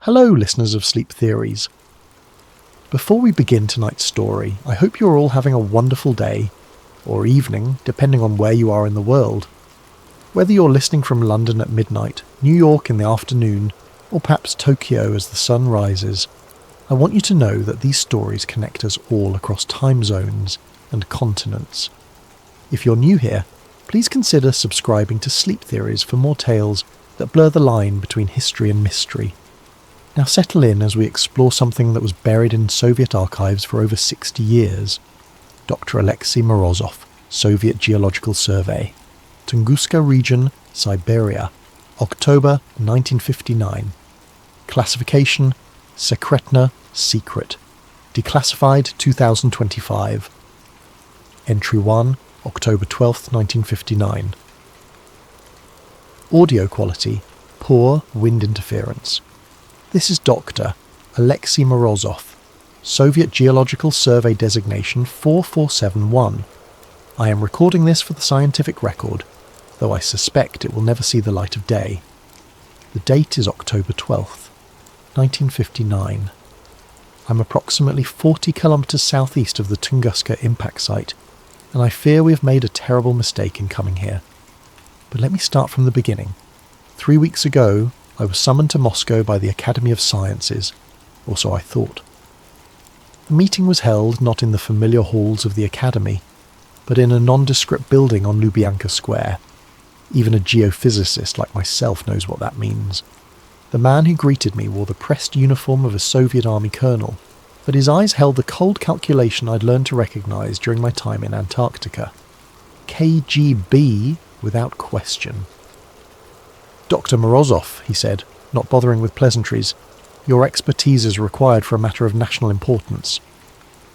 Hello, listeners of Sleep Theories. Before we begin tonight's story, I hope you're all having a wonderful day, or evening, depending on where you are in the world. Whether you're listening from London at midnight, New York in the afternoon, or perhaps Tokyo as the sun rises, I want you to know that these stories connect us all across time zones and continents. If you're new here, please consider subscribing to Sleep Theories for more tales that blur the line between history and mystery. Now settle in as we explore something that was buried in Soviet archives for over 60 years. Dr. Alexei Morozov, Soviet Geological Survey. Tunguska Region, Siberia. October 1959. Classification: Sekretna, Secret. Declassified 2025. Entry 1, October 12, 1959. Audio quality: poor wind interference. This is Dr. Alexei Morozov, Soviet Geological Survey designation 4471. I am recording this for the scientific record, though I suspect it will never see the light of day. The date is October 12th, 1959. I'm approximately 40 kilometers southeast of the Tunguska impact site, and I fear we have made a terrible mistake in coming here. But let me start from the beginning. 3 weeks ago, I was summoned to Moscow by the Academy of Sciences, or so I thought. The meeting was held not in the familiar halls of the Academy, but in a nondescript building on Lubyanka Square. Even a geophysicist like myself knows what that means. The man who greeted me wore the pressed uniform of a Soviet army colonel, but his eyes held the cold calculation I'd learned to recognise during my time in Antarctica. KGB without question. Dr. Morozov, he said, not bothering with pleasantries, your expertise is required for a matter of national importance.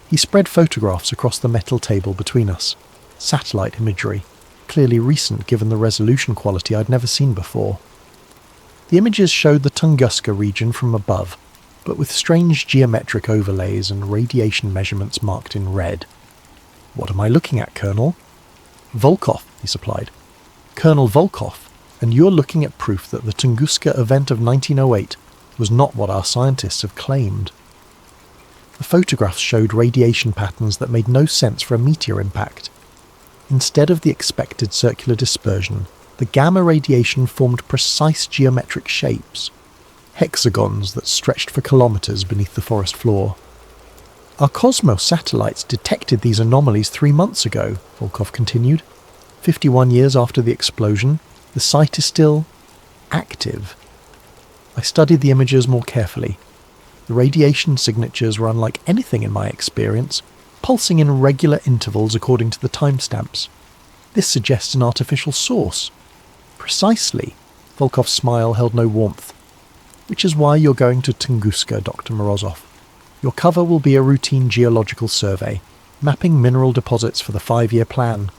He spread photographs across the metal table between us. Satellite imagery, clearly recent given the resolution quality I'd never seen before. The images showed the Tunguska region from above, but with strange geometric overlays and radiation measurements marked in red. What am I looking at, Colonel? Volkov, he supplied. Colonel Volkov. And you're looking at proof that the Tunguska event of 1908 was not what our scientists have claimed. The photographs showed radiation patterns that made no sense for a meteor impact. Instead of the expected circular dispersion, the gamma radiation formed precise geometric shapes, hexagons that stretched for kilometers beneath the forest floor. Our Cosmos satellites detected these anomalies 3 months ago, Volkov continued. 51 years after the explosion, the site is still active. I studied the images more carefully. The radiation signatures were unlike anything in my experience, pulsing in regular intervals according to the timestamps. This suggests an artificial source. Precisely. Volkov's smile held no warmth. Which is why you're going to Tunguska, Dr. Morozov. Your cover will be a routine geological survey, mapping mineral deposits for the 5-year plan.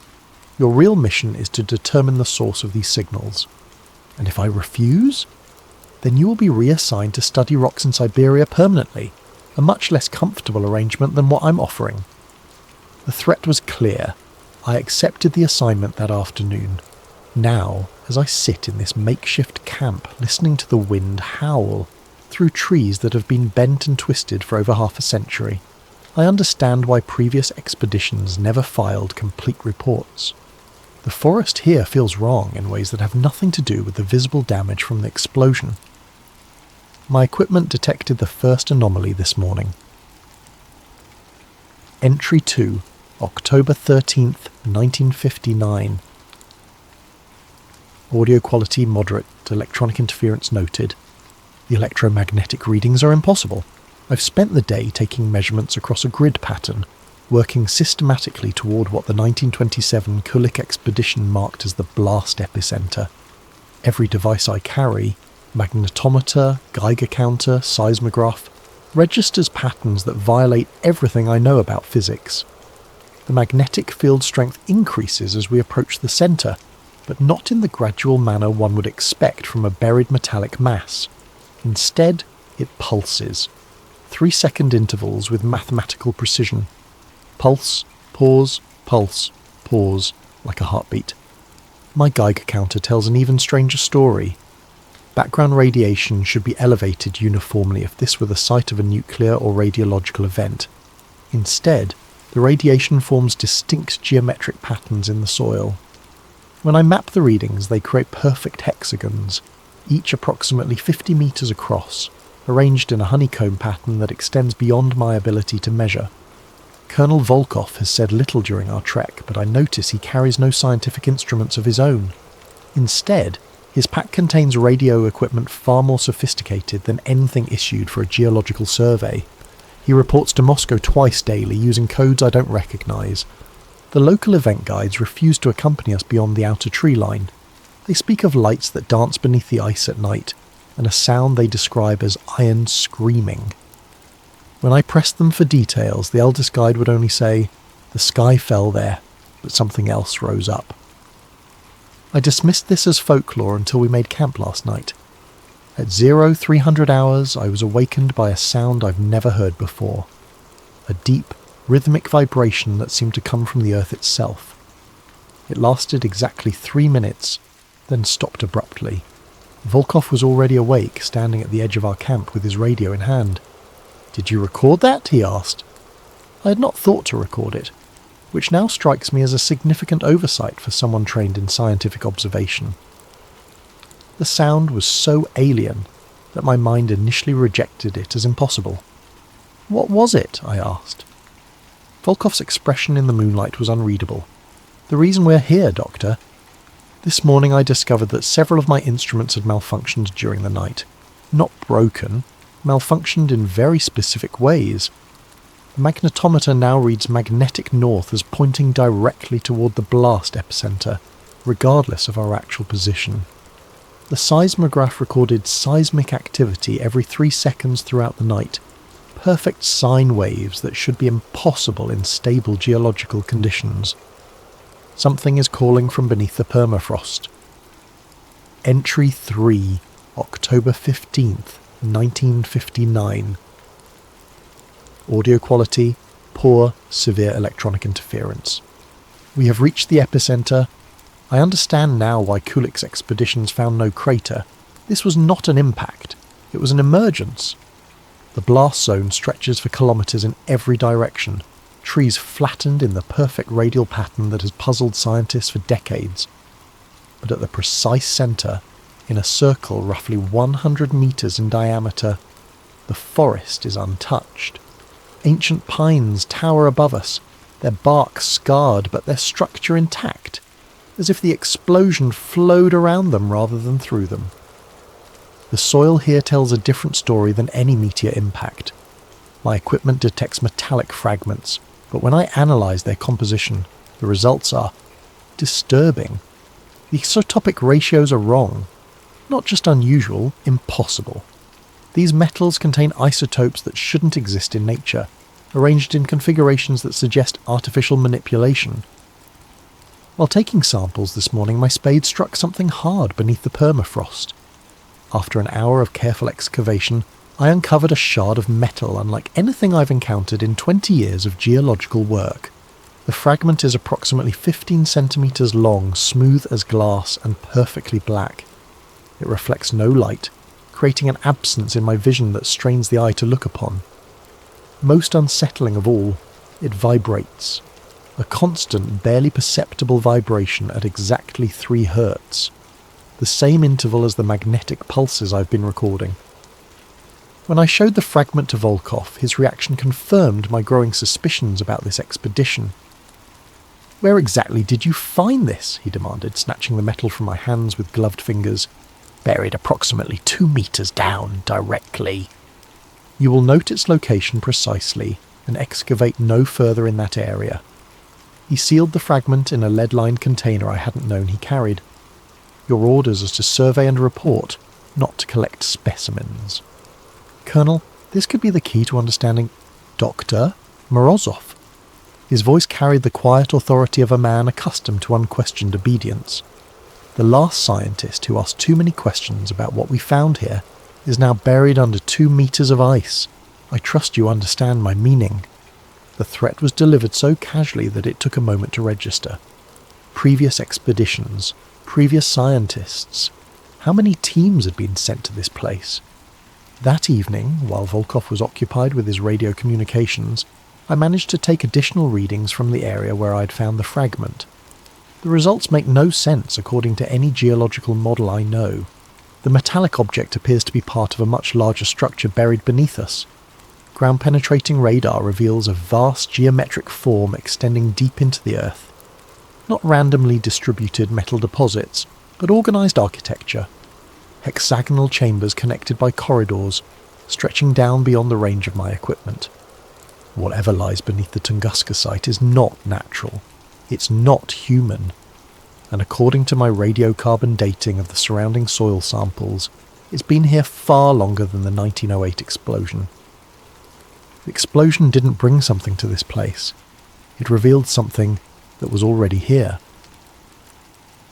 Your real mission is to determine the source of these signals. And if I refuse, then you will be reassigned to study rocks in Siberia permanently, a much less comfortable arrangement than what I'm offering. The threat was clear. I accepted the assignment that afternoon. Now, as I sit in this makeshift camp listening to the wind howl through trees that have been bent and twisted for over half a century, I understand why previous expeditions never filed complete reports. The forest here feels wrong in ways that have nothing to do with the visible damage from the explosion. My equipment detected the first anomaly this morning. Entry 2, October 13th, 1959. Audio quality moderate, electronic interference noted. The electromagnetic readings are impossible. I've spent the day taking measurements across a grid pattern, working systematically toward what the 1927 Kulik expedition marked as the blast epicenter. Every device I carry, magnetometer, Geiger counter, seismograph, registers patterns that violate everything I know about physics. The magnetic field strength increases as we approach the center, but not in the gradual manner one would expect from a buried metallic mass. Instead, it pulses. 3-second intervals with mathematical precision. Pulse, pause, like a heartbeat. My Geiger counter tells an even stranger story. Background radiation should be elevated uniformly if this were the site of a nuclear or radiological event. Instead, the radiation forms distinct geometric patterns in the soil. When I map the readings, they create perfect hexagons, each approximately 50 metres across, arranged in a honeycomb pattern that extends beyond my ability to measure. Colonel Volkov has said little during our trek, but I notice he carries no scientific instruments of his own. Instead, his pack contains radio equipment far more sophisticated than anything issued for a geological survey. He reports to Moscow twice daily using codes I don't recognise. The local event guides refuse to accompany us beyond the outer tree line. They speak of lights that dance beneath the ice at night, and a sound they describe as iron screaming. When I pressed them for details, the eldest guide would only say, "The sky fell there, but something else rose up." I dismissed this as folklore until we made camp last night. At 0300 hours, I was awakened by a sound I've never heard before. A deep, rhythmic vibration that seemed to come from the earth itself. It lasted exactly 3 minutes, then stopped abruptly. Volkov was already awake, standing at the edge of our camp with his radio in hand. "Did you record that?" he asked. I had not thought to record it, which now strikes me as a significant oversight for someone trained in scientific observation. The sound was so alien that my mind initially rejected it as impossible. "What was it?" I asked. Volkov's expression in the moonlight was unreadable. "The reason we're here, Doctor. This morning I discovered that several of my instruments had malfunctioned during the night. Not broken, malfunctioned in very specific ways. The magnetometer now reads magnetic north as pointing directly toward the blast epicenter, regardless of our actual position. The seismograph recorded seismic activity every 3 seconds throughout the night, perfect sine waves that should be impossible in stable geological conditions. Something is calling from beneath the permafrost. Entry 3, October 15th, 1959. Audio quality, poor, severe electronic interference. We have reached the epicenter. I understand now why Kulik's expeditions found no crater. This was not an impact. It was an emergence. The blast zone stretches for kilometres in every direction, trees flattened in the perfect radial pattern that has puzzled scientists for decades. But at the precise centre, in a circle roughly 100 metres in diameter, the forest is untouched. Ancient pines tower above us, their bark scarred but their structure intact, as if the explosion flowed around them rather than through them. The soil here tells a different story than any meteor impact. My equipment detects metallic fragments, but when I analyse their composition, the results are disturbing. The isotopic ratios are wrong. Not just unusual, impossible. These metals contain isotopes that shouldn't exist in nature, arranged in configurations that suggest artificial manipulation. While taking samples this morning, my spade struck something hard beneath the permafrost. After an hour of careful excavation, I uncovered a shard of metal unlike anything I've encountered in 20 years of geological work. The fragment is approximately 15 centimetres long, smooth as glass, and perfectly black. It reflects no light, creating an absence in my vision that strains the eye to look upon. Most unsettling of all, it vibrates. A constant, barely perceptible vibration at exactly 3 Hz. The same interval as the magnetic pulses I've been recording. When I showed the fragment to Volkov, his reaction confirmed my growing suspicions about this expedition. "Where exactly did you find this?" he demanded, snatching the metal from my hands with gloved fingers. "Buried approximately 2 meters down, directly. You will note its location precisely and excavate no further in that area." He sealed the fragment in a lead-lined container I hadn't known he carried. "Your orders are to survey and report, not to collect specimens." "Colonel, this could be the key to understanding Dr. Morozov." His voice carried the quiet authority of a man accustomed to unquestioned obedience. "The last scientist who asked too many questions about what we found here is now buried under 2 meters of ice. I trust you understand my meaning." The threat was delivered so casually that it took a moment to register. Previous expeditions, previous scientists. How many teams had been sent to this place? That evening, while Volkov was occupied with his radio communications, I managed to take additional readings from the area where I'd found the fragment. The results make no sense according to any geological model I know. The metallic object appears to be part of a much larger structure buried beneath us. Ground-penetrating radar reveals a vast geometric form extending deep into the earth. Not randomly distributed metal deposits, but organised architecture. Hexagonal chambers connected by corridors, stretching down beyond the range of my equipment. Whatever lies beneath the Tunguska site is not natural. It's not human. And according to my radiocarbon dating of the surrounding soil samples, it's been here far longer than the 1908 explosion. The explosion didn't bring something to this place. It revealed something that was already here.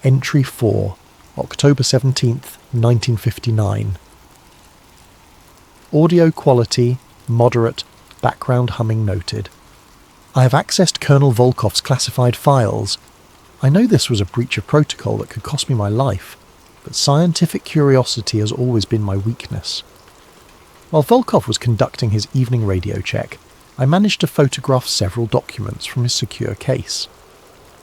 Entry 4, October 17th, 1959. Audio quality, moderate, background humming noted. I have accessed Colonel Volkov's classified files. I know this was a breach of protocol that could cost me my life, but scientific curiosity has always been my weakness. While Volkov was conducting his evening radio check, I managed to photograph several documents from his secure case.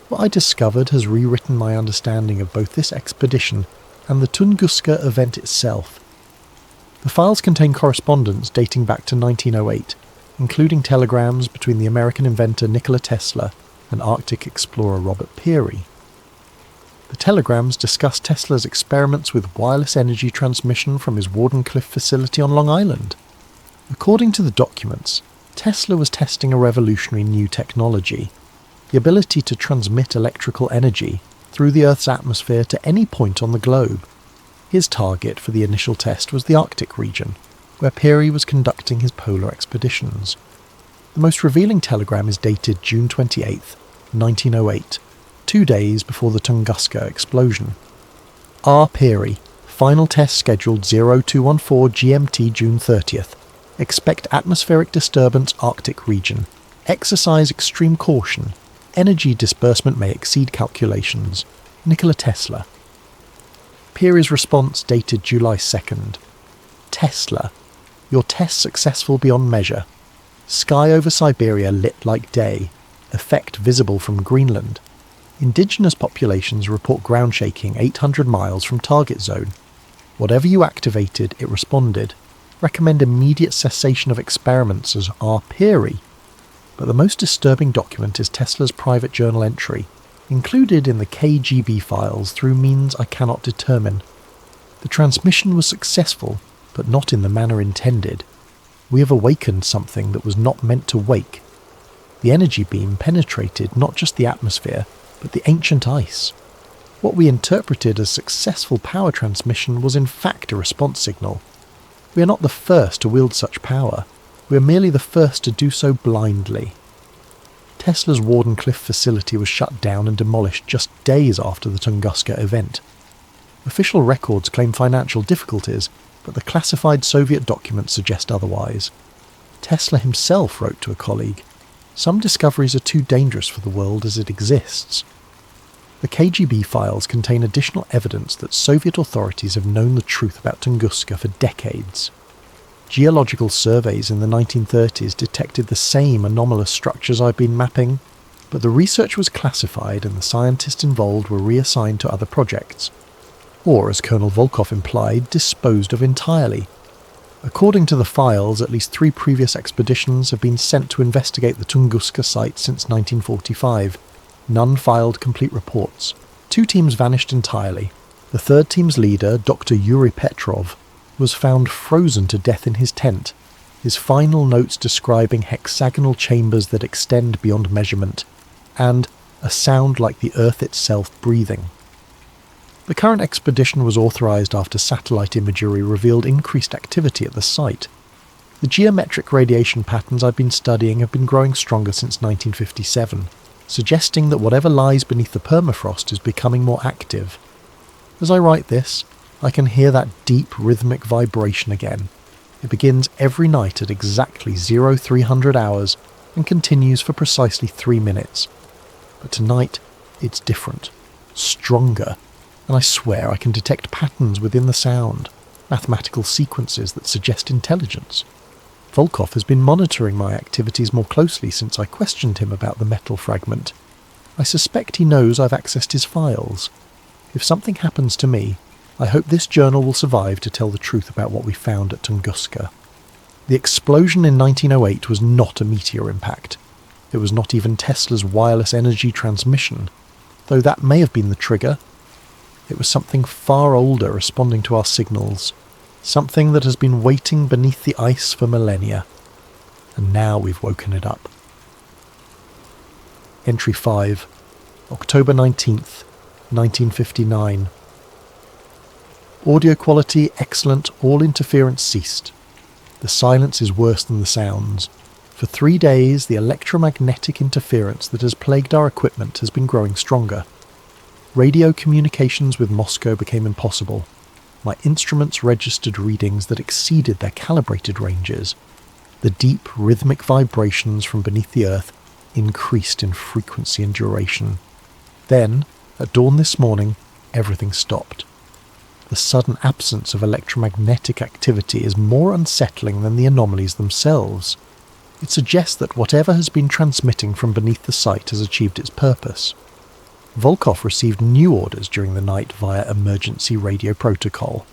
What I discovered has rewritten my understanding of both this expedition and the Tunguska event itself. The files contain correspondence dating back to 1908, including telegrams between the American inventor Nikola Tesla and Arctic explorer Robert Peary. The telegrams discuss Tesla's experiments with wireless energy transmission from his Wardenclyffe facility on Long Island. According to the documents, Tesla was testing a revolutionary new technology, the ability to transmit electrical energy through the Earth's atmosphere to any point on the globe. His target for the initial test was the Arctic region, where Peary was conducting his polar expeditions. The most revealing telegram is dated June 28, 1908, 2 days before the Tunguska explosion. R. Peary, final test scheduled 0214 GMT June 30th. Expect atmospheric disturbance Arctic region. Exercise extreme caution. Energy disbursement may exceed calculations. Nikola Tesla. Peary's response dated July 2nd. Tesla. Your test successful beyond measure. Sky over Siberia lit like day. Effect visible from Greenland. Indigenous populations report ground shaking 800 miles from target zone. Whatever you activated, it responded. Recommend immediate cessation of experiments as R. Peary. But the most disturbing document is Tesla's private journal entry, included in the KGB files through means I cannot determine. The transmission was successful, but not in the manner intended. We have awakened something that was not meant to wake. The energy beam penetrated not just the atmosphere, but the ancient ice. What we interpreted as successful power transmission was in fact a response signal. We are not the first to wield such power. We are merely the first to do so blindly. Tesla's Wardenclyffe facility was shut down and demolished just days after the Tunguska event. Official records claim financial difficulties, but the classified Soviet documents suggest otherwise. Tesla himself wrote to a colleague, "Some discoveries are too dangerous for the world as it exists." The KGB files contain additional evidence that Soviet authorities have known the truth about Tunguska for decades. Geological surveys in the 1930s detected the same anomalous structures I've been mapping, but the research was classified and the scientists involved were reassigned to other projects, or, as Colonel Volkov implied, disposed of entirely. According to the files, at least 3 previous expeditions have been sent to investigate the Tunguska site since 1945. None filed complete reports. 2 teams vanished entirely. The 3rd team's leader, Dr. Yuri Petrov, was found frozen to death in his tent, his final notes describing hexagonal chambers that extend beyond measurement, and a sound like the earth itself breathing. The current expedition was authorized after satellite imagery revealed increased activity at the site. The geometric radiation patterns I've been studying have been growing stronger since 1957, suggesting that whatever lies beneath the permafrost is becoming more active. As I write this, I can hear that deep rhythmic vibration again. It begins every night at exactly 0300 hours and continues for precisely 3 minutes. But tonight, it's different. Stronger. and I swear I can detect patterns within the sound, mathematical sequences that suggest intelligence. Volkov has been monitoring my activities more closely since I questioned him about the metal fragment. I suspect he knows I've accessed his files. If something happens to me, I hope this journal will survive to tell the truth about what we found at Tunguska. The explosion in 1908 was not a meteor impact. It was not even Tesla's wireless energy transmission, though that may have been the trigger. It was something far older responding to our signals, something that has been waiting beneath the ice for millennia, and now we've woken it up. Entry 5, October 19th, 1959. Audio quality excellent, all interference ceased. The silence is worse than the sounds. For 3 days, the electromagnetic interference that has plagued our equipment has been growing stronger. Radio communications with Moscow became impossible. My instruments registered readings that exceeded their calibrated ranges. The deep, rhythmic vibrations from beneath the earth increased in frequency and duration. Then, at dawn this morning, everything stopped. The sudden absence of electromagnetic activity is more unsettling than the anomalies themselves. It suggests that whatever has been transmitting from beneath the site has achieved its purpose. Volkov received new orders during the night via emergency radio protocol.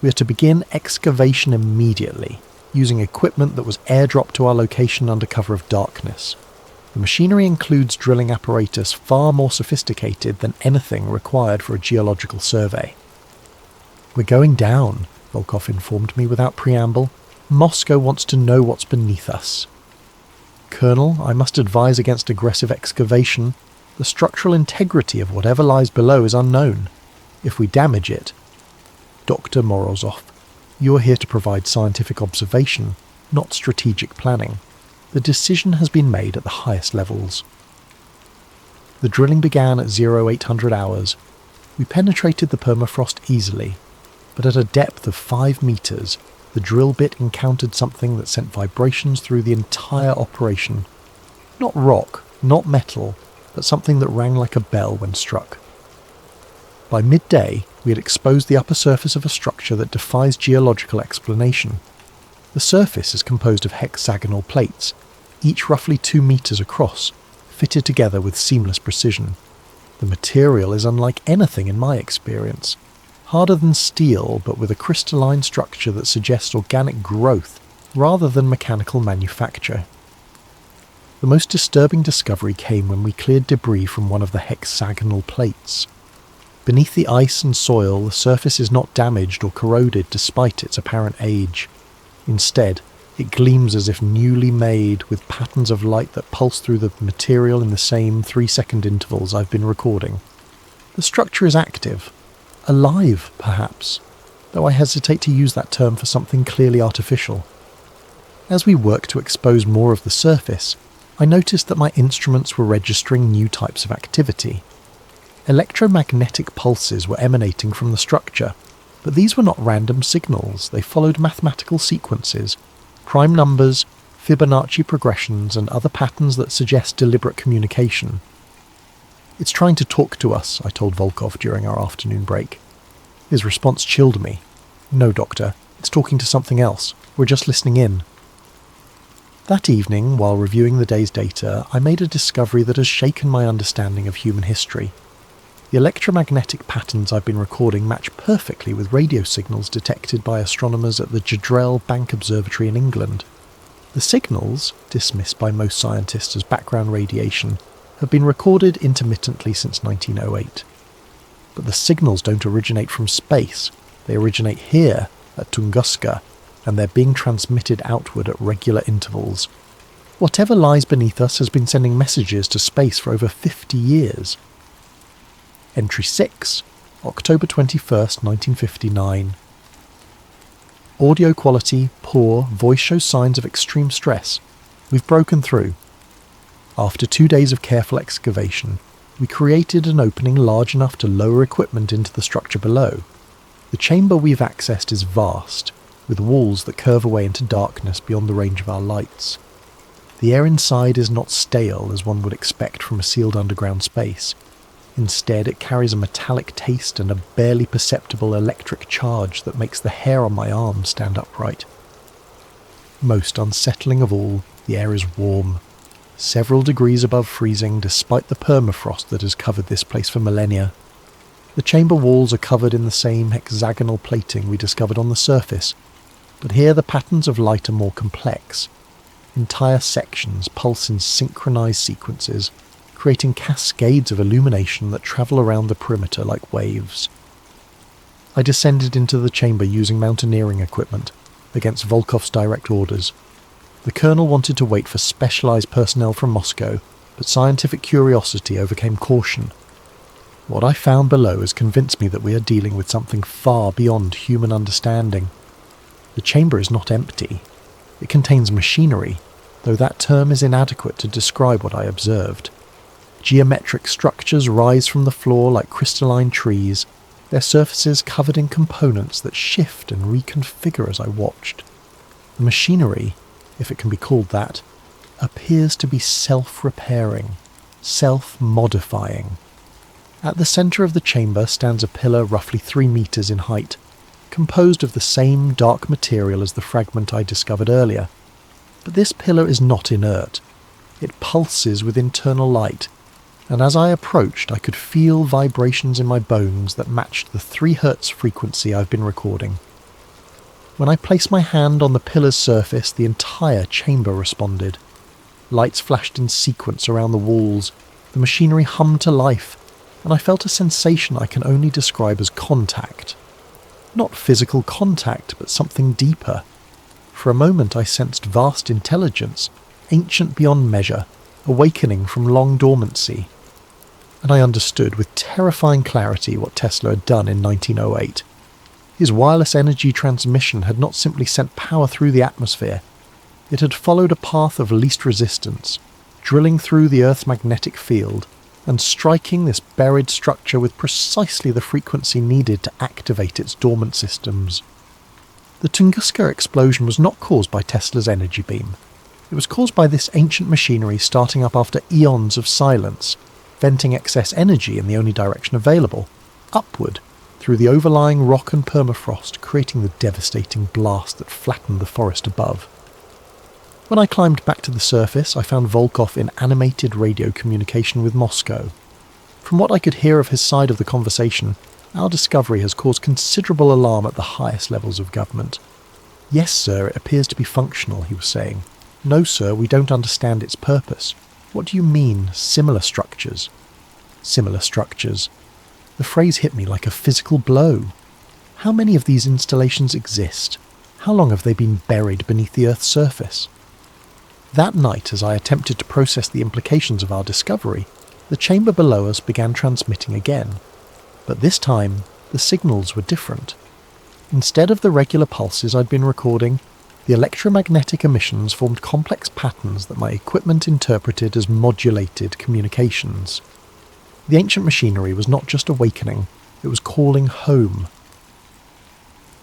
We are to begin excavation immediately, using equipment that was airdropped to our location under cover of darkness. The machinery includes drilling apparatus far more sophisticated than anything required for a geological survey. "We're going down," Volkov informed me without preamble. "Moscow wants to know what's beneath us." "Colonel, I must advise against aggressive excavation. The structural integrity of whatever lies below is unknown. If we damage it..." "Dr. Morozov, you are here to provide scientific observation, not strategic planning. The decision has been made at the highest levels." The drilling began at 0800 hours. We penetrated the permafrost easily, but at a depth of 5 meters, the drill bit encountered something that sent vibrations through the entire operation. Not rock, not metal, but something that rang like a bell when struck. By midday, we had exposed the upper surface of a structure that defies geological explanation. The surface is composed of hexagonal plates, each roughly 2 meters across, fitted together with seamless precision. The material is unlike anything in my experience. Harder than steel, but with a crystalline structure that suggests organic growth rather than mechanical manufacture. The most disturbing discovery came when we cleared debris from one of the hexagonal plates. Beneath the ice and soil, the surface is not damaged or corroded despite its apparent age. Instead, it gleams as if newly made, with patterns of light that pulse through the material in the same 3-second intervals I've been recording. The structure is active. Alive, perhaps, though I hesitate to use that term for something clearly artificial. As we work to expose more of the surface, I noticed that my instruments were registering new types of activity. Electromagnetic pulses were emanating from the structure, but these were not random signals. They followed mathematical sequences, prime numbers, Fibonacci progressions, and other patterns that suggest deliberate communication. "It's trying to talk to us," I told Volkov during our afternoon break. His response chilled me. "No, Doctor, it's talking to something else. We're just listening in." That evening, while reviewing the day's data, I made a discovery that has shaken my understanding of human history. The electromagnetic patterns I've been recording match perfectly with radio signals detected by astronomers at the Jadrell Bank Observatory in England. The signals, dismissed by most scientists as background radiation, have been recorded intermittently since 1908. But the signals don't originate from space. They originate here, at Tunguska, and they're being transmitted outward at regular intervals. Whatever lies beneath us has been sending messages to space for over 50 years. Entry 6, October 21st, 1959. Audio quality poor, voice shows signs of extreme stress. We've broken through. After 2 days of careful excavation, we created an opening large enough to lower equipment into the structure below. The chamber we've accessed is vast, with walls that curve away into darkness beyond the range of our lights. The air inside is not stale as one would expect from a sealed underground space. Instead, it carries a metallic taste and a barely perceptible electric charge that makes the hair on my arm stand upright. Most unsettling of all, the air is warm, several degrees above freezing despite the permafrost that has covered this place for millennia. The chamber walls are covered in the same hexagonal plating we discovered on the surface, but here the patterns of light are more complex. Entire sections pulse in synchronized sequences, creating cascades of illumination that travel around the perimeter like waves. I descended into the chamber using mountaineering equipment, against Volkov's direct orders. The colonel wanted to wait for specialized personnel from Moscow, but scientific curiosity overcame caution. What I found below has convinced me that we are dealing with something far beyond human understanding. The chamber is not empty. It contains machinery, though that term is inadequate to describe what I observed. Geometric structures rise from the floor like crystalline trees, their surfaces covered in components that shift and reconfigure as I watched. The machinery, if it can be called that, appears to be self-repairing, self-modifying. At the centre of the chamber stands a pillar roughly 3 meters in height, composed of the same dark material as the fragment I discovered earlier. But this pillar is not inert. It pulses with internal light, and as I approached I could feel vibrations in my bones that matched the 3 Hz frequency I've been recording. When I placed my hand on the pillar's surface, the entire chamber responded. Lights flashed in sequence around the walls, the machinery hummed to life, and I felt a sensation I can only describe as contact. Not physical contact, but something deeper. For a moment I sensed vast intelligence, ancient beyond measure, awakening from long dormancy. And I understood with terrifying clarity what Tesla had done in 1908. His wireless energy transmission had not simply sent power through the atmosphere. It had followed a path of least resistance, drilling through the Earth's magnetic field and striking this buried structure with precisely the frequency needed to activate its dormant systems. The Tunguska explosion was not caused by Tesla's energy beam. It was caused by this ancient machinery starting up after eons of silence, venting excess energy in the only direction available, upward, through the overlying rock and permafrost, creating the devastating blast that flattened the forest above. When I climbed back to the surface, I found Volkov in animated radio communication with Moscow. From what I could hear of his side of the conversation, our discovery has caused considerable alarm at the highest levels of government. Yes, sir, it appears to be functional, he was saying. No, sir, we don't understand its purpose. What do you mean, similar structures? Similar structures. The phrase hit me like a physical blow. How many of these installations exist? How long have they been buried beneath the Earth's surface? That night, as I attempted to process the implications of our discovery, the chamber below us began transmitting again. But this time, the signals were different. Instead of the regular pulses I'd been recording, the electromagnetic emissions formed complex patterns that my equipment interpreted as modulated communications. The ancient machinery was not just awakening, it was calling home.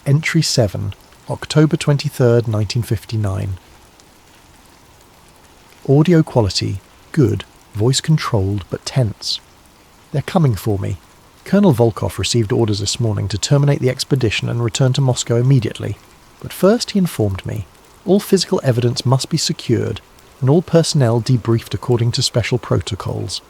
Entry 7, October 23rd, 1959. Audio quality, good, voice controlled but tense. They're coming for me. Colonel Volkov received orders this morning to terminate the expedition and return to Moscow immediately. But first he informed me, all physical evidence must be secured and all personnel debriefed according to special protocols.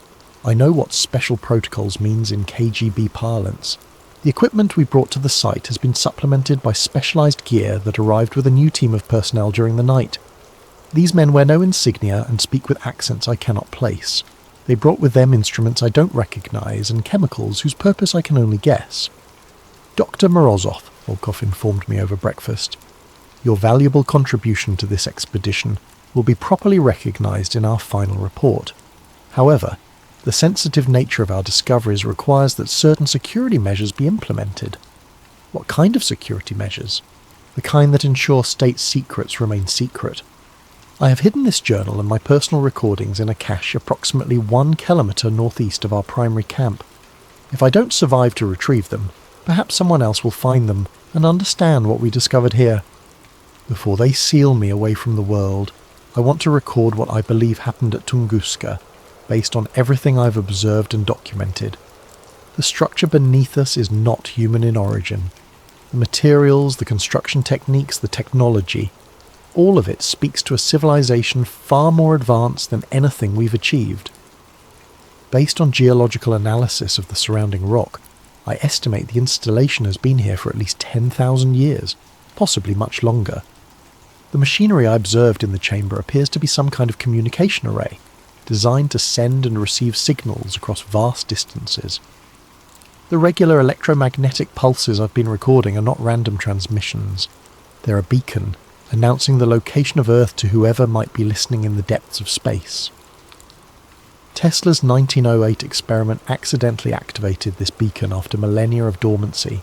I know what special protocols means in KGB parlance. The equipment we brought to the site has been supplemented by specialized gear that arrived with a new team of personnel during the night. These men wear no insignia and speak with accents I cannot place. They brought with them instruments I don't recognize and chemicals whose purpose I can only guess. Dr. Morozov, Volkov informed me over breakfast. Your valuable contribution to this expedition will be properly recognized in our final report. However, the sensitive nature of our discoveries requires that certain security measures be implemented. What kind of security measures? The kind that ensure state secrets remain secret. I have hidden this journal and my personal recordings in a cache approximately 1 kilometre northeast of our primary camp. If I don't survive to retrieve them, perhaps someone else will find them and understand what we discovered here. Before they seal me away from the world, I want to record what I believe happened at Tunguska, based on everything I've observed and documented, The structure beneath us is not human in origin. The materials, the construction techniques, the technology, all of it speaks to a civilization far more advanced than anything we've achieved. Based on geological analysis of the surrounding rock, I estimate the installation has been here for at least 10,000 years, possibly much longer. The machinery I observed in the chamber appears to be some kind of communication array, designed to send and receive signals across vast distances. The regular electromagnetic pulses I've been recording are not random transmissions. They're a beacon, announcing the location of Earth to whoever might be listening in the depths of space. Tesla's 1908 experiment accidentally activated this beacon after millennia of dormancy.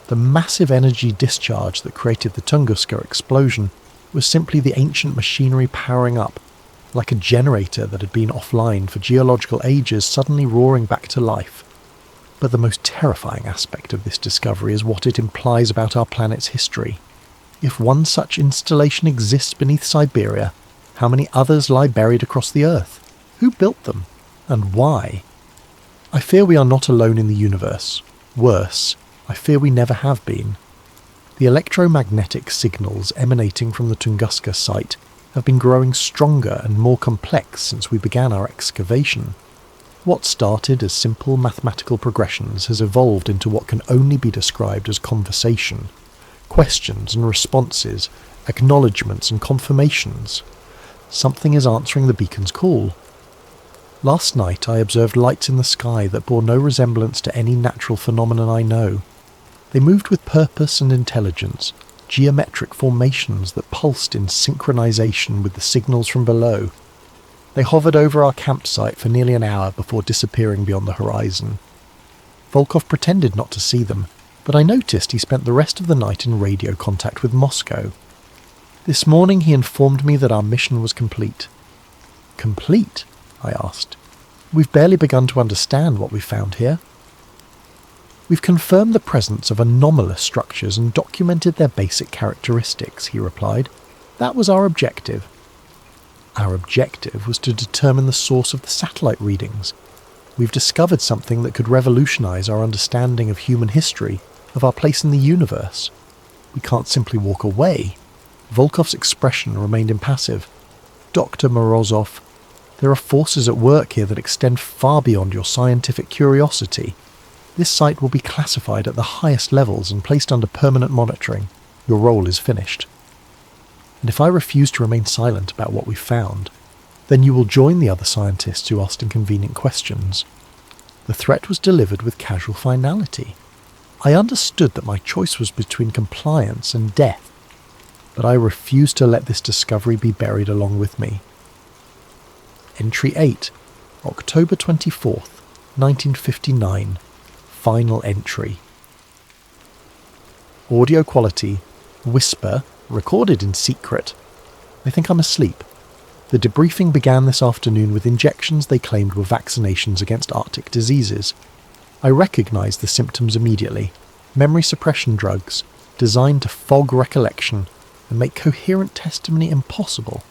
The massive energy discharge that created the Tunguska explosion was simply the ancient machinery powering up, like a generator that had been offline for geological ages suddenly roaring back to life. But the most terrifying aspect of this discovery is what it implies about our planet's history. If one such installation exists beneath Siberia, how many others lie buried across the Earth? Who built them? And why? I fear we are not alone in the universe. Worse, I fear we never have been. The electromagnetic signals emanating from the Tunguska site have been growing stronger and more complex since we began our excavation. What started as simple mathematical progressions has evolved into what can only be described as conversation. Questions and responses, acknowledgements and confirmations. Something is answering the beacon's call. Last night I observed lights in the sky that bore no resemblance to any natural phenomenon I know. They moved with purpose and intelligence, geometric formations that pulsed in synchronization with the signals from below. They hovered over our campsite for nearly an hour before disappearing beyond the horizon. Volkov pretended not to see them, but I noticed he spent the rest of the night in radio contact with Moscow. This morning he informed me that our mission was complete. Complete? I asked. We've barely begun to understand what we've found here. We've confirmed the presence of anomalous structures and documented their basic characteristics, he replied. That was our objective. Our objective was to determine the source of the satellite readings. We've discovered something that could revolutionize our understanding of human history, of our place in the universe. We can't simply walk away. Volkov's expression remained impassive. Dr. Morozov, there are forces at work here that extend far beyond your scientific curiosity. This site will be classified at the highest levels and placed under permanent monitoring. Your role is finished. And if I refuse to remain silent about what we've found, then you will join the other scientists who asked inconvenient questions. The threat was delivered with casual finality. I understood that my choice was between compliance and death, but I refused to let this discovery be buried along with me. Entry 8, October 24th, 1959. Final entry. Audio quality, whisper, recorded in secret. I think I'm asleep. The debriefing began this afternoon with injections they claimed were vaccinations against Arctic diseases. I recognized the symptoms immediately. Memory suppression drugs, designed to fog recollection and make coherent testimony impossible.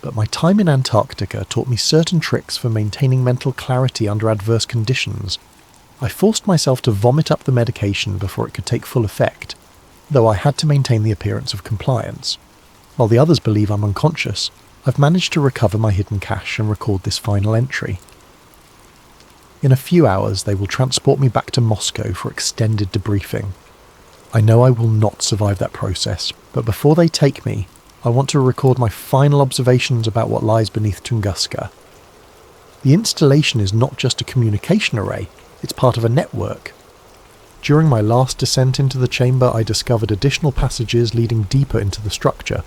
But my time in Antarctica taught me certain tricks for maintaining mental clarity under adverse conditions. I forced myself to vomit up the medication before it could take full effect, though I had to maintain the appearance of compliance. While the others believe I'm unconscious, I've managed to recover my hidden cache and record this final entry. In a few hours they will transport me back to Moscow for extended debriefing. I know I will not survive that process, but before they take me, I want to record my final observations about what lies beneath Tunguska. The installation is not just a communication array, it's part of a network. During my last descent into the chamber, I discovered additional passages leading deeper into the structure.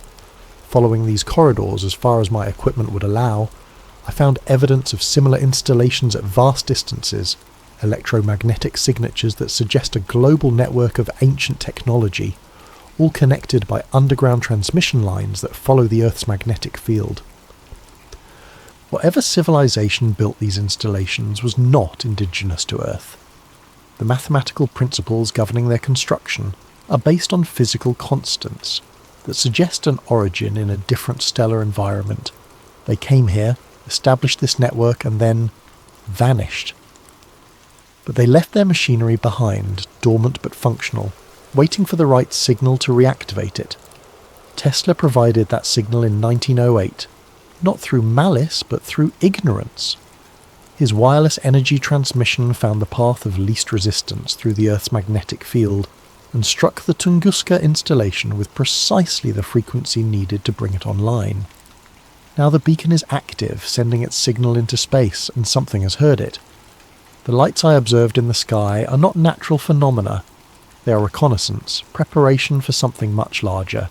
Following these corridors as far as my equipment would allow, I found evidence of similar installations at vast distances, electromagnetic signatures that suggest a global network of ancient technology, all connected by underground transmission lines that follow the Earth's magnetic field. Whatever civilization built these installations was not indigenous to Earth. The mathematical principles governing their construction are based on physical constants that suggest an origin in a different stellar environment. They came here, established this network, and then vanished. But they left their machinery behind, dormant but functional, waiting for the right signal to reactivate it. Tesla provided that signal in 1908, not through malice but through ignorance. His wireless energy transmission found the path of least resistance through the Earth's magnetic field and struck the Tunguska installation with precisely the frequency needed to bring it online. Now the beacon is active, sending its signal into space, and something has heard it. The lights I observed in the sky are not natural phenomena. They are reconnaissance, preparation for something much larger.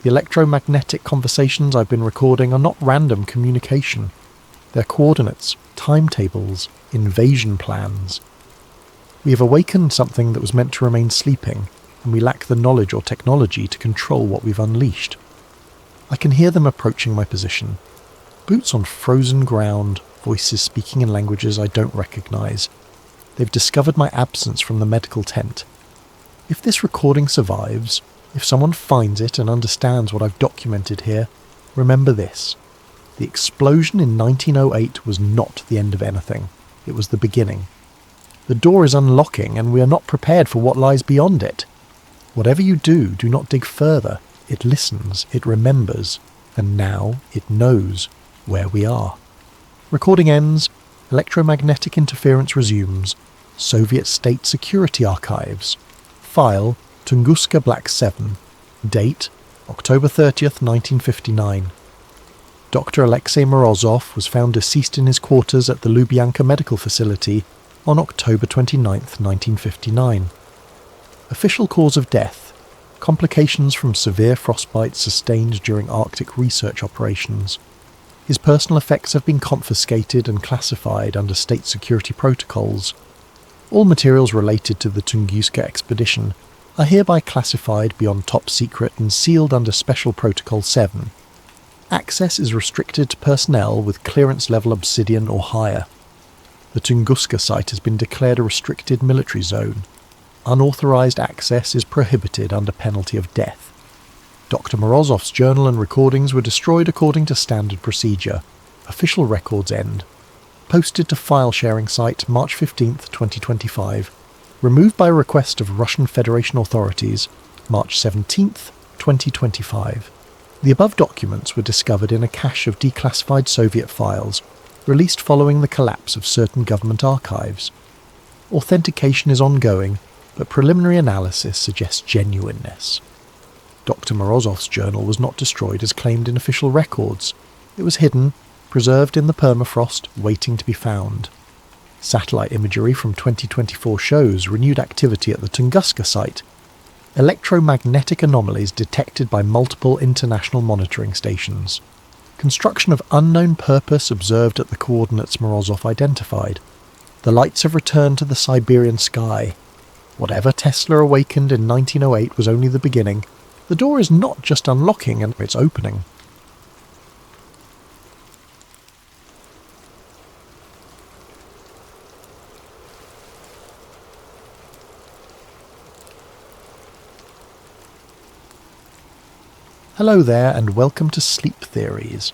The electromagnetic conversations I've been recording are not random communication. They're coordinates, timetables, invasion plans. We have awakened something that was meant to remain sleeping, and we lack the knowledge or technology to control what we've unleashed. I can hear them approaching my position. Boots on frozen ground, voices speaking in languages I don't recognise. They've discovered my absence from the medical tent. If this recording survives, if someone finds it and understands what I've documented here, remember this. The explosion in 1908 was not the end of anything. It was the beginning. The door is unlocking and we are not prepared for what lies beyond it. Whatever you do, do not dig further. It listens, it remembers, and now it knows where we are. Recording ends, electromagnetic interference resumes, Soviet State Security Archives. File, Tunguska Black 7. Date, October 30th, 1959. Dr. Alexei Morozov was found deceased in his quarters at the Lubyanka Medical Facility on October 29, 1959. Official cause of death: complications from severe frostbite sustained during Arctic research operations. His personal effects have been confiscated and classified under state security protocols. All materials related to the Tunguska expedition are hereby classified beyond top secret and sealed under Special Protocol 7. Access is restricted to personnel with clearance level Obsidian or higher. The Tunguska site has been declared a restricted military zone. Unauthorized access is prohibited under penalty of death. Dr. Morozov's journal and recordings were destroyed according to standard procedure. Official records end. Posted to file sharing site March 15, 2025. Removed by request of Russian Federation authorities March 17, 2025. The above documents were discovered in a cache of declassified Soviet files, released following the collapse of certain government archives. Authentication is ongoing, but preliminary analysis suggests genuineness. Dr. Morozov's journal was not destroyed as claimed in official records. It was hidden, preserved in the permafrost, waiting to be found. Satellite imagery from 2024 shows renewed activity at the Tunguska site. Electromagnetic anomalies detected by multiple international monitoring stations. Construction of unknown purpose observed at the coordinates Morozov identified. The lights have returned to the Siberian sky. Whatever Tesla awakened in 1908 was only the beginning. The door is not just unlocking, and it's opening. Hello there and welcome to Sleep Theories.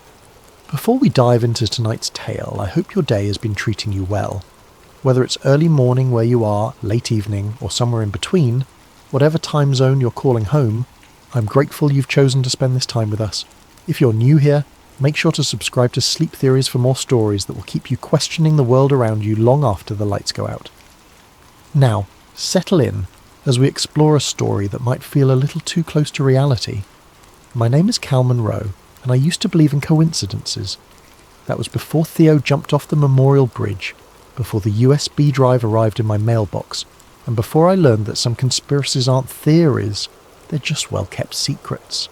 Before we dive into tonight's tale, I hope your day has been treating you well. Whether it's early morning where you are, late evening, or somewhere in between, whatever time zone you're calling home, I'm grateful you've chosen to spend this time with us. If you're new here, make sure to subscribe to Sleep Theories for more stories that will keep you questioning the world around you long after the lights go out. Now, settle in as we explore a story that might feel a little too close to reality. My name is Cal Monroe, and I used to believe in coincidences. That was before Theo jumped off the Memorial Bridge, before the USB drive arrived in my mailbox, and before I learned that some conspiracies aren't theories, they're just well-kept secrets.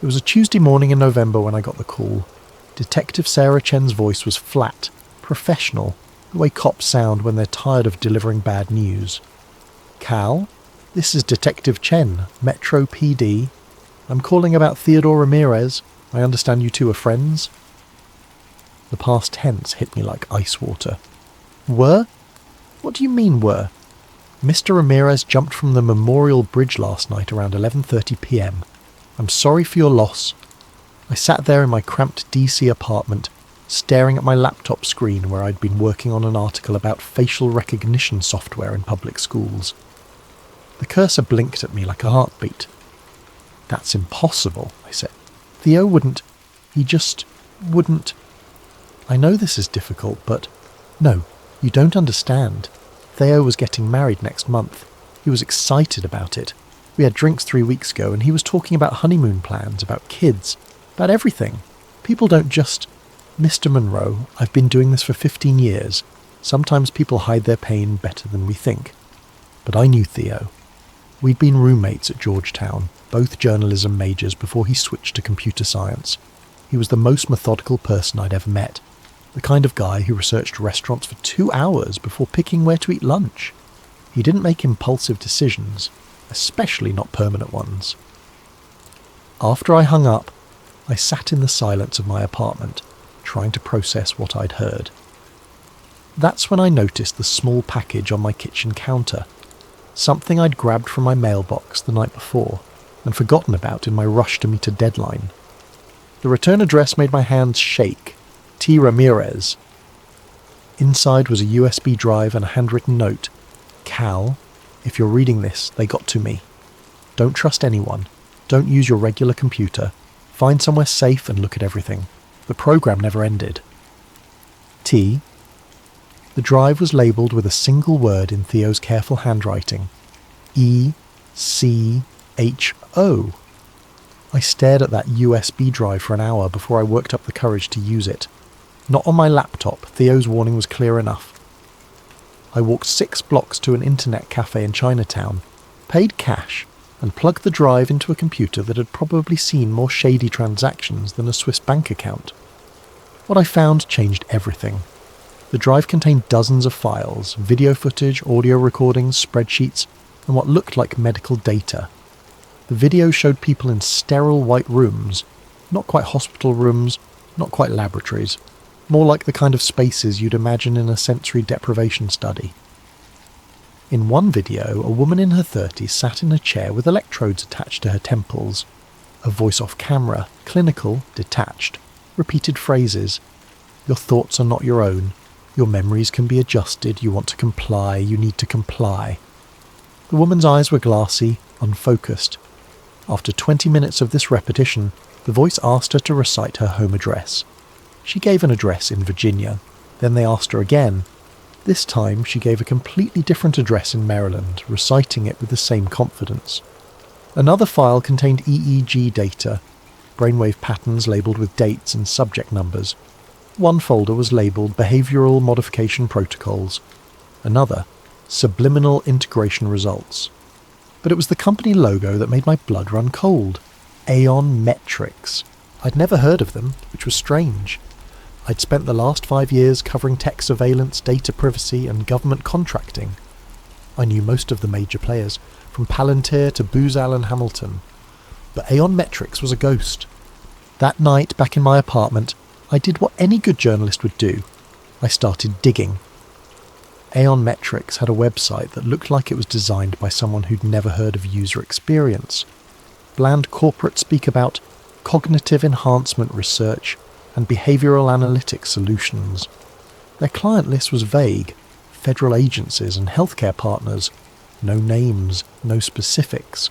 It was a Tuesday morning in November when I got the call. Detective Sarah Chen's voice was flat, professional, the way cops sound when they're tired of delivering bad news. Cal, this is Detective Chen, Metro PD. I'm calling about Theodore Ramirez. I understand you two are friends? The past tense hit me like ice water. Were? What do you mean were? Mr. Ramirez jumped from the Memorial Bridge last night around 11:30 p.m. I'm sorry for your loss. I sat there in my cramped DC apartment, staring at my laptop screen where I'd been working on an article about facial recognition software in public schools. The cursor blinked at me like a heartbeat. "That's impossible," I said. "Theo wouldn't. He just wouldn't. I know this is difficult, but no, you don't understand. Theo was getting married next month. He was excited about it. We had drinks 3 weeks ago and he was talking about honeymoon plans, about kids, about everything. People don't just... Mr. Monroe, I've been doing this for 15 years. Sometimes people hide their pain better than we think. But I knew Theo. We'd been roommates at Georgetown, both journalism majors before he switched to computer science. He was the most methodical person I'd ever met. The kind of guy who researched restaurants for 2 hours before picking where to eat lunch. He didn't make impulsive decisions, especially not permanent ones. After I hung up, I sat in the silence of my apartment, trying to process what I'd heard. That's when I noticed the small package on my kitchen counter, something I'd grabbed from my mailbox the night before and forgotten about in my rush to meet a deadline. The return address made my hands shake. T. Ramirez. Inside was a USB drive and a handwritten note. "Cal, if you're reading this, they got to me. Don't trust anyone. Don't use your regular computer. Find somewhere safe and look at everything. The program never ended." T. The drive was labelled with a single word in Theo's careful handwriting. E-C-H-O. I stared at that USB drive for an hour before I worked up the courage to use it. Not on my laptop, Theo's warning was clear enough. I walked 6 blocks to an internet cafe in Chinatown, paid cash, and plugged the drive into a computer that had probably seen more shady transactions than a Swiss bank account. What I found changed everything. The drive contained dozens of files, video footage, audio recordings, spreadsheets, and what looked like medical data. The video showed people in sterile white rooms, not quite hospital rooms, not quite laboratories, more like the kind of spaces you'd imagine in a sensory deprivation study. In one video, a woman in her 30s sat in a chair with electrodes attached to her temples. A voice off camera, clinical, detached, repeated phrases. "Your thoughts are not your own. Your memories can be adjusted. You want to comply. You need to comply." The woman's eyes were glassy, unfocused. After 20 minutes of this repetition, the voice asked her to recite her home address. She gave an address in Virginia. Then they asked her again. This time she gave a completely different address in Maryland, reciting it with the same confidence. Another file contained EEG data, brainwave patterns labelled with dates and subject numbers. One folder was labelled Behavioural Modification Protocols. Another, Subliminal Integration Results. But it was the company logo that made my blood run cold. Aeon Metrics. I'd never heard of them, which was strange. I'd spent the last 5 years covering tech surveillance, data privacy, and government contracting. I knew most of the major players, from Palantir to Booz Allen Hamilton. But Aeon Metrics was a ghost. That night, back in my apartment, I did what any good journalist would do. I started digging. Aeon Metrics had a website that looked like it was designed by someone who'd never heard of user experience. Bland corporate speak about cognitive enhancement research and behavioural analytics solutions. Their client list was vague. Federal agencies and healthcare partners. No names, no specifics.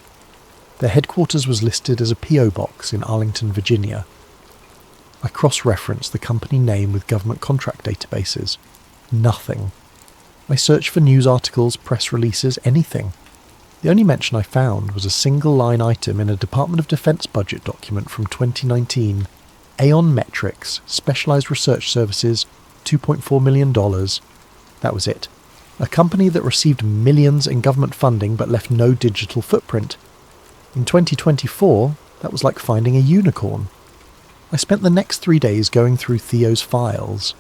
Their headquarters was listed as a P.O. box in Arlington, Virginia. I cross-referenced the company name with government contract databases. Nothing. I searched for news articles, press releases, anything. The only mention I found was a single-line item in a Department of Defense budget document from 2019. Aeon Metrics, Specialized Research Services, $2.4 million. That was it. A company that received millions in government funding but left no digital footprint. In 2024, that was like finding a unicorn. I spent the next 3 days going through Theo's files,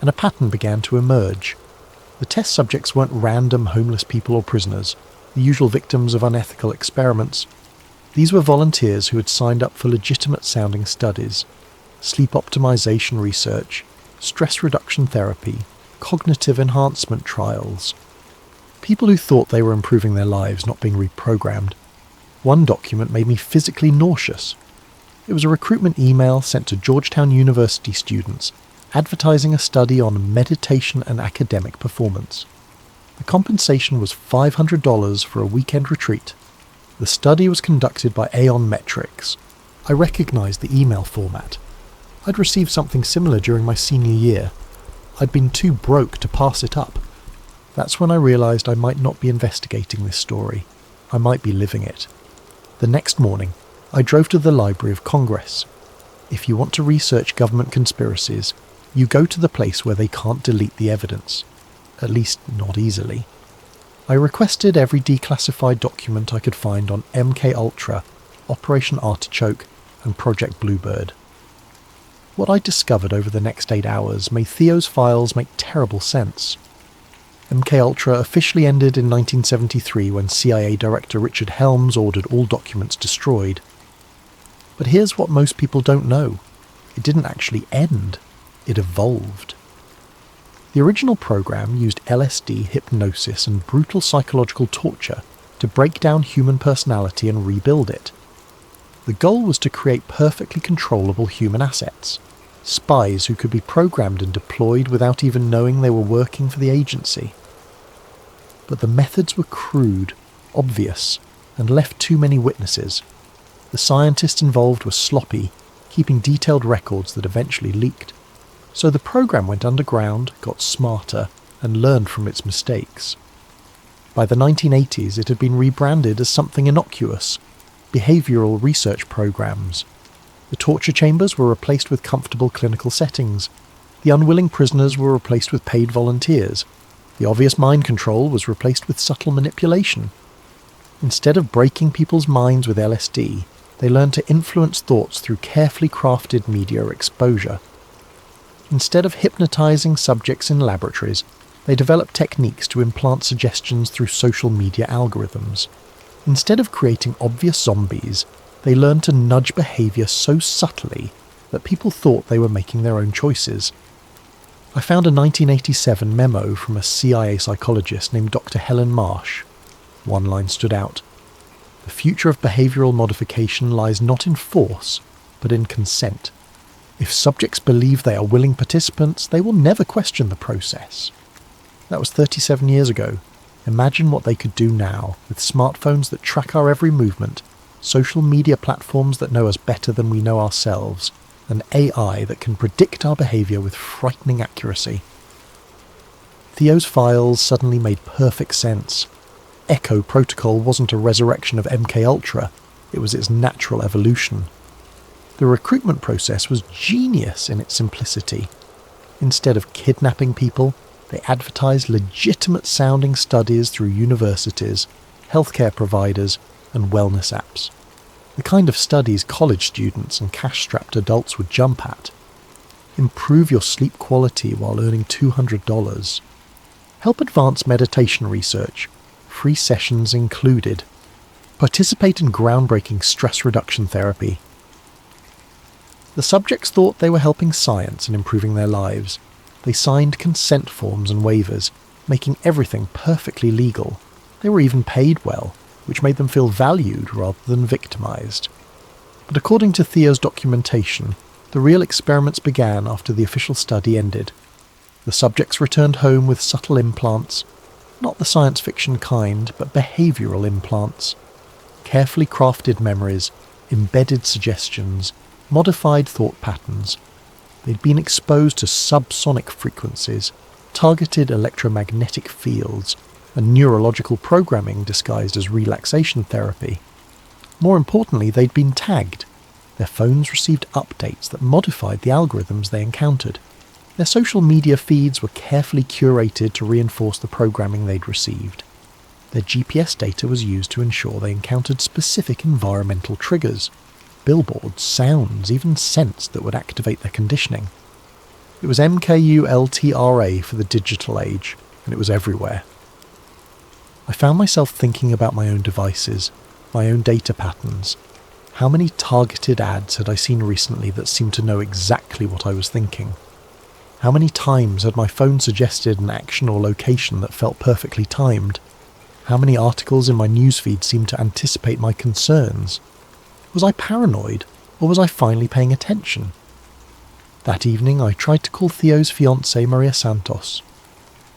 and a pattern began to emerge. The test subjects weren't random homeless people or prisoners, the usual victims of unethical experiments. These were volunteers who had signed up for legitimate-sounding studies. Sleep optimization research, stress reduction therapy, cognitive enhancement trials. People who thought they were improving their lives, not being reprogrammed. One document made me physically nauseous. It was a recruitment email sent to Georgetown University students, advertising a study on meditation and academic performance. The compensation was $500 for a weekend retreat. The study was conducted by Aon Metrics. I recognised the email format. I'd received something similar during my senior year. I'd been too broke to pass it up. That's when I realised I might not be investigating this story. I might be living it. The next morning, I drove to the Library of Congress. If you want to research government conspiracies, you go to the place where they can't delete the evidence. At least, not easily. I requested every declassified document I could find on MKUltra, Operation Artichoke, and Project Bluebird. What I discovered over the next 8 hours made Theo's files make terrible sense. MKUltra officially ended in 1973 when CIA Director Richard Helms ordered all documents destroyed. But here's what most people don't know. It didn't actually end. It evolved. The original program used LSD, hypnosis, and brutal psychological torture to break down human personality and rebuild it. The goal was to create perfectly controllable human assets, spies who could be programmed and deployed without even knowing they were working for the agency. But the methods were crude, obvious, and left too many witnesses. The scientists involved were sloppy, keeping detailed records that eventually leaked. So the program went underground, got smarter, and learned from its mistakes. By the 1980s, it had been rebranded as something innocuous: behavioural research programs. The torture chambers were replaced with comfortable clinical settings. The unwilling prisoners were replaced with paid volunteers. The obvious mind control was replaced with subtle manipulation. Instead of breaking people's minds with LSD, they learned to influence thoughts through carefully crafted media exposure. Instead of hypnotizing subjects in laboratories, they developed techniques to implant suggestions through social media algorithms. Instead of creating obvious zombies, they learned to nudge behavior so subtly that people thought they were making their own choices. I found a 1987 memo from a CIA psychologist named Dr. Helen Marsh. One line stood out. The future of behavioral modification lies not in force, but in consent. If subjects believe they are willing participants, they will never question the process. That was 37 years ago. Imagine what they could do now, with smartphones that track our every movement, social media platforms that know us better than we know ourselves, and AI that can predict our behaviour with frightening accuracy. Theo's files suddenly made perfect sense. Echo Protocol wasn't a resurrection of MKUltra, it was its natural evolution. The recruitment process was genius in its simplicity. Instead of kidnapping people, they advertised legitimate-sounding studies through universities, healthcare providers, and wellness apps. The kind of studies college students and cash-strapped adults would jump at. Improve your sleep quality while earning $200. Help advance meditation research, free sessions included. Participate in groundbreaking stress reduction therapy. The subjects thought they were helping science and improving their lives. They signed consent forms and waivers, making everything perfectly legal. They were even paid well, which made them feel valued rather than victimized. But according to Theo's documentation, the real experiments began after the official study ended. The subjects returned home with subtle implants, not the science fiction kind, but behavioural implants. Carefully crafted memories, embedded suggestions, modified thought patterns. They'd been exposed to subsonic frequencies, targeted electromagnetic fields, and neurological programming disguised as relaxation therapy. More importantly, they'd been tagged. Their phones received updates that modified the algorithms they encountered. Their social media feeds were carefully curated to reinforce the programming they'd received. Their GPS data was used to ensure they encountered specific environmental triggers. Billboards, sounds, even scents that would activate their conditioning. It was MKULTRA for the digital age, and it was everywhere. I found myself thinking about my own devices, my own data patterns. How many targeted ads had I seen recently that seemed to know exactly what I was thinking? How many times had my phone suggested an action or location that felt perfectly timed? How many articles in my newsfeed seemed to anticipate my concerns? Was I paranoid, or was I finally paying attention? That evening I tried to call Theo's fiancée Maria Santos.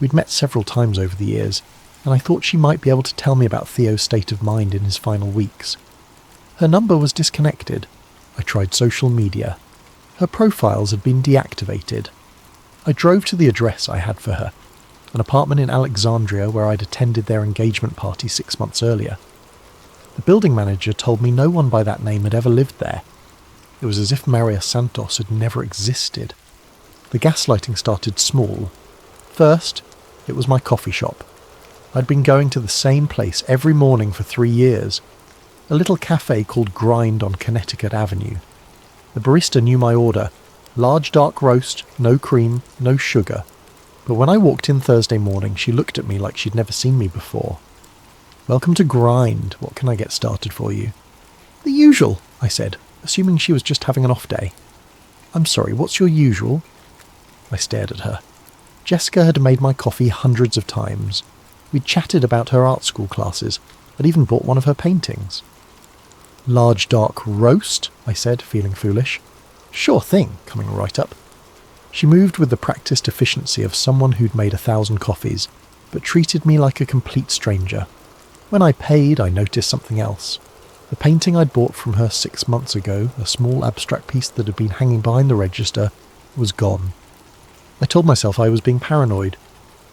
We'd met several times over the years, and I thought she might be able to tell me about Theo's state of mind in his final weeks. Her number was disconnected. I tried social media. Her profiles had been deactivated. I drove to the address I had for her, an apartment in Alexandria where I'd attended their engagement party 6 months earlier. The building manager told me no one by that name had ever lived there. It was as if Maria Santos had never existed. The gaslighting started small. First, it was my coffee shop. I'd been going to the same place every morning for 3 years, a little cafe called Grind on Connecticut Avenue. The barista knew my order: large dark roast, no cream, no sugar. But when I walked in Thursday morning, she looked at me like she'd never seen me before. "Welcome to Grind. What can I get started for you?" "The usual," I said, assuming she was just having an off day. "I'm sorry, what's your usual?" I stared at her. Jessica had made my coffee hundreds of times. We'd chatted about her art school classes. I'd even bought one of her paintings. "Large dark roast," I said, feeling foolish. "Sure thing," coming right up. She moved with the practiced efficiency of someone who'd made 1,000 coffees, but treated me like a complete stranger. When I paid, I noticed something else. The painting I'd bought from her 6 months ago, a small abstract piece that had been hanging behind the register, was gone. I told myself I was being paranoid.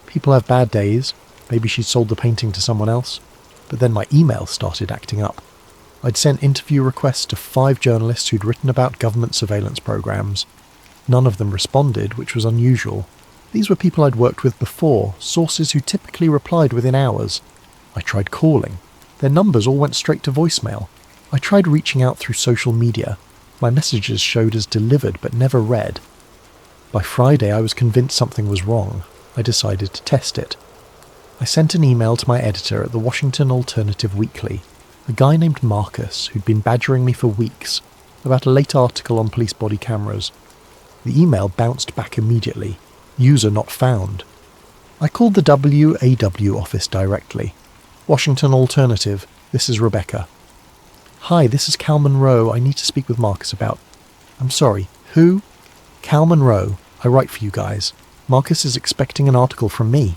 People have bad days. Maybe she'd sold the painting to someone else. But then my email started acting up. I'd sent interview requests to 5 journalists who'd written about government surveillance programs. None of them responded, which was unusual. These were people I'd worked with before, sources who typically replied within hours. I tried calling. Their numbers all went straight to voicemail. I tried reaching out through social media. My messages showed as delivered but never read. By Friday I was convinced something was wrong. I decided to test it. I sent an email to my editor at the Washington Alternative Weekly, a guy named Marcus who'd been badgering me for weeks about a late article on police body cameras. The email bounced back immediately. User not found. I called the WAW office directly. "Washington Alternative, this is Rebecca." "Hi, this is Cal Monroe. I need to speak with Marcus about..." "I'm sorry, who?" "Cal Monroe. I write for you guys. Marcus is expecting an article from me."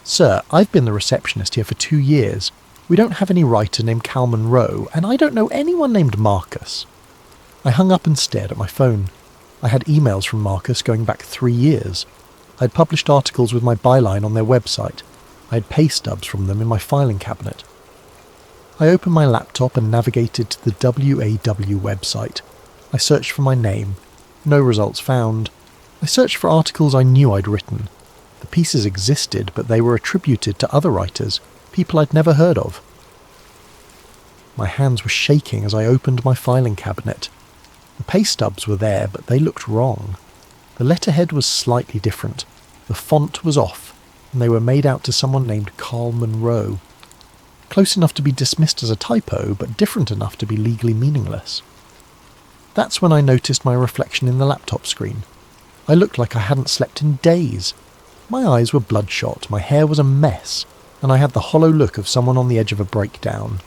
"Sir, I've been the receptionist here for 2 years. We don't have any writer named Cal Monroe, and I don't know anyone named Marcus." I hung up and stared at my phone. I had emails from Marcus going back 3 years. I'd published articles with my byline on their website. I had pay stubs from them in my filing cabinet. I opened my laptop and navigated to the WAW website. I searched for my name. No results found. I searched for articles I knew I'd written. The pieces existed, but they were attributed to other writers, people I'd never heard of. My hands were shaking as I opened my filing cabinet. The pay stubs were there, but they looked wrong. The letterhead was slightly different. The font was off, and they were made out to someone named Carl Monroe. Close enough to be dismissed as a typo, but different enough to be legally meaningless. That's when I noticed my reflection in the laptop screen. I looked like I hadn't slept in days. My eyes were bloodshot, my hair was a mess, and I had the hollow look of someone on the edge of a breakdown.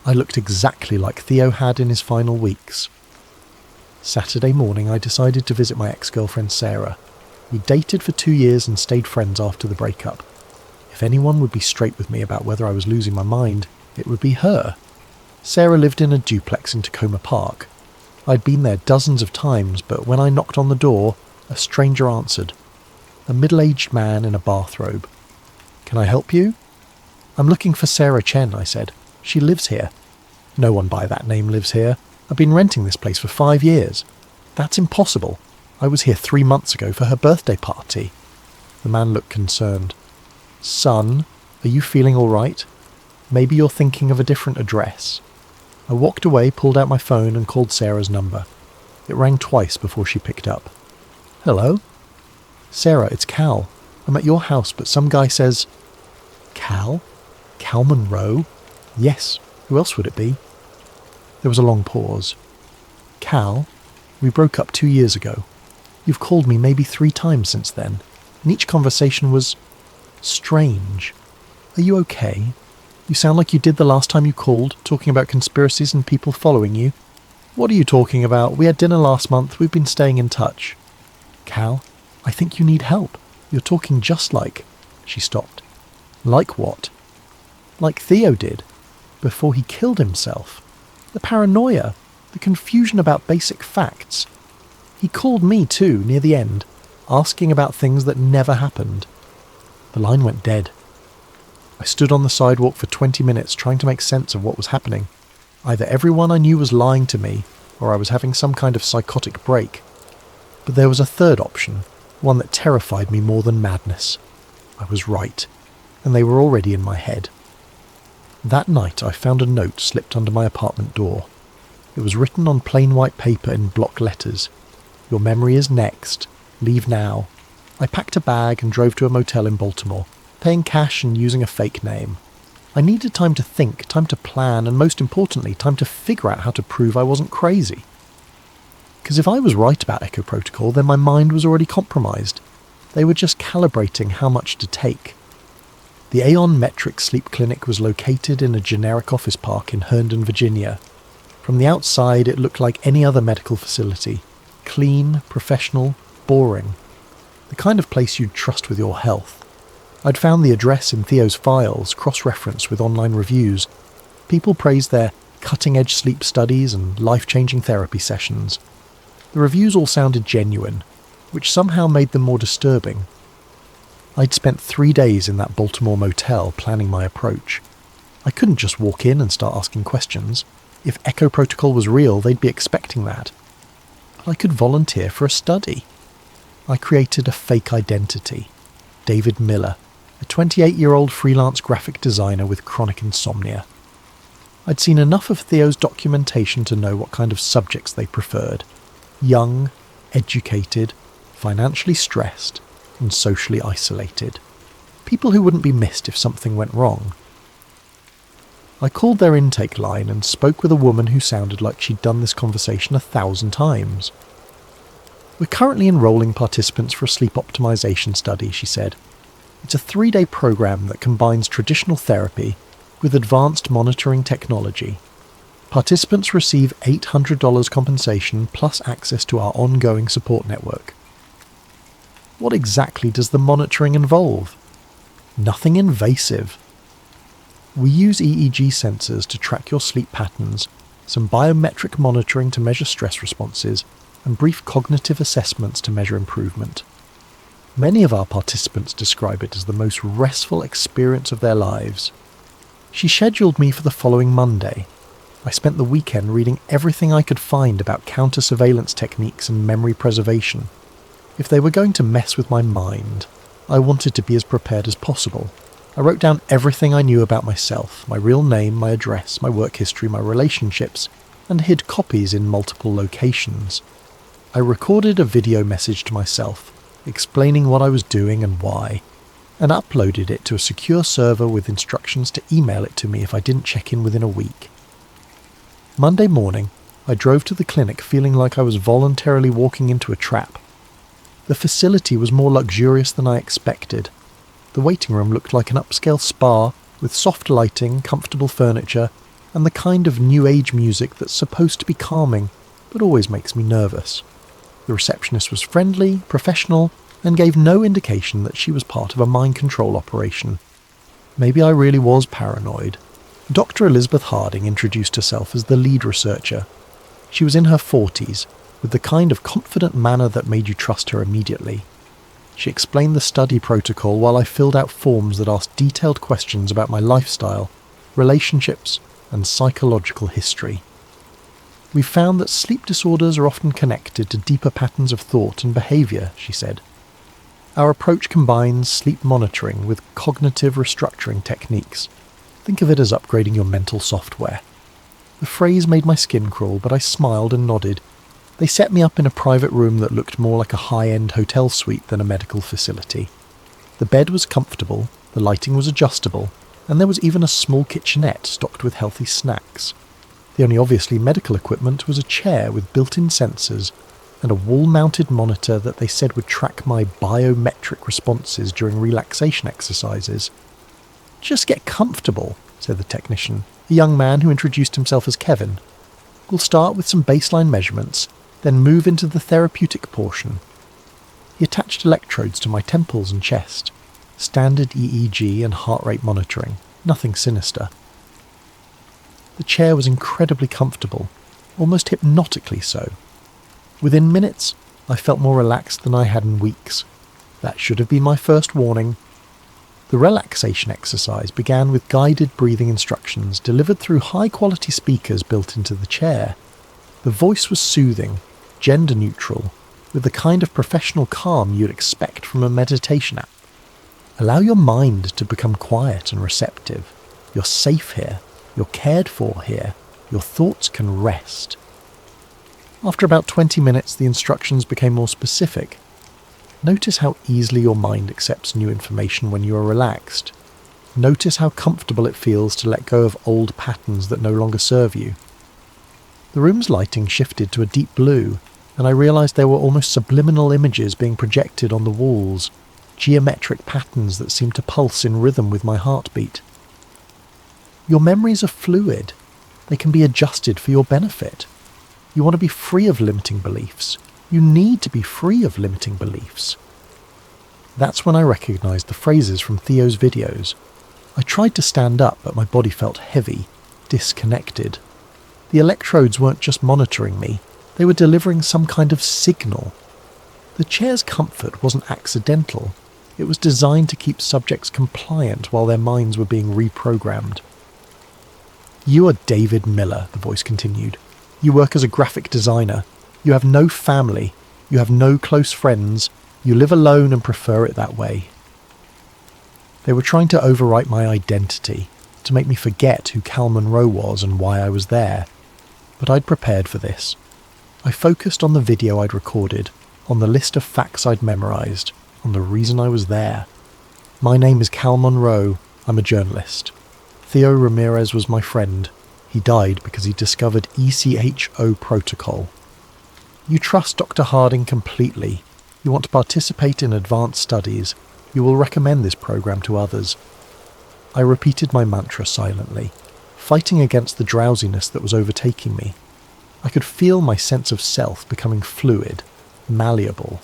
I looked exactly like Theo had in his final weeks. Saturday morning I decided to visit my ex-girlfriend Sarah. We dated for 2 years and stayed friends after the breakup. If anyone would be straight with me about whether I was losing my mind, it would be her. Sarah lived in a duplex in Tacoma Park. I'd been there dozens of times, but when I knocked on the door, a stranger answered. A middle-aged man in a bathrobe. "Can I help you?" "I'm looking for Sarah Chen," I said. "She lives here." "No one by that name lives here. I've been renting this place for 5 years." "That's impossible. I was here 3 months ago for her birthday party." The man looked concerned. "Son, are you feeling all right? Maybe you're thinking of a different address." I walked away, pulled out my phone and called Sarah's number. It rang twice before she picked up. "Hello?" "Sarah, it's Cal. I'm at your house, but some guy says..." "Cal? Cal Monroe?" "Yes. Who else would it be?" There was a long pause. "Cal, we broke up 2 years ago. You've called me maybe 3 times since then, and each conversation was strange. Are you okay? You sound like you did the last time you called, talking about conspiracies and people following you." "What are you talking about? We had dinner last month. We've been staying in touch." Cal, I think you need help. You're talking just like... She stopped. Like what? Like Theo did, before he killed himself. The paranoia, the confusion about basic facts. He called me too, near the end, asking about things that never happened. The line went dead. I stood on the sidewalk for 20 minutes trying to make sense of what was happening. Either everyone I knew was lying to me, or I was having some kind of psychotic break. But there was a third option, one that terrified me more than madness. I was right, and they were already in my head. That night I found a note slipped under my apartment door. It was written on plain white paper in block letters. Your memory is next. Leave now. I packed a bag and drove to a motel in Baltimore, paying cash and using a fake name. I needed time to think, time to plan, and most importantly, time to figure out how to prove I wasn't crazy. Because if I was right about Echo Protocol, then my mind was already compromised. They were just calibrating how much to take. The Aeon Metric Sleep Clinic was located in a generic office park in Herndon, Virginia. From the outside, it looked like any other medical facility. Clean, professional, boring. The kind of place you'd trust with your health. I'd found the address in Theo's files, cross-referenced with online reviews. People praised their cutting-edge sleep studies and life-changing therapy sessions. The reviews all sounded genuine, which somehow made them more disturbing. I'd spent 3 days in that Baltimore motel planning my approach. I couldn't just walk in and start asking questions. If Echo Protocol was real, they'd be expecting that. But I could volunteer for a study. I created a fake identity. David Miller, a 28-year-old freelance graphic designer with chronic insomnia. I'd seen enough of Theo's documentation to know what kind of subjects they preferred. Young, educated, financially stressed, and socially isolated. People who wouldn't be missed if something went wrong. I called their intake line and spoke with a woman who sounded like she'd done this conversation 1,000 times. We're currently enrolling participants for a sleep optimization study, she said. It's a 3-day program that combines traditional therapy with advanced monitoring technology. Participants receive $800 compensation plus access to our ongoing support network. What exactly does the monitoring involve? Nothing invasive. We use EEG sensors to track your sleep patterns, some biometric monitoring to measure stress responses, and brief cognitive assessments to measure improvement. Many of our participants describe it as the most restful experience of their lives. She scheduled me for the following Monday. I spent the weekend reading everything I could find about counter-surveillance techniques and memory preservation. If they were going to mess with my mind, I wanted to be as prepared as possible. I wrote down everything I knew about myself, my real name, my address, my work history, my relationships, and hid copies in multiple locations. I recorded a video message to myself, explaining what I was doing and why, and uploaded it to a secure server with instructions to email it to me if I didn't check in within a week. Monday morning, I drove to the clinic feeling like I was voluntarily walking into a trap. The facility was more luxurious than I expected. The waiting room looked like an upscale spa with soft lighting, comfortable furniture, and the kind of new age music that's supposed to be calming, but always makes me nervous. The receptionist was friendly, professional, and gave no indication that she was part of a mind control operation. Maybe I really was paranoid. Dr. Elizabeth Harding introduced herself as the lead researcher. She was in her 40s, with the kind of confident manner that made you trust her immediately. She explained the study protocol while I filled out forms that asked detailed questions about my lifestyle, relationships, and psychological history. We found that sleep disorders are often connected to deeper patterns of thought and behaviour, she said. Our approach combines sleep monitoring with cognitive restructuring techniques. Think of it as upgrading your mental software. The phrase made my skin crawl, but I smiled and nodded. They set me up in a private room that looked more like a high-end hotel suite than a medical facility. The bed was comfortable, the lighting was adjustable, and there was even a small kitchenette stocked with healthy snacks. The only obviously medical equipment was a chair with built-in sensors and a wall-mounted monitor that they said would track my biometric responses during relaxation exercises. "Just get comfortable," said the technician, a young man who introduced himself as Kevin. "We'll start with some baseline measurements, then move into the therapeutic portion." He attached electrodes to my temples and chest. Standard EEG and heart rate monitoring, nothing sinister. The chair was incredibly comfortable, almost hypnotically so. Within minutes, I felt more relaxed than I had in weeks. That should have been my first warning. The relaxation exercise began with guided breathing instructions delivered through high-quality speakers built into the chair. The voice was soothing, gender-neutral, with the kind of professional calm you'd expect from a meditation app. Allow your mind to become quiet and receptive. You're safe here. You're cared for here. Your thoughts can rest. After about 20 minutes, the instructions became more specific. Notice how easily your mind accepts new information when you are relaxed. Notice how comfortable it feels to let go of old patterns that no longer serve you. The room's lighting shifted to a deep blue, and I realised there were almost subliminal images being projected on the walls, geometric patterns that seemed to pulse in rhythm with my heartbeat. Your memories are fluid. They can be adjusted for your benefit. You want to be free of limiting beliefs. You need to be free of limiting beliefs. That's when I recognised the phrases from Theo's videos. I tried to stand up, but my body felt heavy, disconnected. The electrodes weren't just monitoring me, they were delivering some kind of signal. The chair's comfort wasn't accidental. It was designed to keep subjects compliant while their minds were being reprogrammed. "You are David Miller," the voice continued. "You work as a graphic designer. You have no family. You have no close friends. You live alone and prefer it that way." They were trying to overwrite my identity, to make me forget who Cal Monroe was and why I was there. But I'd prepared for this. I focused on the video I'd recorded, on the list of facts I'd memorised, on the reason I was there. My name is Cal Monroe. I'm a journalist. Theo Ramirez was my friend. He died because he discovered ECHO protocol. You trust Dr. Harding completely. You want to participate in advanced studies. You will recommend this program to others. I repeated my mantra silently, fighting against the drowsiness that was overtaking me. I could feel my sense of self becoming fluid, malleable.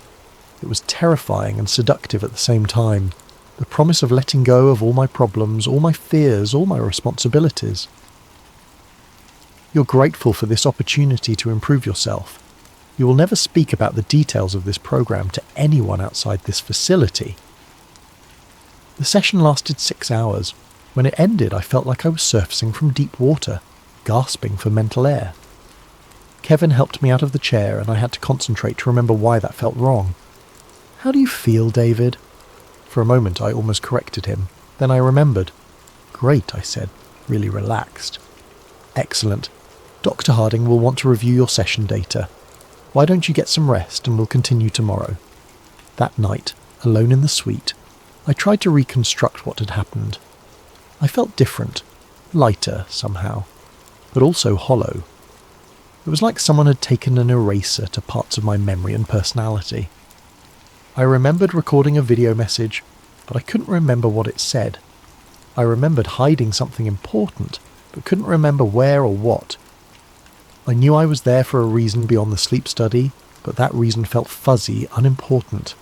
It was terrifying and seductive at the same time, the promise of letting go of all my problems, all my fears, all my responsibilities. You're grateful for this opportunity to improve yourself. You will never speak about the details of this program to anyone outside this facility. The session lasted 6 hours. When it ended, I felt like I was surfacing from deep water, gasping for mental air. Kevin helped me out of the chair, and I had to concentrate to remember why that felt wrong. "How do you feel, David?" For a moment I almost corrected him. Then I remembered. "Great," I said, really relaxed. "Excellent. Dr. Harding will want to review your session data. Why don't you get some rest and we'll continue tomorrow?" That night, alone in the suite, I tried to reconstruct what had happened. I felt different, lighter somehow, but also hollow. It was like someone had taken an eraser to parts of my memory and personality. I remembered recording a video message, but I couldn't remember what it said. I remembered hiding something important, but couldn't remember where or what. I knew I was there for a reason beyond the sleep study, but that reason felt fuzzy, unimportant.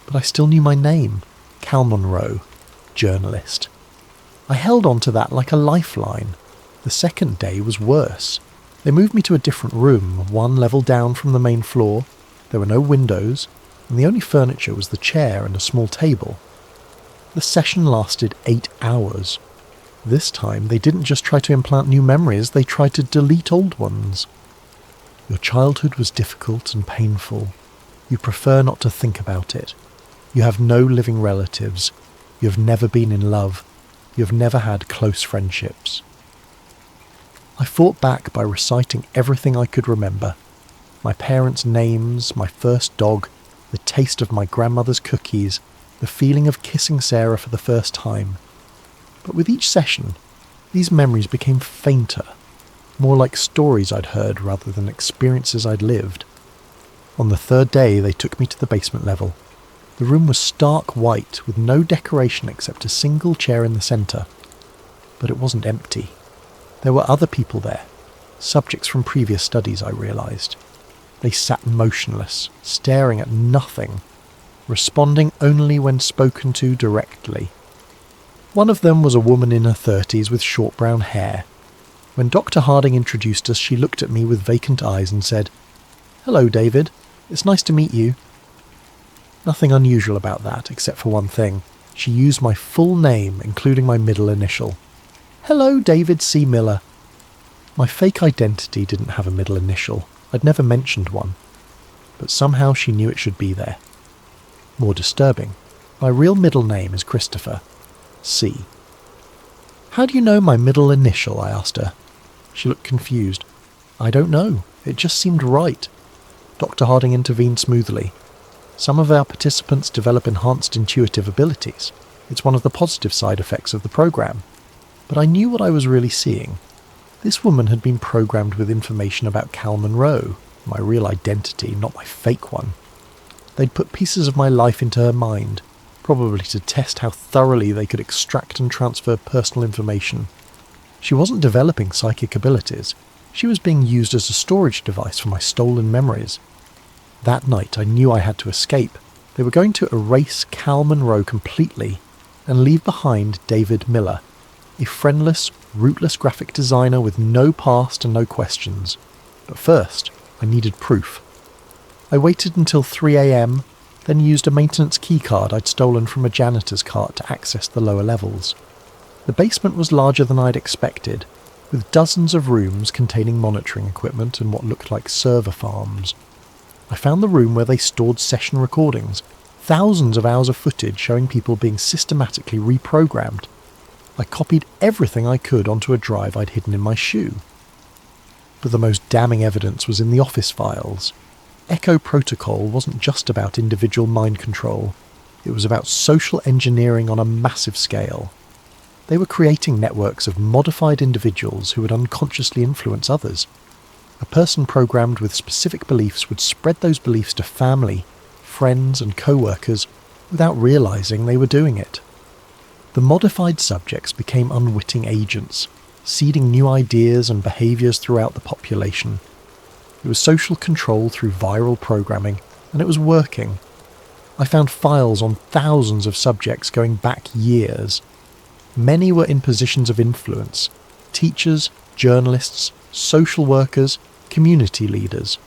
But I still knew my name, Cal Monroe, journalist. I held on to that like a lifeline. The second day was worse. They moved me to a different room, one level down from the main floor. There were no windows, and the only furniture was the chair and a small table. The session lasted 8 hours. This time, they didn't just try to implant new memories, they tried to delete old ones. Your childhood was difficult and painful. You prefer not to think about it. You have no living relatives. You have never been in love. You have never had close friendships. I fought back by reciting everything I could remember. My parents' names, my first dog, the taste of my grandmother's cookies, the feeling of kissing Sarah for the first time. But with each session, these memories became fainter, more like stories I'd heard rather than experiences I'd lived. On the third day, they took me to the basement level. The room was stark white, with no decoration except a single chair in the centre. But it wasn't empty. There were other people there, subjects from previous studies, I realised. They sat motionless, staring at nothing. responding only when spoken to directly. One of them was a woman in her 30s with short brown hair. When Dr. Harding introduced us, she looked at me with vacant eyes and said, "Hello, David. It's nice to meet you." Nothing unusual about that, except for one thing. She used my full name, including my middle initial. "Hello, David C. Miller." My fake identity didn't have a middle initial. I'd never mentioned one. But somehow she knew it should be there. More disturbing, my real middle name is Christopher. C. "How do you know my middle initial?" I asked her. She looked confused. "I don't know. It just seemed right." Dr. Harding intervened smoothly. "Some of our participants develop enhanced intuitive abilities. It's one of the positive side effects of the program." But I knew what I was really seeing. This woman had been programmed with information about Cal Monroe, my real identity, not my fake one. They'd put pieces of my life into her mind, probably to test how thoroughly they could extract and transfer personal information. She wasn't developing psychic abilities. She was being used as a storage device for my stolen memories. That night I knew I had to escape. They were going to erase Cal Monroe completely and leave behind David Miller, a friendless, rootless graphic designer with no past and no questions. But first, I needed proof. I waited until 3 a.m, then used a maintenance keycard I'd stolen from a janitor's cart to access the lower levels. The basement was larger than I'd expected, with dozens of rooms containing monitoring equipment and what looked like server farms. I found the room where they stored session recordings, thousands of hours of footage showing people being systematically reprogrammed. I copied everything I could onto a drive I'd hidden in my shoe. But the most damning evidence was in the office files. Echo Protocol wasn't just about individual mind control. It was about social engineering on a massive scale. They were creating networks of modified individuals who would unconsciously influence others. A person programmed with specific beliefs would spread those beliefs to family, friends and co-workers without realizing they were doing it. The modified subjects became unwitting agents, seeding new ideas and behaviours throughout the population. It was social control through viral programming, and it was working. I found files on thousands of subjects going back years. Many were in positions of influence: teachers, journalists, social workers, community leaders.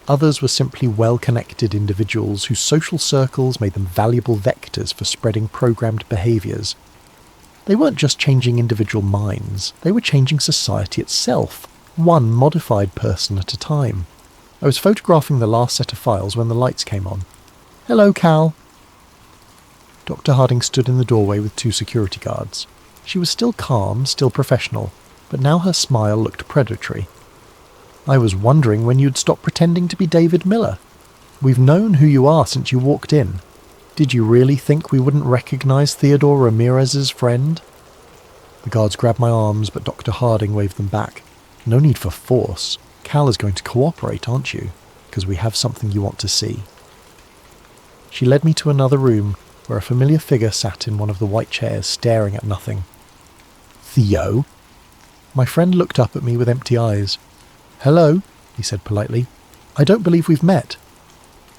Others were simply well-connected individuals whose social circles made them valuable vectors for spreading programmed behaviours. They weren't just changing individual minds, they were changing society itself, one modified person at a time. I was photographing the last set of files when the lights came on. "Hello, Cal." Dr. Harding stood in the doorway with 2 security guards. She was still calm, still professional, but now her smile looked predatory. "I was wondering when you'd stop pretending to be David Miller. We've known who you are since you walked in. Did you really think we wouldn't recognize Theodore Ramirez's friend?" The guards grabbed my arms, but Dr. Harding waved them back. "No need for force. Cal is going to cooperate, aren't you? Because we have something you want to see." She led me to another room, where a familiar figure sat in one of the white chairs staring at nothing. "Theo?" My friend looked up at me with empty eyes. "Hello," he said politely. "I don't believe we've met."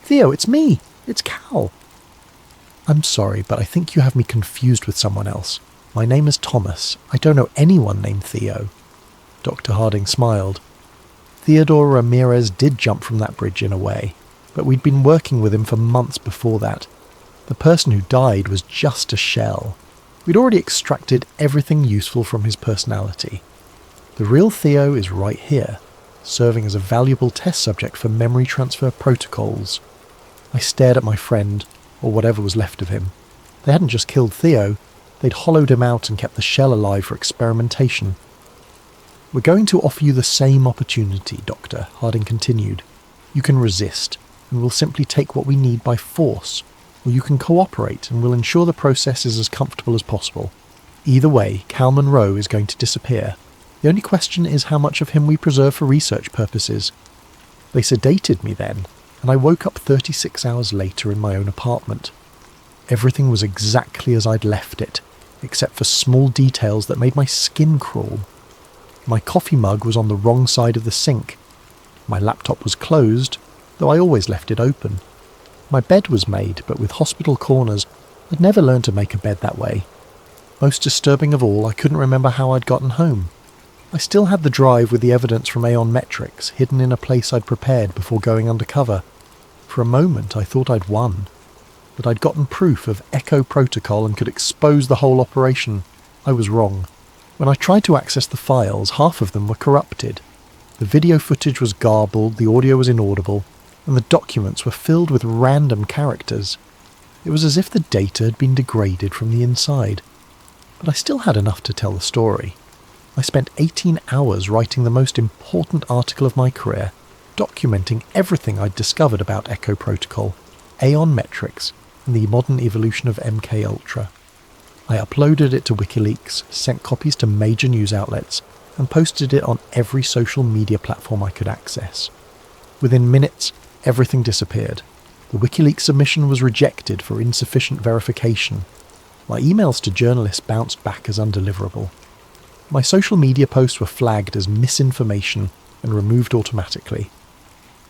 "Theo, it's me. It's Cal." "I'm sorry, but I think you have me confused with someone else. My name is Thomas. I don't know anyone named Theo." Dr. Harding smiled. Theodore Ramirez did jump from that bridge in a way, but we'd been working with him for months before that. The person who died was just a shell. We'd already extracted everything useful from his personality. The real Theo is right here, serving as a valuable test subject for memory transfer protocols. I stared at my friend, or whatever was left of him. They hadn't just killed Theo, they'd hollowed him out and kept the shell alive for experimentation. "We're going to offer you the same opportunity, Doctor," Harding continued. "You can resist, and we'll simply take what we need by force, or you can cooperate and we'll ensure the process is as comfortable as possible. Either way, Cal Monroe is going to disappear. The only question is how much of him we preserve for research purposes." They sedated me then, and I woke up 36 hours later in my own apartment. Everything was exactly as I'd left it, except for small details that made my skin crawl. My coffee mug was on the wrong side of the sink. My laptop was closed, though I always left it open. My bed was made, but with hospital corners, I'd never learned to make a bed that way. Most disturbing of all, I couldn't remember how I'd gotten home. I still had the drive with the evidence from Aeon Metrics hidden in a place I'd prepared before going undercover. For a moment I thought I'd won, that I'd gotten proof of Echo Protocol and could expose the whole operation. I was wrong. When I tried to access the files, half of them were corrupted. The video footage was garbled, the audio was inaudible, and the documents were filled with random characters. It was as if the data had been degraded from the inside. But I still had enough to tell the story. I spent 18 hours writing the most important article of my career, documenting everything I'd discovered about Echo Protocol, Aeon Metrics, and the modern evolution of MKUltra. I uploaded it to WikiLeaks, sent copies to major news outlets, and posted it on every social media platform I could access. Within minutes, everything disappeared. The WikiLeaks submission was rejected for insufficient verification. My emails to journalists bounced back as undeliverable. My social media posts were flagged as misinformation and removed automatically.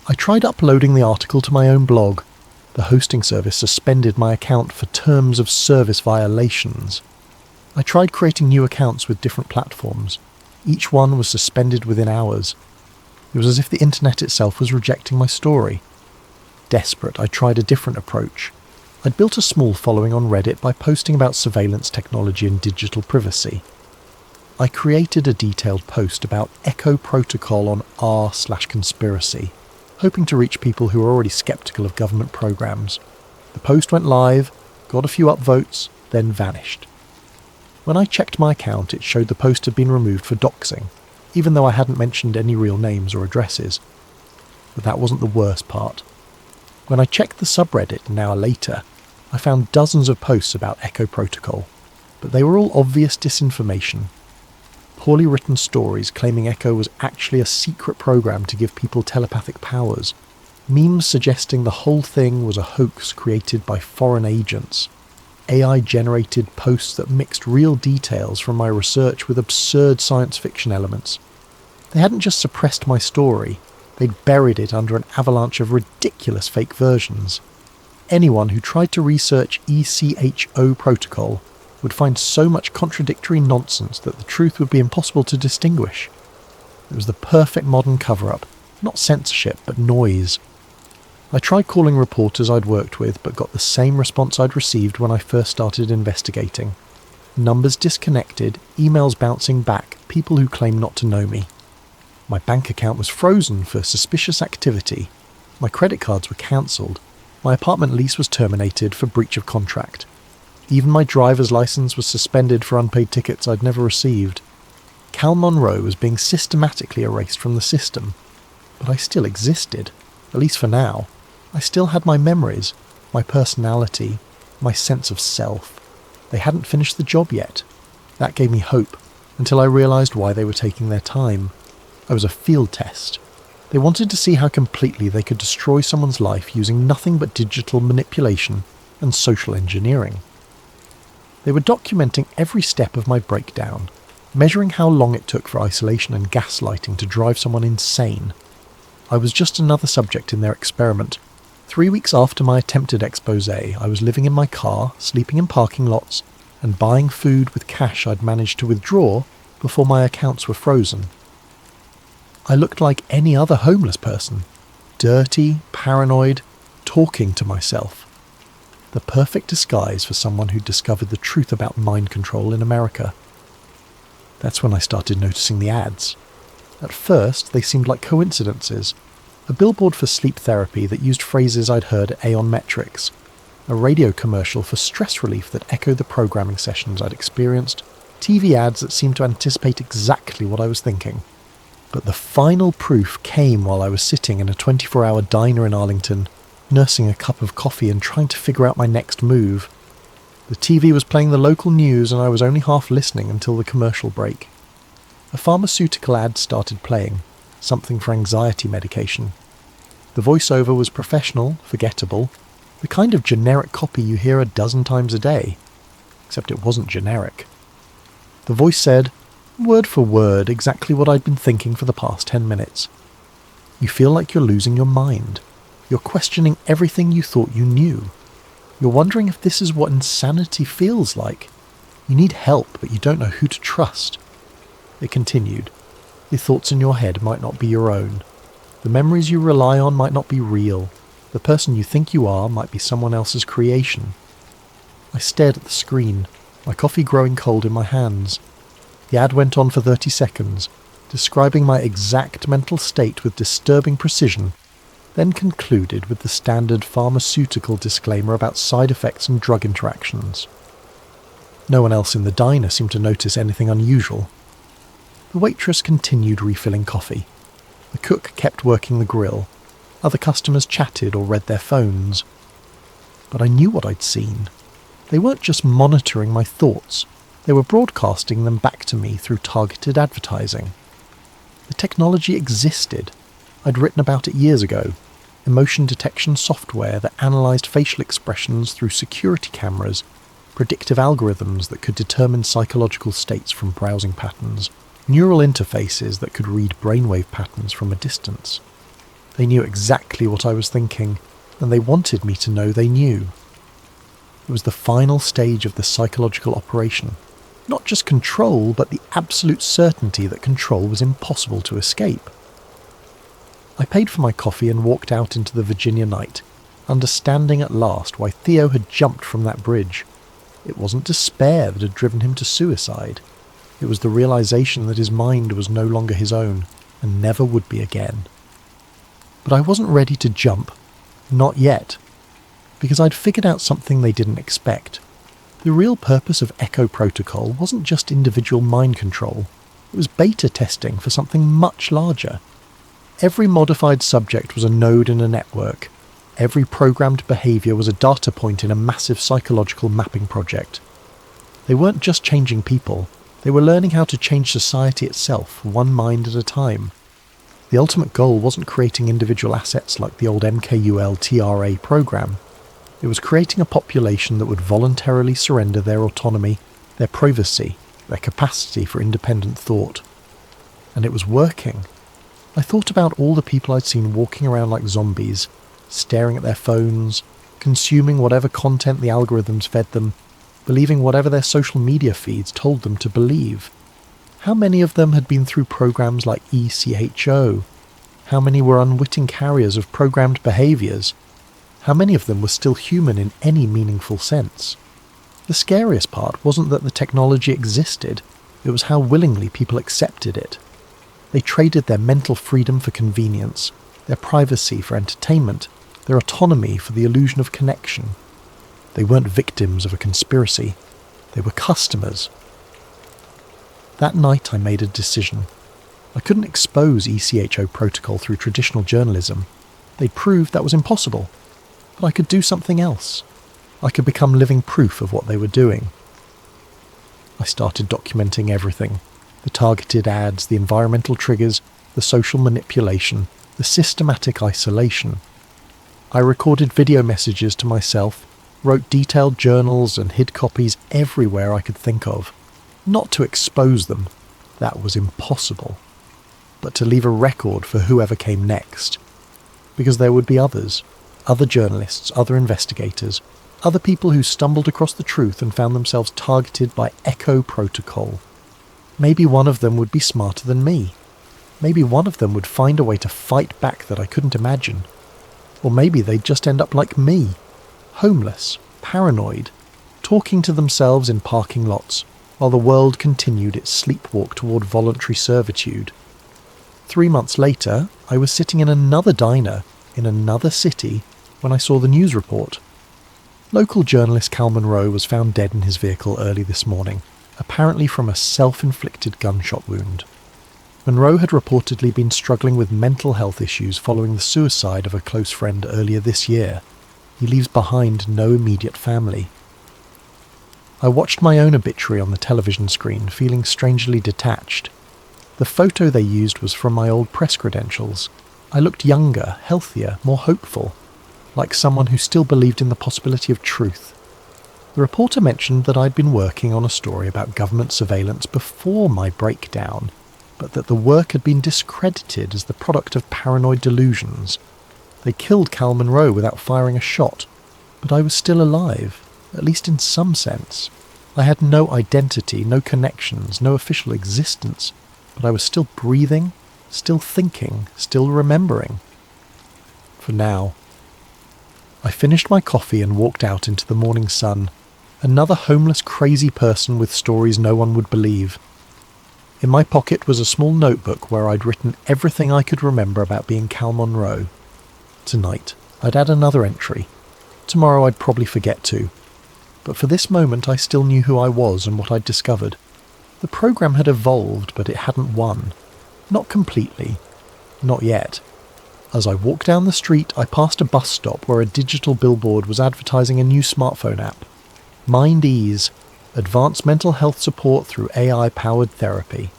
I tried uploading the article to my own blog. The hosting service suspended my account for terms of service violations. I tried creating new accounts with different platforms. Each one was suspended within hours. It was as if the internet itself was rejecting my story. Desperate, I tried a different approach. I'd built a small following on Reddit by posting about surveillance technology and digital privacy. I created a detailed post about Echo Protocol on r/conspiracy, hoping to reach people who were already skeptical of government programs. The post went live, got a few upvotes, then vanished. When I checked my account, it showed the post had been removed for doxing, even though I hadn't mentioned any real names or addresses. But that wasn't the worst part. When I checked the subreddit an hour later, I found dozens of posts about Echo Protocol, but they were all obvious disinformation. Poorly written stories claiming Echo was actually a secret program to give people telepathic powers. Memes suggesting the whole thing was a hoax created by foreign agents. AI-generated posts that mixed real details from my research with absurd science fiction elements. They hadn't just suppressed my story, they'd buried it under an avalanche of ridiculous fake versions. Anyone who tried to research ECHO protocol would find so much contradictory nonsense that the truth would be impossible to distinguish. It was the perfect modern cover-up, not censorship, but noise. I tried calling reporters I'd worked with, but got the same response I'd received when I first started investigating. Numbers disconnected, emails bouncing back, people who claim not to know me. My bank account was frozen for suspicious activity. My credit cards were cancelled. My apartment lease was terminated for breach of contract. Even my driver's license was suspended for unpaid tickets I'd never received. Cal Monroe was being systematically erased from the system. But I still existed, at least for now. I still had my memories, my personality, my sense of self. They hadn't finished the job yet. That gave me hope, until I realised why they were taking their time. I was a field test. They wanted to see how completely they could destroy someone's life using nothing but digital manipulation and social engineering. They were documenting every step of my breakdown, measuring how long it took for isolation and gaslighting to drive someone insane. I was just another subject in their experiment. 3 weeks after my attempted expose, I was living in my car, sleeping in parking lots, and buying food with cash I'd managed to withdraw before my accounts were frozen. I looked like any other homeless person, dirty, paranoid, talking to myself. The perfect disguise for someone who'd discovered the truth about mind control in America. That's when I started noticing the ads. At first, they seemed like coincidences. A billboard for sleep therapy that used phrases I'd heard at Aeon Metrics. A radio commercial for stress relief that echoed the programming sessions I'd experienced. TV ads that seemed to anticipate exactly what I was thinking. But the final proof came while I was sitting in a 24-hour diner in Arlington, nursing a cup of coffee and trying to figure out my next move. The TV was playing the local news and I was only half listening until the commercial break. A pharmaceutical ad started playing, something for anxiety medication. The voiceover was professional, forgettable, the kind of generic copy you hear a dozen times a day. Except it wasn't generic. The voice said, word for word, exactly what I'd been thinking for the past 10 minutes. You feel like you're losing your mind. You're questioning everything you thought you knew. You're wondering if this is what insanity feels like. You need help, but you don't know who to trust. It continued. The thoughts in your head might not be your own. The memories you rely on might not be real. The person you think you are might be someone else's creation. I stared at the screen, my coffee growing cold in my hands. The ad went on for 30 seconds, describing my exact mental state with disturbing precision, then concluded with the standard pharmaceutical disclaimer about side effects and drug interactions. No one else in the diner seemed to notice anything unusual. The waitress continued refilling coffee. The cook kept working the grill. Other customers chatted or read their phones. But I knew what I'd seen. They weren't just monitoring my thoughts, they were broadcasting them back to me through targeted advertising. The technology existed. I'd written about it years ago. Emotion detection software that analysed facial expressions through security cameras, predictive algorithms that could determine psychological states from browsing patterns, neural interfaces that could read brainwave patterns from a distance. They knew exactly what I was thinking, and they wanted me to know they knew. It was the final stage of the psychological operation. Not just control, but the absolute certainty that control was impossible to escape. I paid for my coffee and walked out into the Virginia night, understanding at last why Theo had jumped from that bridge. It wasn't despair that had driven him to suicide. It was the realization that his mind was no longer his own, and never would be again. But I wasn't ready to jump. Not yet. Because I'd figured out something they didn't expect. The real purpose of Echo Protocol wasn't just individual mind control. It was beta testing for something much larger. Every modified subject was a node in a network. Every programmed behaviour was a data point in a massive psychological mapping project. They weren't just changing people, they were learning how to change society itself, one mind at a time. The ultimate goal wasn't creating individual assets like the old MKUL TRA program. It was creating a population that would voluntarily surrender their autonomy, their privacy, their capacity for independent thought. And it was working. I thought about all the people I'd seen walking around like zombies, staring at their phones, consuming whatever content the algorithms fed them, believing whatever their social media feeds told them to believe. How many of them had been through programs like ECHO? How many were unwitting carriers of programmed behaviours? How many of them were still human in any meaningful sense? The scariest part wasn't that the technology existed, it was how willingly people accepted it. They traded their mental freedom for convenience, their privacy for entertainment, their autonomy for the illusion of connection. They weren't victims of a conspiracy, they were customers. That night I made a decision. I couldn't expose ECHO protocol through traditional journalism. They'd proved that was impossible. But I could do something else. I could become living proof of what they were doing. I started documenting everything. The targeted ads, the environmental triggers, the social manipulation, the systematic isolation. I recorded video messages to myself, wrote detailed journals and hid copies everywhere I could think of. Not to expose them, that was impossible, but to leave a record for whoever came next. Because there would be others, other journalists, other investigators, other people who stumbled across the truth and found themselves targeted by Echo Protocol. Maybe one of them would be smarter than me. Maybe one of them would find a way to fight back that I couldn't imagine. Or maybe they'd just end up like me, homeless, paranoid, talking to themselves in parking lots, while the world continued its sleepwalk toward voluntary servitude. 3 months later, I was sitting in another diner, in another city, when I saw the news report. Local journalist Cal Monroe was found dead in his vehicle early this morning, apparently from a self-inflicted gunshot wound. Monroe had reportedly been struggling with mental health issues following the suicide of a close friend earlier this year. He leaves behind no immediate family. I watched my own obituary on the television screen, feeling strangely detached. The photo they used was from my old press credentials. I looked younger, healthier, more hopeful, like someone who still believed in the possibility of truth. The reporter mentioned that I'd been working on a story about government surveillance before my breakdown, but that the work had been discredited as the product of paranoid delusions. They killed Cal Monroe without firing a shot, but I was still alive, at least in some sense. I had no identity, no connections, no official existence, but I was still breathing, still thinking, still remembering. For now. I finished my coffee and walked out into the morning sun, another homeless crazy person with stories no one would believe. In my pocket was a small notebook where I'd written everything I could remember about being Cal Monroe. Tonight, I'd add another entry. Tomorrow I'd probably forget to. But for this moment I still knew who I was and what I'd discovered. The program had evolved, but it hadn't won. Not completely. Not yet. As I walked down the street, I passed a bus stop where a digital billboard was advertising a new smartphone app. Mind Ease, advanced mental health support through AI-powered therapy.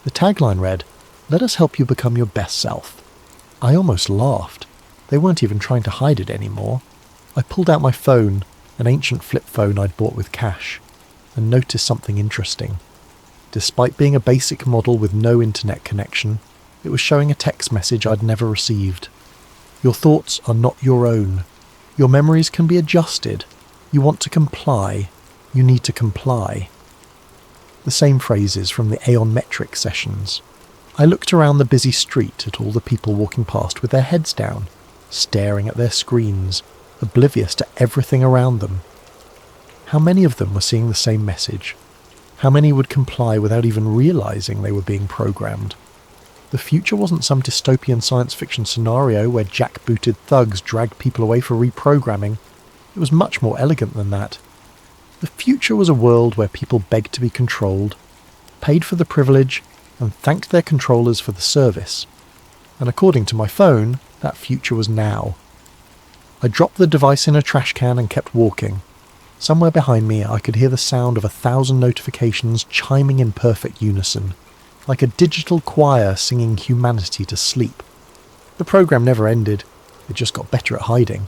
The tagline read, "Let us help you become your best self." I almost laughed. They weren't even trying to hide it anymore. I pulled out my phone, an ancient flip phone I'd bought with cash, and noticed something interesting. Despite being a basic model with no internet connection, it was showing a text message I'd never received. Your thoughts are not your own. Your memories can be adjusted. You want to comply. You need to comply. The same phrases from the Aeon-metric sessions. I looked around the busy street at all the people walking past with their heads down, staring at their screens, oblivious to everything around them. How many of them were seeing the same message? How many would comply without even realizing they were being programmed? The future wasn't some dystopian science fiction scenario where jackbooted thugs dragged people away for reprogramming. It was much more elegant than that. The future was a world where people begged to be controlled, paid for the privilege, and thanked their controllers for the service. And according to my phone, that future was now. I dropped the device in a trash can and kept walking. Somewhere behind me I could hear the sound of 1,000 notifications chiming in perfect unison, like a digital choir singing humanity to sleep. The program never ended, it just got better at hiding.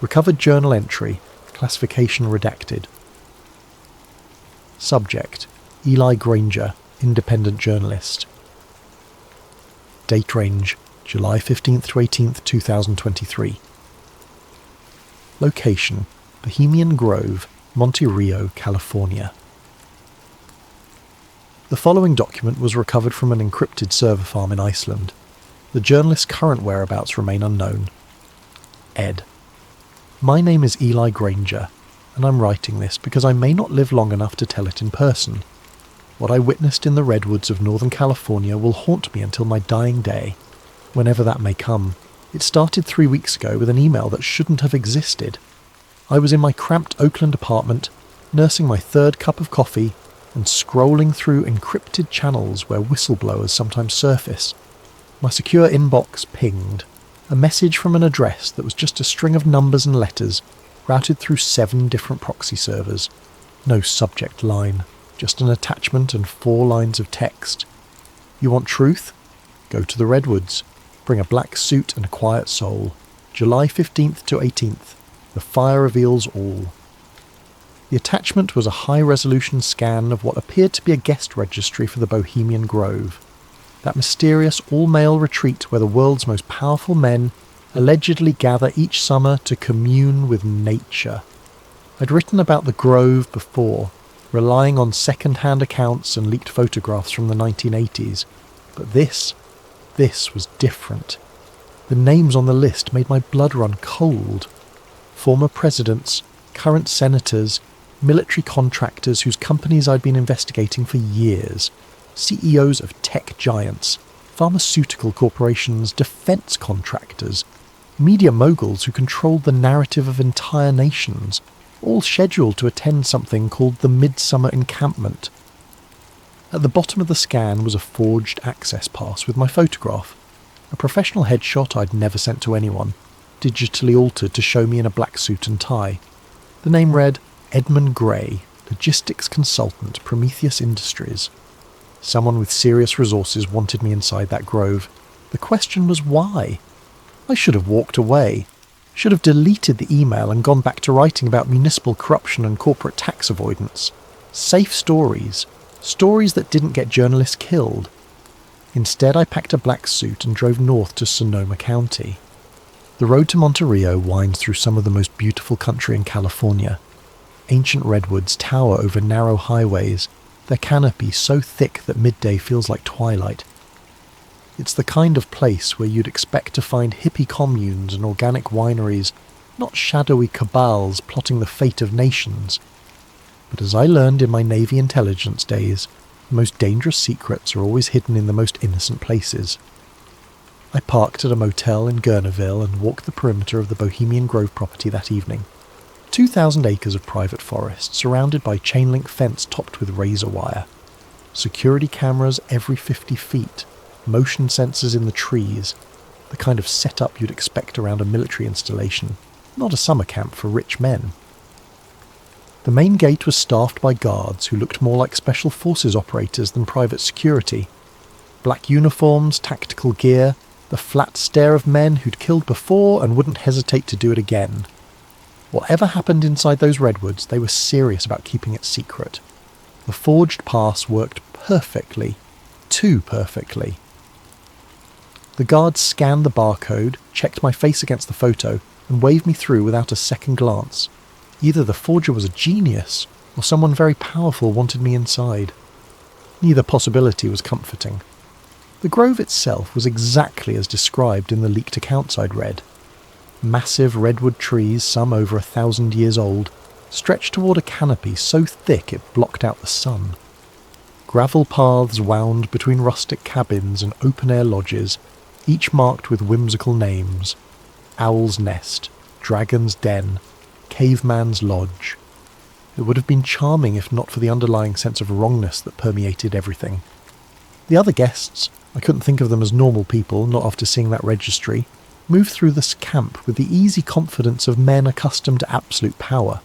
Recovered journal entry, classification redacted. Subject, Eli Granger, independent journalist. Date range, July 15th to 18th, 2023. Location, Bohemian Grove, Monte Rio, California. The following document was recovered from an encrypted server farm in Iceland. The journalist's current whereabouts remain unknown. Ed. My name is Eli Granger, and I'm writing this because I may not live long enough to tell it in person. What I witnessed in the redwoods of Northern California will haunt me until my dying day, whenever that may come. It started 3 weeks ago with an email that shouldn't have existed. I was in my cramped Oakland apartment, nursing my third cup of coffee, and scrolling through encrypted channels where whistleblowers sometimes surface. My secure inbox pinged. A message from an address that was just a string of numbers and letters, routed through 7 different proxy servers. No subject line, just an attachment and 4 lines of text. You want truth? Go to the redwoods. Bring a black suit and a quiet soul. July 15th to 18th. The fire reveals all. The attachment was a high-resolution scan of what appeared to be a guest registry for the Bohemian Grove. That mysterious all-male retreat where the world's most powerful men allegedly gather each summer to commune with nature. I'd written about the Grove before, relying on second-hand accounts and leaked photographs from the 1980s, but this was different. The names on the list made my blood run cold. Former presidents, current senators, military contractors whose companies I'd been investigating for years, CEOs of tech giants, pharmaceutical corporations, defense contractors, media moguls who controlled the narrative of entire nations, all scheduled to attend something called the Midsummer Encampment. At the bottom of the scan was a forged access pass with my photograph, a professional headshot I'd never sent to anyone, digitally altered to show me in a black suit and tie. The name read Edmund Gray, Logistics Consultant, Prometheus Industries. Someone with serious resources wanted me inside that grove. The question was why? I should have walked away. Should have deleted the email and gone back to writing about municipal corruption and corporate tax avoidance. Safe stories. Stories that didn't get journalists killed. Instead, I packed a black suit and drove north to Sonoma County. The road to Monterey winds through some of the most beautiful country in California. Ancient redwoods tower over narrow highways, their canopy so thick that midday feels like twilight. It's the kind of place where you'd expect to find hippie communes and organic wineries, not shadowy cabals plotting the fate of nations. But as I learned in my Navy intelligence days, the most dangerous secrets are always hidden in the most innocent places. I parked at a motel in Gurneyville and walked the perimeter of the Bohemian Grove property that evening. 2,000 acres of private forest, surrounded by chain-link fence topped with razor wire. Security cameras every 50 feet, motion sensors in the trees, the kind of setup you'd expect around a military installation, not a summer camp for rich men. The main gate was staffed by guards who looked more like special forces operators than private security. Black uniforms, tactical gear, the flat stare of men who'd killed before and wouldn't hesitate to do it again. Whatever happened inside those redwoods, they were serious about keeping it secret. The forged pass worked perfectly, too perfectly. The guards scanned the barcode, checked my face against the photo, and waved me through without a second glance. Either the forger was a genius, or someone very powerful wanted me inside. Neither possibility was comforting. The grove itself was exactly as described in the leaked accounts I'd read. Massive redwood trees, some over 1,000 years old, stretched toward a canopy so thick it blocked out the sun. Gravel paths wound between rustic cabins and open-air lodges, each marked with whimsical names: Owl's Nest, Dragon's Den, Caveman's Lodge. It would have been charming if not for the underlying sense of wrongness that permeated everything. The other guests, I couldn't think of them as normal people, not after seeing that registry, moved through this camp with the easy confidence of men accustomed to absolute power.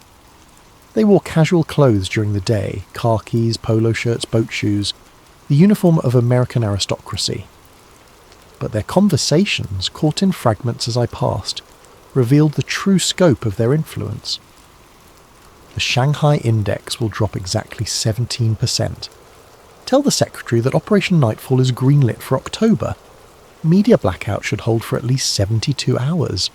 They wore casual clothes during the day, khakis, polo shirts, boat shoes, the uniform of American aristocracy. But their conversations, caught in fragments as I passed, revealed the true scope of their influence. The Shanghai Index will drop exactly 17%. Tell the secretary that Operation Nightfall is greenlit for October. Media blackout should hold for at least 72 hours.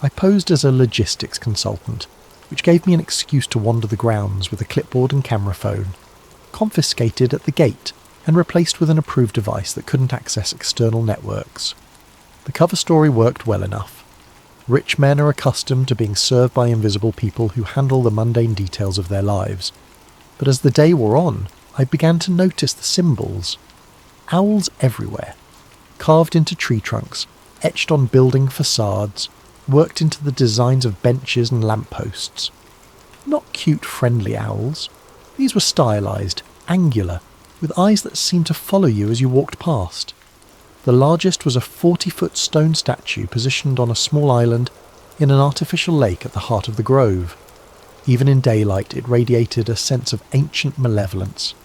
I posed as a logistics consultant, which gave me an excuse to wander the grounds with a clipboard and camera phone, confiscated at the gate and replaced with an approved device that couldn't access external networks. The cover story worked well enough. Rich men are accustomed to being served by invisible people who handle the mundane details of their lives. But as the day wore on, I began to notice the symbols. Owls everywhere. Carved into tree trunks, etched on building facades, worked into the designs of benches and lampposts. Not cute, friendly owls. These were stylized, angular, with eyes that seemed to follow you as you walked past. The largest was a 40-foot stone statue positioned on a small island in an artificial lake at the heart of the grove. Even in daylight, it radiated a sense of ancient malevolence.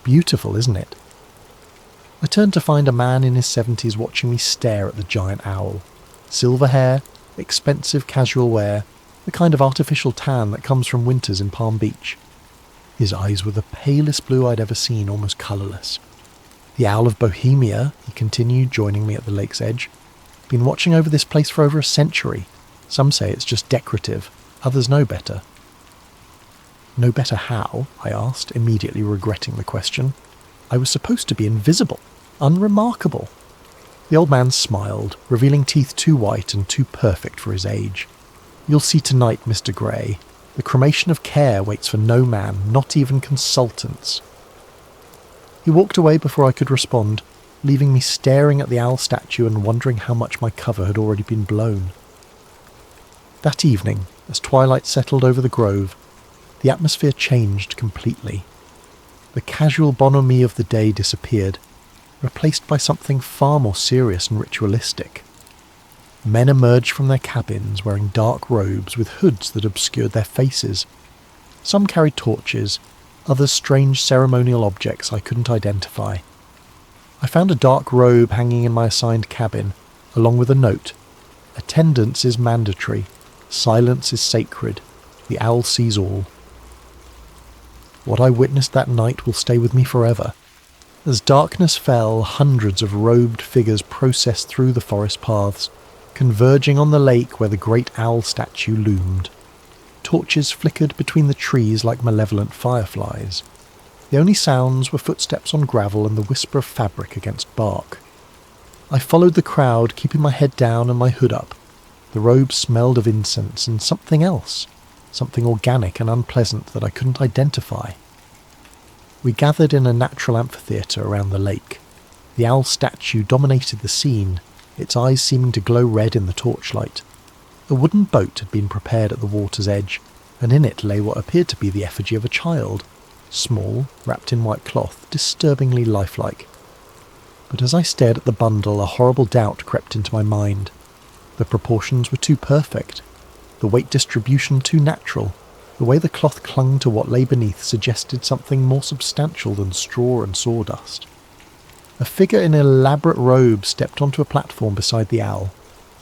Beautiful, isn't it? I turned to find a man in his 70s watching me stare at the giant owl. Silver hair, expensive casual wear, the kind of artificial tan that comes from winters in Palm Beach. His eyes were the palest blue I'd ever seen, almost colourless. The Owl of Bohemia, he continued, joining me at the lake's edge. Been watching over this place for over a century. Some say it's just decorative, others know better. Know better how? I asked, immediately regretting the question. I was supposed to be invisible, unremarkable. The old man smiled, revealing teeth too white and too perfect for his age. "You'll see tonight, Mr. Grey. The cremation of care waits for no man, not even consultants." He walked away before I could respond, leaving me staring at the owl statue and wondering how much my cover had already been blown. That evening, as twilight settled over the grove, the atmosphere changed completely. The casual bonhomie of the day disappeared, replaced by something far more serious and ritualistic. Men emerged from their cabins wearing dark robes with hoods that obscured their faces. Some carried torches, others strange ceremonial objects I couldn't identify. I found a dark robe hanging in my assigned cabin, along with a note. "Attendance is mandatory. Silence is sacred. The owl sees all." What I witnessed that night will stay with me forever. As darkness fell, hundreds of robed figures processed through the forest paths, converging on the lake where the great owl statue loomed. Torches flickered between the trees like malevolent fireflies. The only sounds were footsteps on gravel and the whisper of fabric against bark. I followed the crowd, keeping my head down and my hood up. The robe smelled of incense and something else, something organic and unpleasant that I couldn't identify. We gathered in a natural amphitheatre around the lake. The owl statue dominated the scene, its eyes seeming to glow red in the torchlight. A wooden boat had been prepared at the water's edge, and in it lay what appeared to be the effigy of a child, small, wrapped in white cloth, disturbingly lifelike. But as I stared at the bundle, a horrible doubt crept into my mind. The proportions were too perfect, the weight distribution too natural. The way the cloth clung to what lay beneath suggested something more substantial than straw and sawdust. A figure in an elaborate robe stepped onto a platform beside the owl.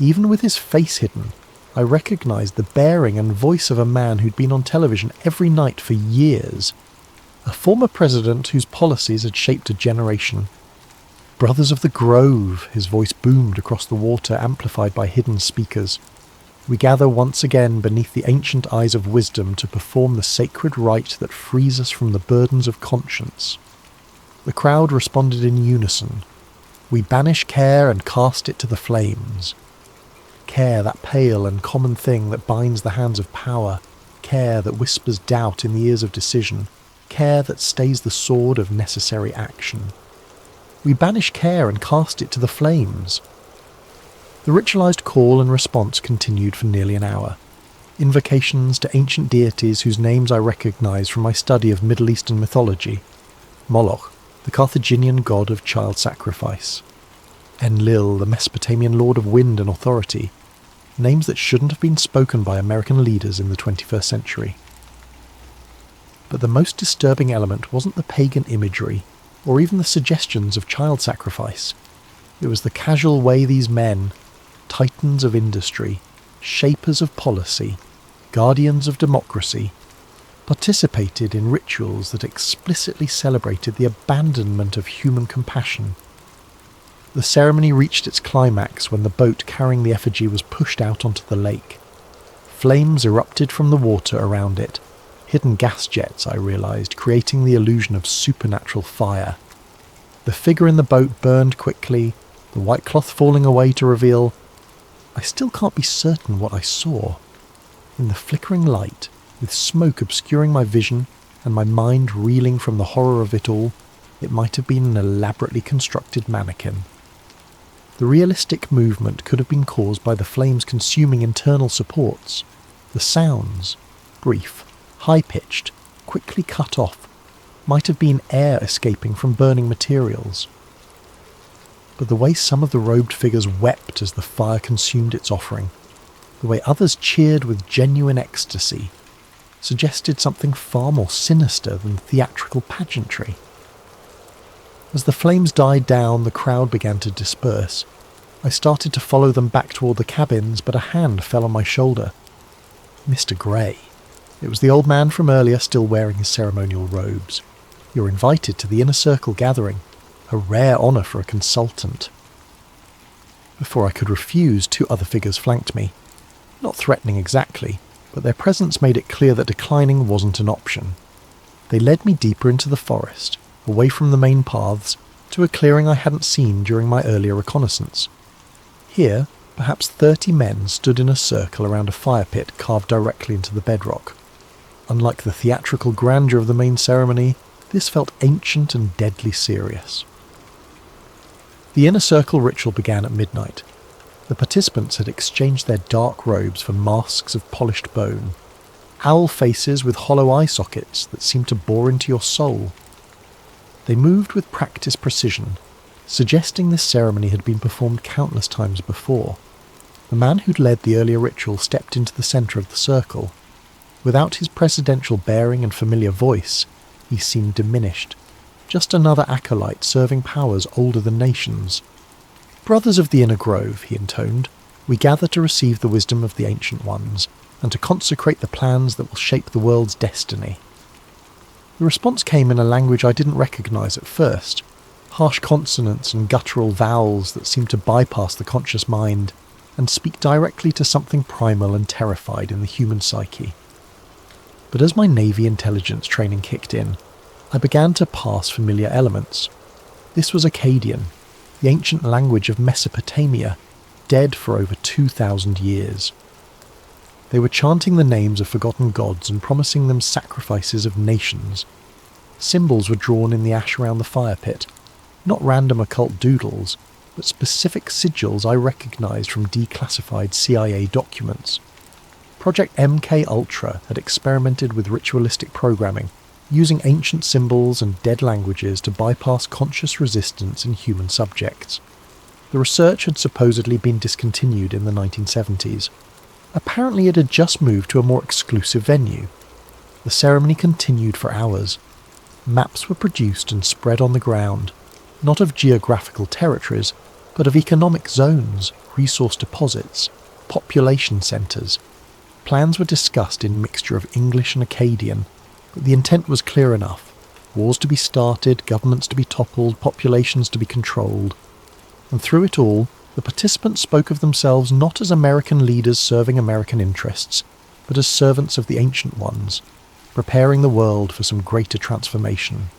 Even with his face hidden, I recognised the bearing and voice of a man who'd been on television every night for years. A former president whose policies had shaped a generation. "Brothers of the Grove," his voice boomed across the water, amplified by hidden speakers. "We gather once again beneath the ancient eyes of wisdom to perform the sacred rite that frees us from the burdens of conscience." The crowd responded in unison. "We banish care and cast it to the flames." Care, that pale and common thing that binds the hands of power. Care that whispers doubt in the ears of decision. Care that stays the sword of necessary action. We banish care and cast it to the flames. The ritualized call and response continued for nearly an hour. Invocations to ancient deities whose names I recognized from my study of Middle Eastern mythology. Moloch, the Carthaginian god of child sacrifice. Enlil, the Mesopotamian lord of wind and authority. Names that shouldn't have been spoken by American leaders in the 21st century. But the most disturbing element wasn't the pagan imagery, or even the suggestions of child sacrifice. It was the casual way these men, titans of industry, shapers of policy, guardians of democracy, participated in rituals that explicitly celebrated the abandonment of human compassion. The ceremony reached its climax when the boat carrying the effigy was pushed out onto the lake. Flames erupted from the water around it, hidden gas jets, I realised, creating the illusion of supernatural fire. The figure in the boat burned quickly, the white cloth falling away to reveal... I still can't be certain what I saw. In the flickering light, with smoke obscuring my vision and my mind reeling from the horror of it all, it might have been an elaborately constructed mannequin. The realistic movement could have been caused by the flames consuming internal supports. The sounds, brief, high-pitched, quickly cut off, might have been air escaping from burning materials. But the way some of the robed figures wept as the fire consumed its offering, the way others cheered with genuine ecstasy, suggested something far more sinister than theatrical pageantry. As the flames died down, the crowd began to disperse. I started to follow them back toward the cabins, but a hand fell on my shoulder. Mr. Grey. It was the old man from earlier, still wearing his ceremonial robes. "You're invited to the inner circle gathering. A rare honour for a consultant." Before I could refuse, 2 other figures flanked me. Not threatening exactly, but their presence made it clear that declining wasn't an option. They led me deeper into the forest, away from the main paths, to a clearing I hadn't seen during my earlier reconnaissance. Here, perhaps 30 men stood in a circle around a fire pit carved directly into the bedrock. Unlike the theatrical grandeur of the main ceremony, this felt ancient and deadly serious. The inner circle ritual began at midnight. The participants had exchanged their dark robes for masks of polished bone, owl faces with hollow eye sockets that seemed to bore into your soul. They moved with practiced precision, suggesting this ceremony had been performed countless times before. The man who'd led the earlier ritual stepped into the centre of the circle. Without his presidential bearing and familiar voice, he seemed diminished, just another acolyte serving powers older than nations. "Brothers of the Inner Grove," he intoned, "we gather to receive the wisdom of the Ancient Ones, and to consecrate the plans that will shape the world's destiny." The response came in a language I didn't recognise at first, harsh consonants and guttural vowels that seemed to bypass the conscious mind and speak directly to something primal and terrified in the human psyche. But as my Navy intelligence training kicked in, I began to parse familiar elements. This was Akkadian, the ancient language of Mesopotamia, dead for over 2,000 years. They were chanting the names of forgotten gods and promising them sacrifices of nations. Symbols were drawn in the ash around the fire pit, not random occult doodles, but specific sigils I recognised from declassified CIA documents. Project MK Ultra had experimented with ritualistic programming, using ancient symbols and dead languages to bypass conscious resistance in human subjects. The research had supposedly been discontinued in the 1970s. Apparently it had just moved to a more exclusive venue. The ceremony continued for hours. Maps were produced and spread on the ground, not of geographical territories, but of economic zones, resource deposits, population centres. Plans were discussed in mixture of English and Akkadian, but the intent was clear enough. Wars to be started, governments to be toppled, populations to be controlled. And through it all, the participants spoke of themselves not as American leaders serving American interests, but as servants of the Ancient Ones, preparing the world for some greater transformation.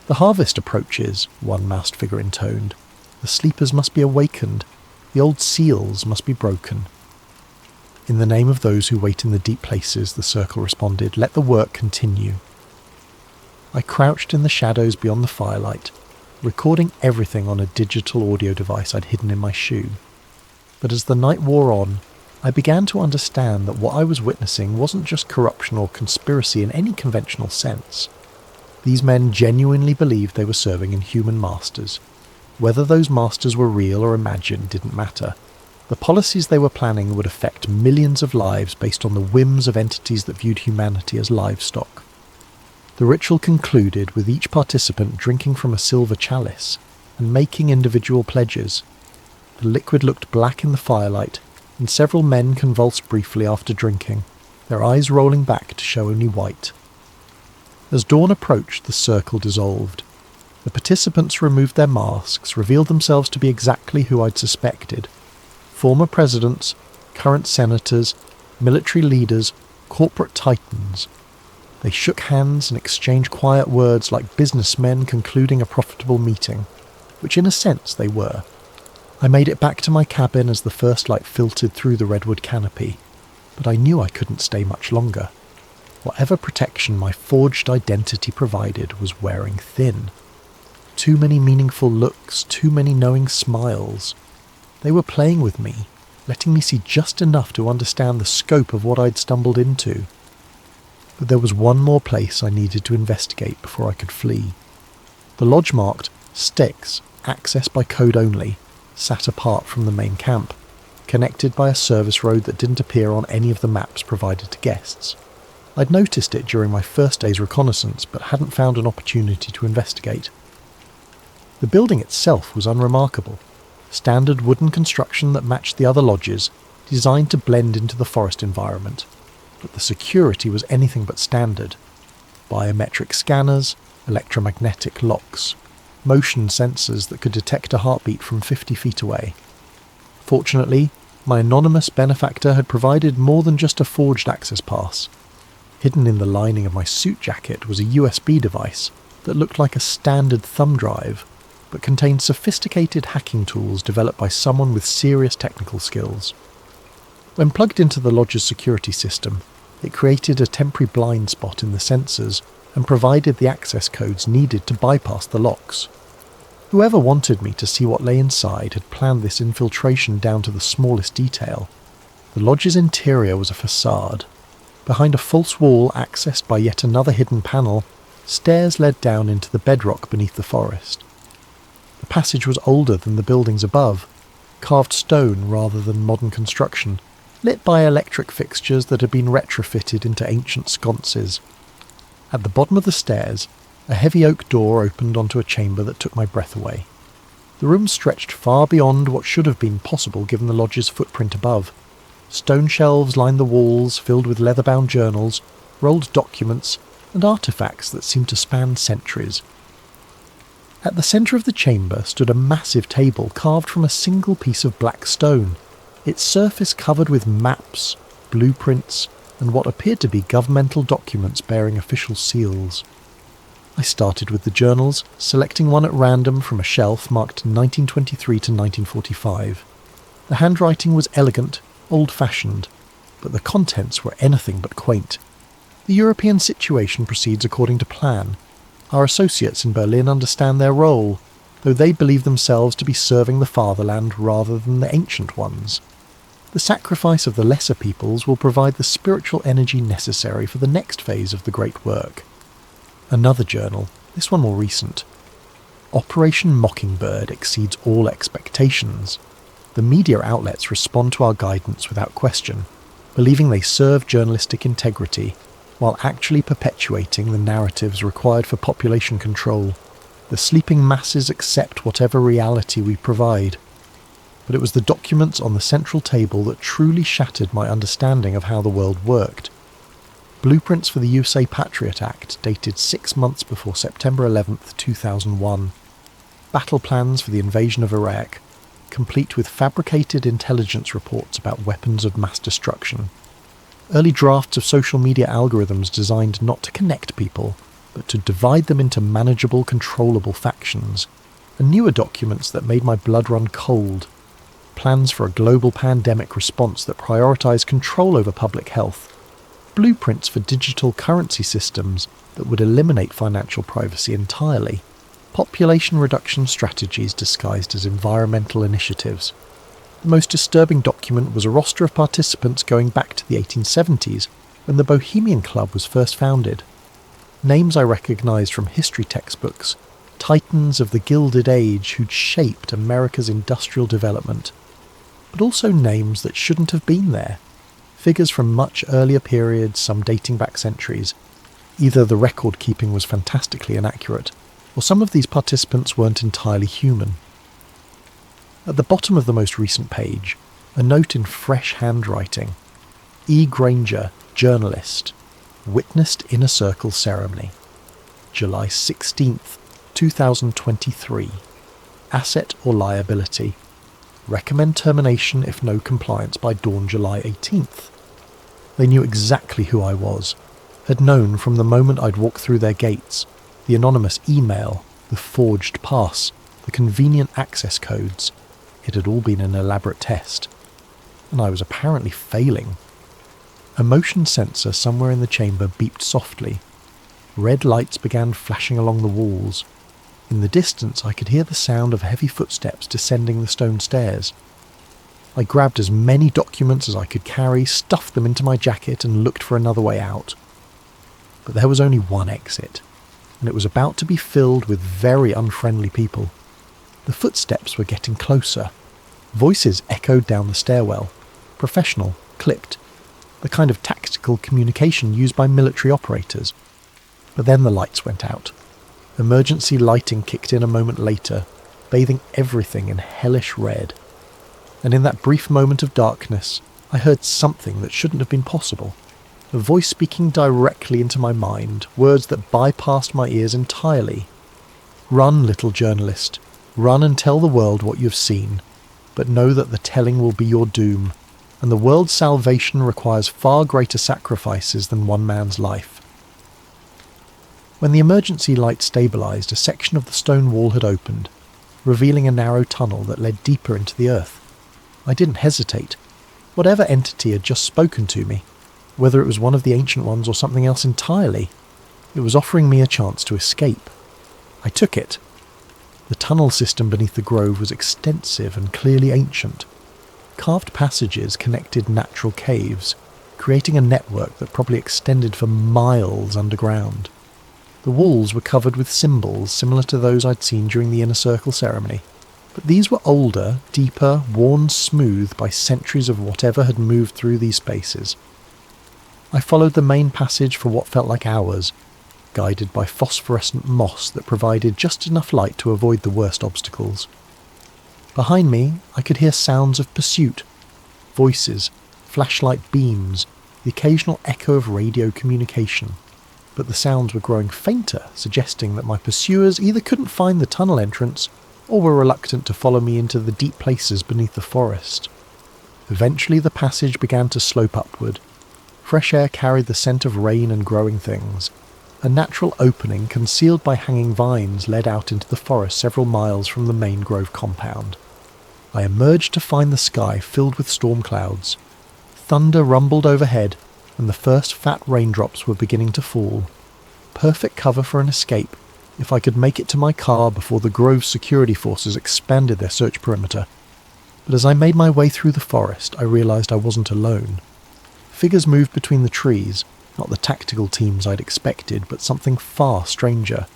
"The harvest approaches," one masked figure intoned. "The sleepers must be awakened. The old seals must be broken." "In the name of those who wait in the deep places," the circle responded, "let the work continue." I crouched in the shadows beyond the firelight, recording everything on a digital audio device I'd hidden in my shoe. But as the night wore on, I began to understand that what I was witnessing wasn't just corruption or conspiracy in any conventional sense. These men genuinely believed they were serving inhuman masters. Whether those masters were real or imagined didn't matter. The policies they were planning would affect millions of lives based on the whims of entities that viewed humanity as livestock. The ritual concluded with each participant drinking from a silver chalice and making individual pledges. The liquid looked black in the firelight, and several men convulsed briefly after drinking, their eyes rolling back to show only white. As dawn approached, the circle dissolved. The participants removed their masks, revealed themselves to be exactly who I'd suspected. Former presidents, current senators, military leaders, corporate titans. They shook hands and exchanged quiet words like businessmen concluding a profitable meeting, which in a sense they were. I made it back to my cabin as the first light filtered through the redwood canopy, but I knew I couldn't stay much longer. Whatever protection my forged identity provided was wearing thin. Too many meaningful looks, too many knowing smiles. They were playing with me, letting me see just enough to understand the scope of what I'd stumbled into. But there was one more place I needed to investigate before I could flee. The lodge marked Styx, access by code only, sat apart from the main camp, connected by a service road that didn't appear on any of the maps provided to guests. I'd noticed it during my first day's reconnaissance, but hadn't found an opportunity to investigate. The building itself was unremarkable. Standard wooden construction that matched the other lodges, designed to blend into the forest environment. But the security was anything but standard. Biometric scanners, electromagnetic locks, motion sensors that could detect a heartbeat from 50 feet away. Fortunately, my anonymous benefactor had provided more than just a forged access pass. Hidden in the lining of my suit jacket was a USB device, that looked like a standard thumb drive, but contained sophisticated hacking tools developed by someone with serious technical skills. When plugged into the lodge's security system, it created a temporary blind spot in the sensors and provided the access codes needed to bypass the locks. Whoever wanted me to see what lay inside had planned this infiltration down to the smallest detail. The lodge's interior was a facade. Behind a false wall accessed by yet another hidden panel, stairs led down into the bedrock beneath the forest. The passage was older than the buildings above, carved stone rather than modern construction, lit by electric fixtures that had been retrofitted into ancient sconces. At the bottom of the stairs, a heavy oak door opened onto a chamber that took my breath away. The room stretched far beyond what should have been possible given the lodge's footprint above. Stone shelves lined the walls, filled with leather-bound journals, rolled documents, and artefacts that seemed to span centuries. At the centre of the chamber stood a massive table carved from a single piece of black stone, its surface covered with maps, blueprints, and what appeared to be governmental documents bearing official seals. I started with the journals, selecting one at random from a shelf marked 1923 to 1945. The handwriting was elegant, old-fashioned, but the contents were anything but quaint. The European situation proceeds according to plan. Our associates in Berlin understand their role, though they believe themselves to be serving the fatherland rather than the ancient ones. The sacrifice of the lesser peoples will provide the spiritual energy necessary for the next phase of the great work. Another journal, this one more recent. Operation Mockingbird exceeds all expectations. The media outlets respond to our guidance without question, believing they serve journalistic integrity, while actually perpetuating the narratives required for population control. The sleeping masses accept whatever reality we provide. But it was the documents on the central table that truly shattered my understanding of how the world worked. Blueprints for the USA Patriot Act dated 6 months before September 11, 2001. Battle plans for the invasion of Iraq, complete with fabricated intelligence reports about weapons of mass destruction. Early drafts of social media algorithms designed not to connect people, but to divide them into manageable, controllable factions. And newer documents that made my blood run cold. Plans for a global pandemic response that prioritized control over public health. Blueprints for digital currency systems that would eliminate financial privacy entirely. Population reduction strategies disguised as environmental initiatives. The most disturbing document was a roster of participants going back to the 1870s, when the Bohemian Club was first founded. Names I recognised from history textbooks, titans of the Gilded Age who'd shaped America's industrial development. But also names that shouldn't have been there. Figures from much earlier periods, some dating back centuries. Either the record keeping was fantastically inaccurate, or some of these participants weren't entirely human. At the bottom of the most recent page, a note in fresh handwriting. E. Granger, journalist, witnessed Inner Circle ceremony. July 16th, 2023. Asset or liability. Recommend termination if no compliance by dawn July 18th. They knew exactly who I was, had known from the moment I'd walked through their gates, the anonymous email, the forged pass, the convenient access codes. It had all been an elaborate test. And I was apparently failing. A motion sensor somewhere in the chamber beeped softly. Red lights began flashing along the walls. In the distance I could hear the sound of heavy footsteps descending the stone stairs. I grabbed as many documents as I could carry, stuffed them into my jacket and looked for another way out. But there was only one exit, and it was about to be filled with very unfriendly people. The footsteps were getting closer. Voices echoed down the stairwell, professional, clipped, the kind of tactical communication used by military operators. But then the lights went out. Emergency lighting kicked in a moment later, bathing everything in hellish red. And in that brief moment of darkness, I heard something that shouldn't have been possible. A voice speaking directly into my mind, words that bypassed my ears entirely. Run, little journalist. Run and tell the world what you've seen, but know that the telling will be your doom, and the world's salvation requires far greater sacrifices than one man's life. When the emergency light stabilised, a section of the stone wall had opened, revealing a narrow tunnel that led deeper into the earth. I didn't hesitate. Whatever entity had just spoken to me, whether it was one of the ancient ones or something else entirely, it was offering me a chance to escape. I took it. The tunnel system beneath the grove was extensive and clearly ancient. Carved passages connected natural caves, creating a network that probably extended for miles underground. The walls were covered with symbols similar to those I'd seen during the Inner Circle ceremony, but these were older, deeper, worn smooth by centuries of whatever had moved through these spaces. I followed the main passage for what felt like hours, guided by phosphorescent moss that provided just enough light to avoid the worst obstacles. Behind me, I could hear sounds of pursuit, voices, flashlight beams, the occasional echo of radio communication. But the sounds were growing fainter, suggesting that my pursuers either couldn't find the tunnel entrance or were reluctant to follow me into the deep places beneath the forest. Eventually the passage began to slope upward. Fresh air carried the scent of rain and growing things. A natural opening concealed by hanging vines led out into the forest several miles from the main grove compound. I emerged to find the sky filled with storm clouds. Thunder rumbled overhead, and the first fat raindrops were beginning to fall. Perfect cover for an escape, if I could make it to my car before the grove's security forces expanded their search perimeter. But as I made my way through the forest, I realised I wasn't alone. Figures moved between the trees, not the tactical teams I'd expected, but something far stranger.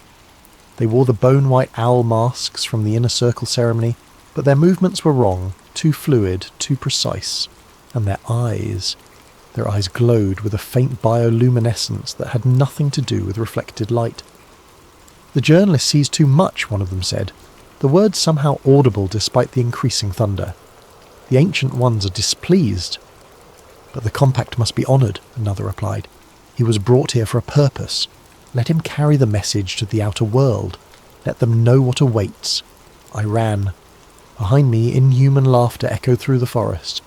They wore the bone-white owl masks from the Inner Circle ceremony, but their movements were wrong, too fluid, too precise. And their eyes glowed with a faint bioluminescence that had nothing to do with reflected light. "The journalist sees too much," one of them said, the words somehow audible despite the increasing thunder. "The ancient ones are displeased." "But the compact must be honoured," another replied. "He was brought here for a purpose. Let him carry the message to the outer world. Let them know what awaits." I ran. Behind me, inhuman laughter echoed through the forest.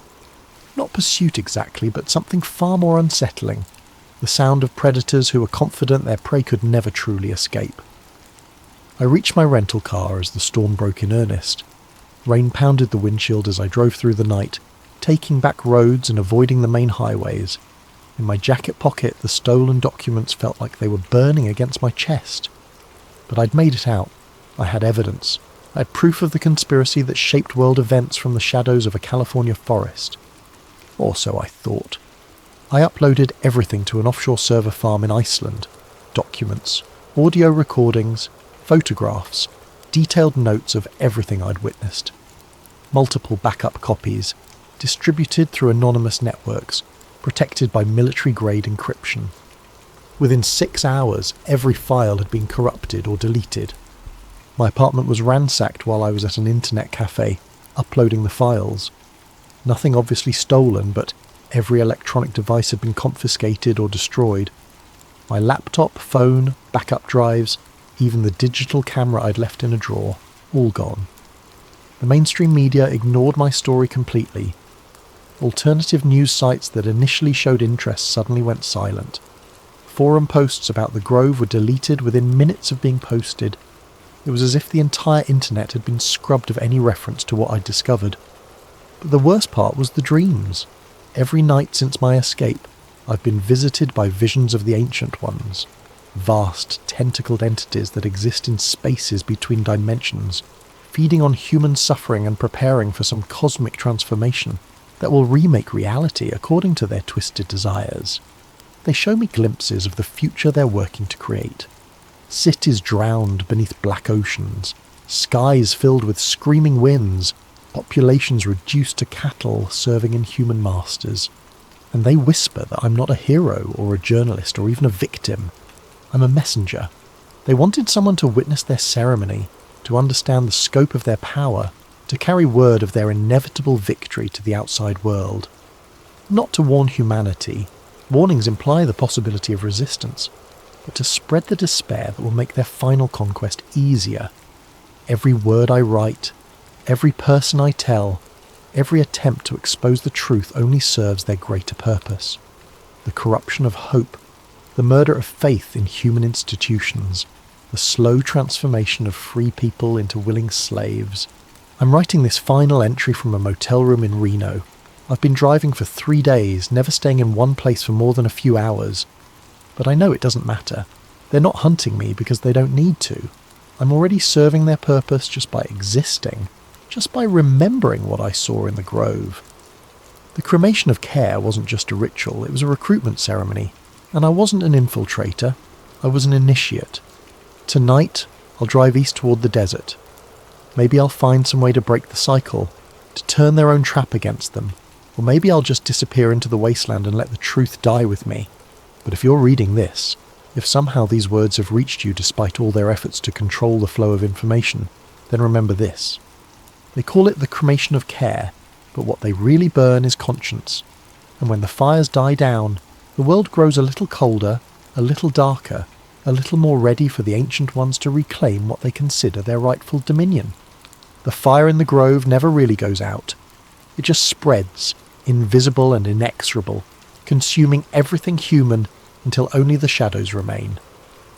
Not pursuit exactly, but something far more unsettling. The sound of predators who were confident their prey could never truly escape. I reached my rental car as the storm broke in earnest. Rain pounded the windshield as I drove through the night, taking back roads and avoiding the main highways. In my jacket pocket, the stolen documents felt like they were burning against my chest. But I'd made it out. I had evidence. I had proof of the conspiracy that shaped world events from the shadows of a California forest. Or so I thought. I uploaded everything to an offshore server farm in Iceland. Documents, audio recordings, photographs, detailed notes of everything I'd witnessed. Multiple backup copies, distributed through anonymous networks, protected by military-grade encryption. Within 6 hours, every file had been corrupted or deleted. My apartment was ransacked while I was at an internet cafe, uploading the files. Nothing obviously stolen, but every electronic device had been confiscated or destroyed. My laptop, phone, backup drives, even the digital camera I'd left in a drawer, all gone. The mainstream media ignored my story completely. Alternative news sites that initially showed interest suddenly went silent. Forum posts about the Grove were deleted within minutes of being posted. It was as if the entire internet had been scrubbed of any reference to what I'd discovered. But the worst part was the dreams. Every night since my escape, I've been visited by visions of the Ancient Ones. Vast, tentacled entities that exist in spaces between dimensions, feeding on human suffering and preparing for some cosmic transformation that will remake reality according to their twisted desires. They show me glimpses of the future they're working to create. Cities drowned beneath black oceans, skies filled with screaming winds, populations reduced to cattle serving inhuman masters. And they whisper that I'm not a hero or a journalist or even a victim. I'm a messenger. They wanted someone to witness their ceremony, to understand the scope of their power, to carry word of their inevitable victory to the outside world. Not to warn humanity. Warnings imply the possibility of resistance, but to spread the despair that will make their final conquest easier. Every word I write, every person I tell, every attempt to expose the truth only serves their greater purpose. The corruption of hope, the murder of faith in human institutions, the slow transformation of free people into willing slaves. I'm writing this final entry from a motel room in Reno. I've been driving for 3 days, never staying in one place for more than a few hours. But I know it doesn't matter. They're not hunting me because they don't need to. I'm already serving their purpose just by existing, just by remembering what I saw in the grove. The cremation of care wasn't just a ritual, it was a recruitment ceremony. And I wasn't an infiltrator, I was an initiate. Tonight, I'll drive east toward the desert. Maybe I'll find some way to break the cycle, to turn their own trap against them. Or maybe I'll just disappear into the wasteland and let the truth die with me. But if you're reading this, if somehow these words have reached you despite all their efforts to control the flow of information, then remember this. They call it the cremation of care, but what they really burn is conscience. And when the fires die down, the world grows a little colder, a little darker, a little more ready for the ancient ones to reclaim what they consider their rightful dominion. The fire in the grove never really goes out. It just spreads, invisible and inexorable, consuming everything human until only the shadows remain.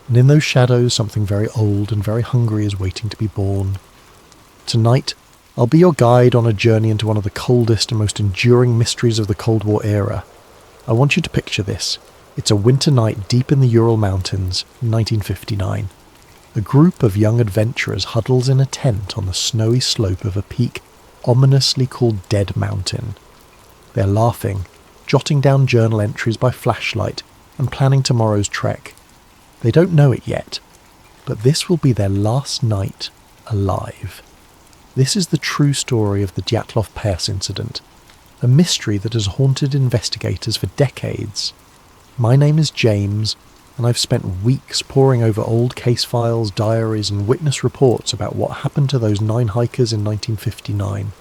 And in those shadows something very old and very hungry is waiting to be born. Tonight, I'll be your guide on a journey into one of the coldest and most enduring mysteries of the Cold War era. I want you to picture this. It's a winter night deep in the Ural Mountains, 1959. A group of young adventurers huddles in a tent on the snowy slope of a peak ominously called Dead Mountain. They're laughing, jotting down journal entries by flashlight, and planning tomorrow's trek. They don't know it yet, but this will be their last night alive. This is the true story of the Dyatlov Pass incident, a mystery that has haunted investigators for decades. My name is James, and I've spent weeks poring over old case files, diaries, and witness reports about what happened to those 9 hikers in 1959.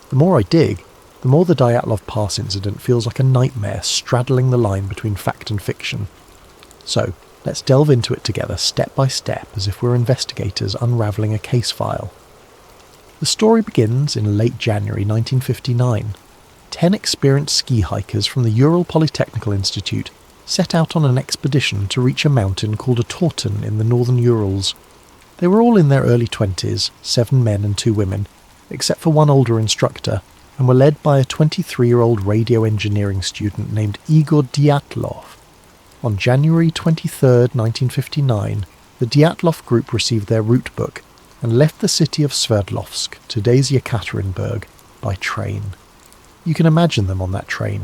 The more I dig, the more the Dyatlov Pass incident feels like a nightmare straddling the line between fact and fiction. So, let's delve into it together step by step as if we're investigators unravelling a case file. The story begins in late January 1959. 10 experienced ski hikers from the Ural Polytechnical Institute set out on an expedition to reach a mountain called a Torten in the northern Urals. They were all in their early 20s, 7 men and 2 women, except for one older instructor, and were led by a 23-year-old radio engineering student named Igor Dyatlov. On January 23, 1959, the Dyatlov group received their route book and left the city of Sverdlovsk, today's Yekaterinburg, by train. You can imagine them on that train,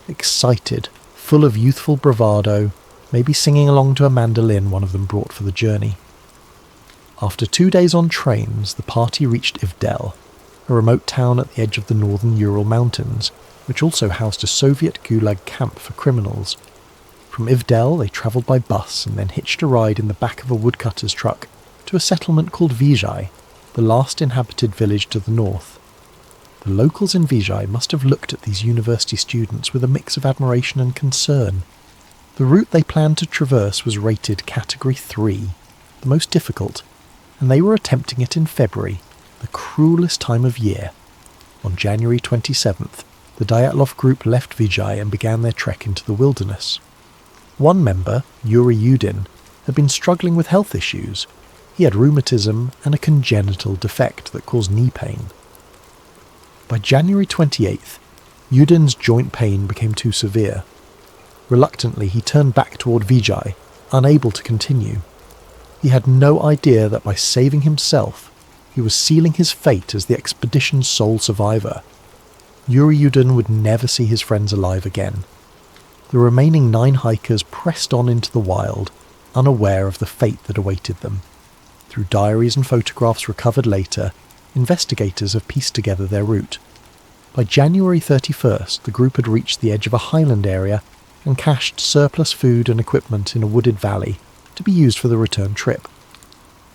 excited, full of youthful bravado, maybe singing along to a mandolin one of them brought for the journey. After 2 days on trains, the party reached Ivdel, a remote town at the edge of the northern Ural Mountains, which also housed a Soviet Gulag camp for criminals. From Ivdel, they travelled by bus and then hitched a ride in the back of a woodcutter's truck to a settlement called Vizhai, the last inhabited village to the north. The locals in Vizhai must have looked at these university students with a mix of admiration and concern. The route they planned to traverse was rated Category 3, the most difficult, and they were attempting it in February, the cruelest time of year. On January 27th, the Dyatlov group left Vizhai and began their trek into the wilderness. One member, Yuri Yudin, had been struggling with health issues. He had rheumatism and a congenital defect that caused knee pain. By January 28th, Yudin's joint pain became too severe. Reluctantly, he turned back toward Vizhai, unable to continue. He had no idea that by saving himself, he was sealing his fate as the expedition's sole survivor. Yuri Yudin would never see his friends alive again. The remaining 9 hikers pressed on into the wild, unaware of the fate that awaited them. Through diaries and photographs recovered later, investigators have pieced together their route. By January 31st, the group had reached the edge of a highland area and cached surplus food and equipment in a wooded valley to be used for the return trip.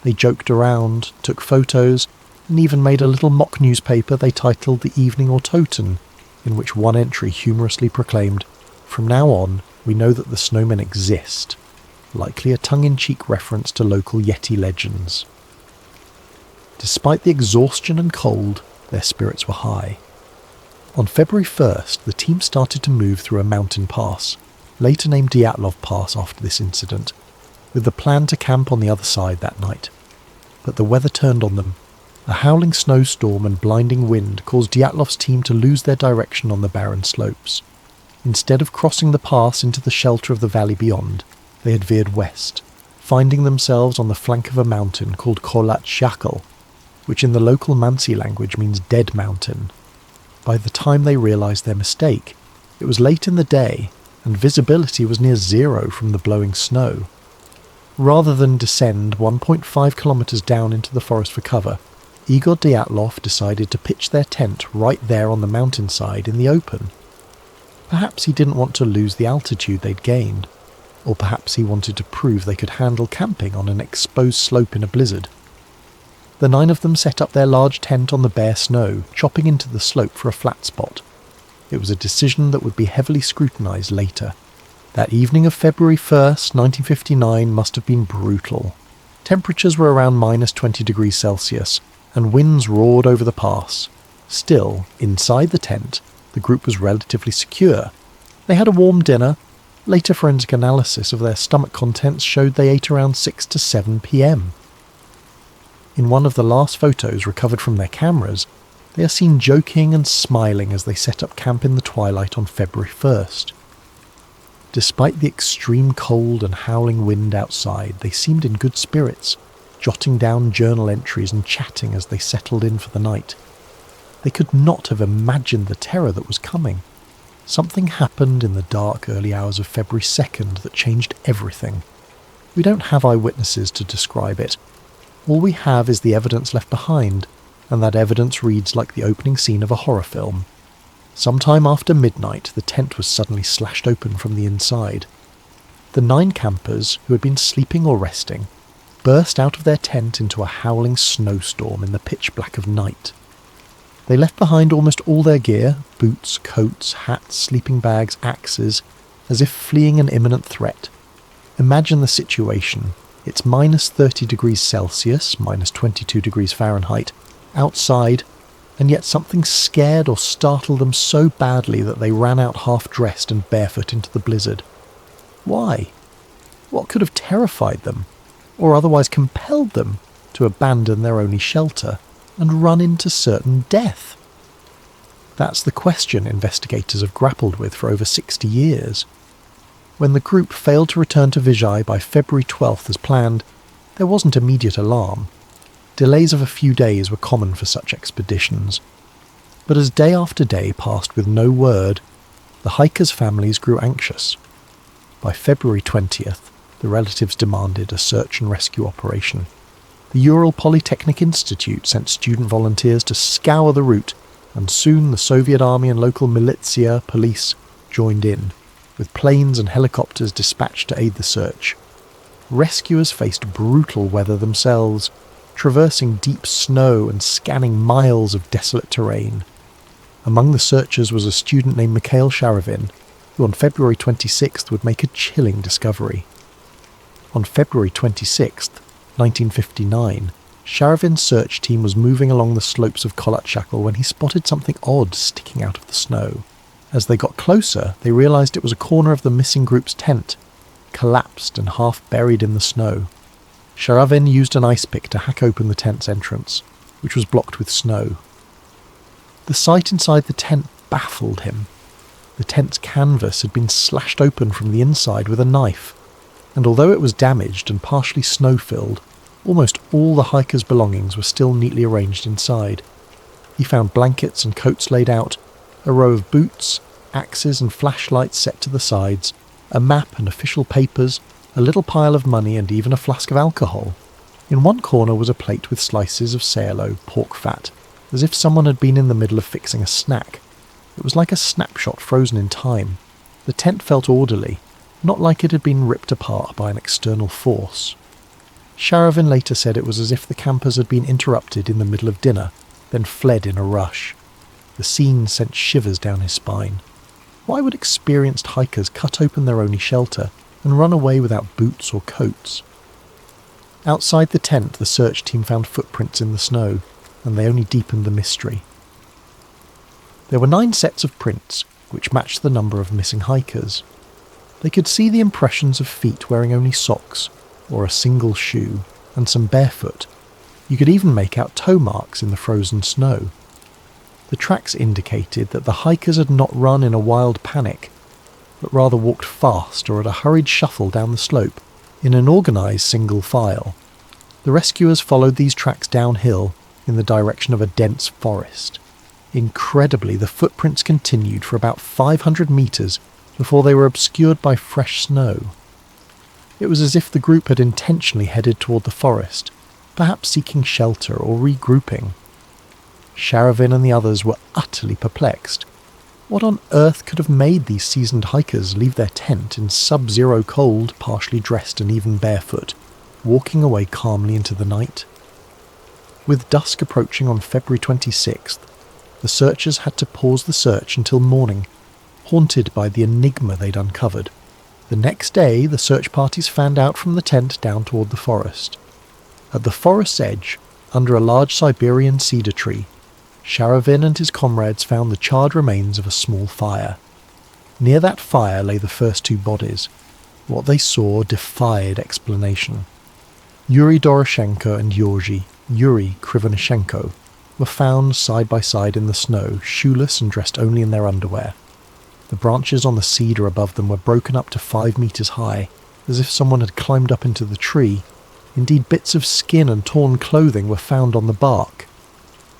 They joked around, took photos, and even made a little mock newspaper they titled The Evening Autoten, in which one entry humorously proclaimed, "From now on, we know that the snowmen exist," likely a tongue-in-cheek reference to local Yeti legends. Despite the exhaustion and cold, their spirits were high. On February 1st, the team started to move through a mountain pass. later named Dyatlov Pass after this incident, with the plan to camp on the other side that night. But the weather turned on them. A howling snowstorm and blinding wind caused Dyatlov's team to lose their direction on the barren slopes. Instead of crossing the pass into the shelter of the valley beyond, they had veered west, finding themselves on the flank of a mountain called Kholat Shakal, which in the local Mansi language means dead mountain. By the time they realised their mistake, it was late in the day, and visibility was near zero from the blowing snow. Rather than descend 1.5 kilometres down into the forest for cover, Igor Dyatlov decided to pitch their tent right there on the mountainside in the open. Perhaps he didn't want to lose the altitude they'd gained, or perhaps he wanted to prove they could handle camping on an exposed slope in a blizzard. The 9 of them set up their large tent on the bare snow, chopping into the slope for a flat spot. It was a decision that would be heavily scrutinised later. That evening of February 1st, 1959 must have been brutal. Temperatures were around minus 20 degrees Celsius, and winds roared over the pass. Still, inside the tent, the group was relatively secure. They had a warm dinner. Later forensic analysis of their stomach contents showed they ate around 6 to 7 p.m. In one of the last photos recovered from their cameras, they are seen joking and smiling as they set up camp in the twilight on February 1st. Despite the extreme cold and howling wind outside, they seemed in good spirits, jotting down journal entries and chatting as they settled in for the night. They could not have imagined the terror that was coming. Something happened in the dark early hours of February 2nd that changed everything. We don't have eyewitnesses to describe it. All we have is the evidence left behind, and that evidence reads like the opening scene of a horror film. Sometime after midnight, the tent was suddenly slashed open from the inside. The 9 campers, who had been sleeping or resting, burst out of their tent into a howling snowstorm in the pitch black of night. They left behind almost all their gear, boots, coats, hats, sleeping bags, axes, as if fleeing an imminent threat. Imagine the situation. It's minus 30 degrees Celsius, minus 22 degrees Fahrenheit, outside, and yet something scared or startled them so badly that they ran out half-dressed and barefoot into the blizzard. Why? What could have terrified them, or otherwise compelled them to abandon their only shelter and run into certain death? That's the question investigators have grappled with for over 60 years. When the group failed to return to Vijay by February 12th as planned, there wasn't immediate alarm. Delays of a few days were common for such expeditions. But as day after day passed with no word, the hikers' families grew anxious. By February 20th, the relatives demanded a search and rescue operation. The Ural Polytechnic Institute sent student volunteers to scour the route, and soon the Soviet army and local militia police joined in, with planes and helicopters dispatched to aid the search. Rescuers faced brutal weather themselves, traversing deep snow and scanning miles of desolate terrain. Among the searchers was a student named Mikhail Sharavin, who on February 26th would make a chilling discovery. On February 26th, 1959, Sharavin's search team was moving along the slopes of Kholat Shakal when he spotted something odd sticking out of the snow. As they got closer, they realised it was a corner of the missing group's tent, collapsed and half buried in the snow. Sharavin used an ice pick to hack open the tent's entrance, which was blocked with snow. The sight inside the tent baffled him. The tent's canvas had been slashed open from the inside with a knife, and although it was damaged and partially snow-filled, almost all the hikers' belongings were still neatly arranged inside. He found blankets and coats laid out, a row of boots, axes and flashlights set to the sides, a map and official papers, a little pile of money and even a flask of alcohol. In one corner was a plate with slices of salo, pork fat, as if someone had been in the middle of fixing a snack. It was like a snapshot frozen in time. The tent felt orderly, not like it had been ripped apart by an external force. Sharavin later said it was as if the campers had been interrupted in the middle of dinner, then fled in a rush. The scene sent shivers down his spine. Why would experienced hikers cut open their only shelter and run away without boots or coats? Outside the tent, the search team found footprints in the snow, and they only deepened the mystery. There were 9 sets of prints, which matched the number of missing hikers. They could see the impressions of feet wearing only socks, or a single shoe, and some barefoot. You could even make out toe marks in the frozen snow. The tracks indicated that the hikers had not run in a wild panic, but rather walked fast or at a hurried shuffle down the slope, in an organised single file. The rescuers followed these tracks downhill in the direction of a dense forest. Incredibly, the footprints continued for about 500 metres before they were obscured by fresh snow. It was as if the group had intentionally headed toward the forest, perhaps seeking shelter or regrouping. Sharavin and the others were utterly perplexed. What on earth could have made these seasoned hikers leave their tent in sub-zero cold, partially dressed and even barefoot, walking away calmly into the night? With dusk approaching on February 26th, the searchers had to pause the search until morning, haunted by the enigma they'd uncovered. The next day, the search parties fanned out from the tent down toward the forest. At the forest's edge, under a large Siberian cedar tree, Sharavin and his comrades found the charred remains of a small fire. Near that fire lay the first two bodies. What they saw defied explanation. Yuri Doroshenko and Yuri Krivonishenko were found side by side in the snow, shoeless and dressed only in their underwear. The branches on the cedar above them were broken up to 5 meters high, as if someone had climbed up into the tree. Indeed, bits of skin and torn clothing were found on the bark.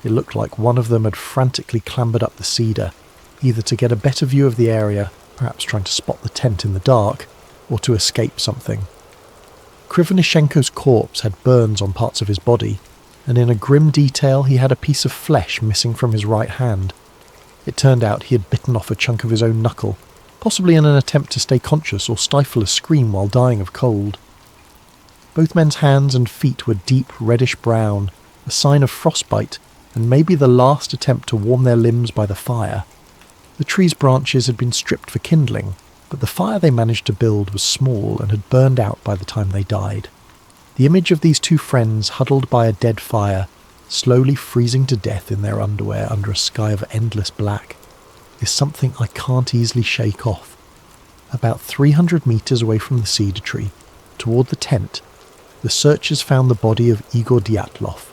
It looked like one of them had frantically clambered up the cedar, either to get a better view of the area, perhaps trying to spot the tent in the dark, or to escape something. Krivonishenko's corpse had burns on parts of his body, and in a grim detail he had a piece of flesh missing from his right hand. It turned out he had bitten off a chunk of his own knuckle, possibly in an attempt to stay conscious or stifle a scream while dying of cold. Both men's hands and feet were deep reddish brown, a sign of frostbite, and maybe the last attempt to warm their limbs by the fire. The tree's branches had been stripped for kindling, but the fire they managed to build was small and had burned out by the time they died. The image of these two friends huddled by a dead fire, slowly freezing to death in their underwear under a sky of endless black, is something I can't easily shake off. About 300 meters away from the cedar tree, toward the tent, the searchers found the body of Igor Dyatlov.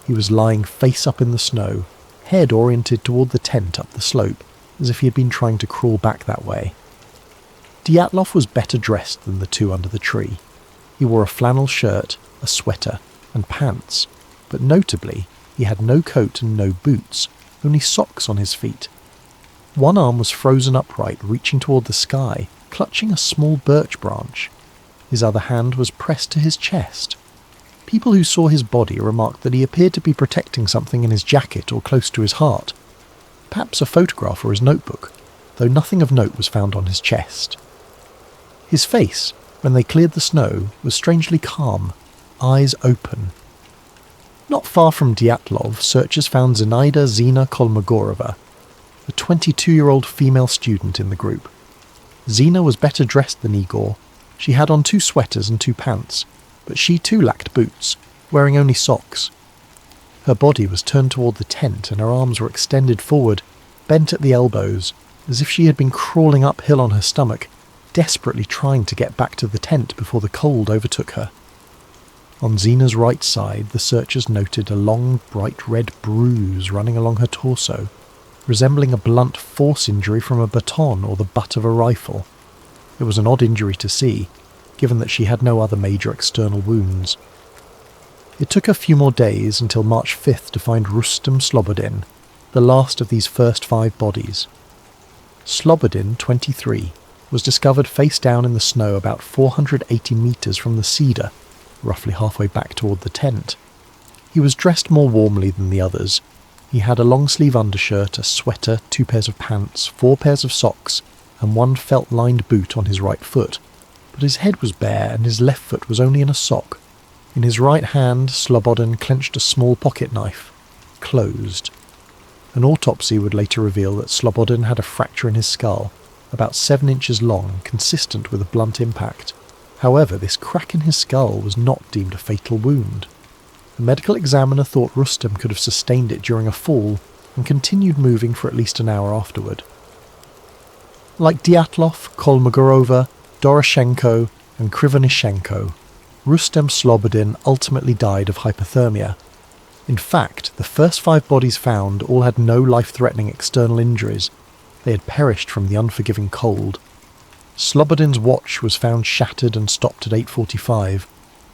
He was lying face up in the snow, head oriented toward the tent up the slope, as if he had been trying to crawl back that way. Dyatlov was better dressed than the two under the tree. He wore a flannel shirt, a sweater, and pants, but notably, he had no coat and no boots, only socks on his feet. One arm was frozen upright, reaching toward the sky, clutching a small birch branch. His other hand was pressed to his chest. People who saw his body remarked that he appeared to be protecting something in his jacket or close to his heart. Perhaps a photograph or his notebook, though nothing of note was found on his chest. His face, when they cleared the snow, was strangely calm, eyes open. Not far from Dyatlov, searchers found Zinaida Zina Kolmogorova, a 22-year-old female student in the group. Zina was better dressed than Igor. She had on 2 sweaters and 2 pants, but she too lacked boots, wearing only socks. Her body was turned toward the tent and her arms were extended forward, bent at the elbows, as if she had been crawling uphill on her stomach, desperately trying to get back to the tent before the cold overtook her. On Zina's right side, the searchers noted a long, bright red bruise running along her torso, resembling a blunt force injury from a baton or the butt of a rifle. It was an odd injury to see, given that she had no other major external wounds. It took a few more days until March 5th to find Rustem Slobodin, the last of these first 5 bodies. Slobodin, 23, was discovered face down in the snow about 480 meters from the cedar, roughly halfway back toward the tent. He was dressed more warmly than the others. He had a long-sleeve undershirt, a sweater, 2 pairs of pants, 4 pairs of socks, and 1 felt-lined boot on his right foot, but his head was bare and his left foot was only in a sock. In his right hand, Slobodin clenched a small pocket knife, closed. An autopsy would later reveal that Slobodin had a fracture in his skull, about 7 inches long, consistent with a blunt impact. However, this crack in his skull was not deemed a fatal wound. The medical examiner thought Rustem could have sustained it during a fall and continued moving for at least an hour afterward. Like Dyatlov, Kolmogorova, Doroshenko and Krivonishenko, Rustem Slobodin ultimately died of hypothermia. In fact, the first 5 bodies found all had no life-threatening external injuries. They had perished from the unforgiving cold. Slobodin's watch was found shattered and stopped at 8:45,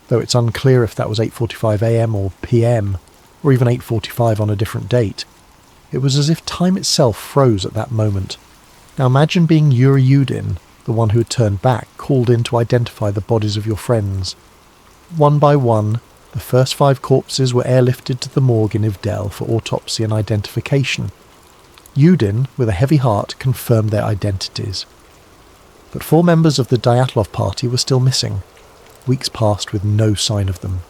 though it's unclear if that was 8:45 am or pm, or even 8:45 on a different date. It was as if time itself froze at that moment. Now imagine being Yuri Yudin, the one who had turned back, called in to identify the bodies of your friends. One by one, the first 5 corpses were airlifted to the morgue in Ivdel for autopsy and identification. Yudin, with a heavy heart, confirmed their identities. But 4 members of the Dyatlov party were still missing. Weeks passed with no sign of them.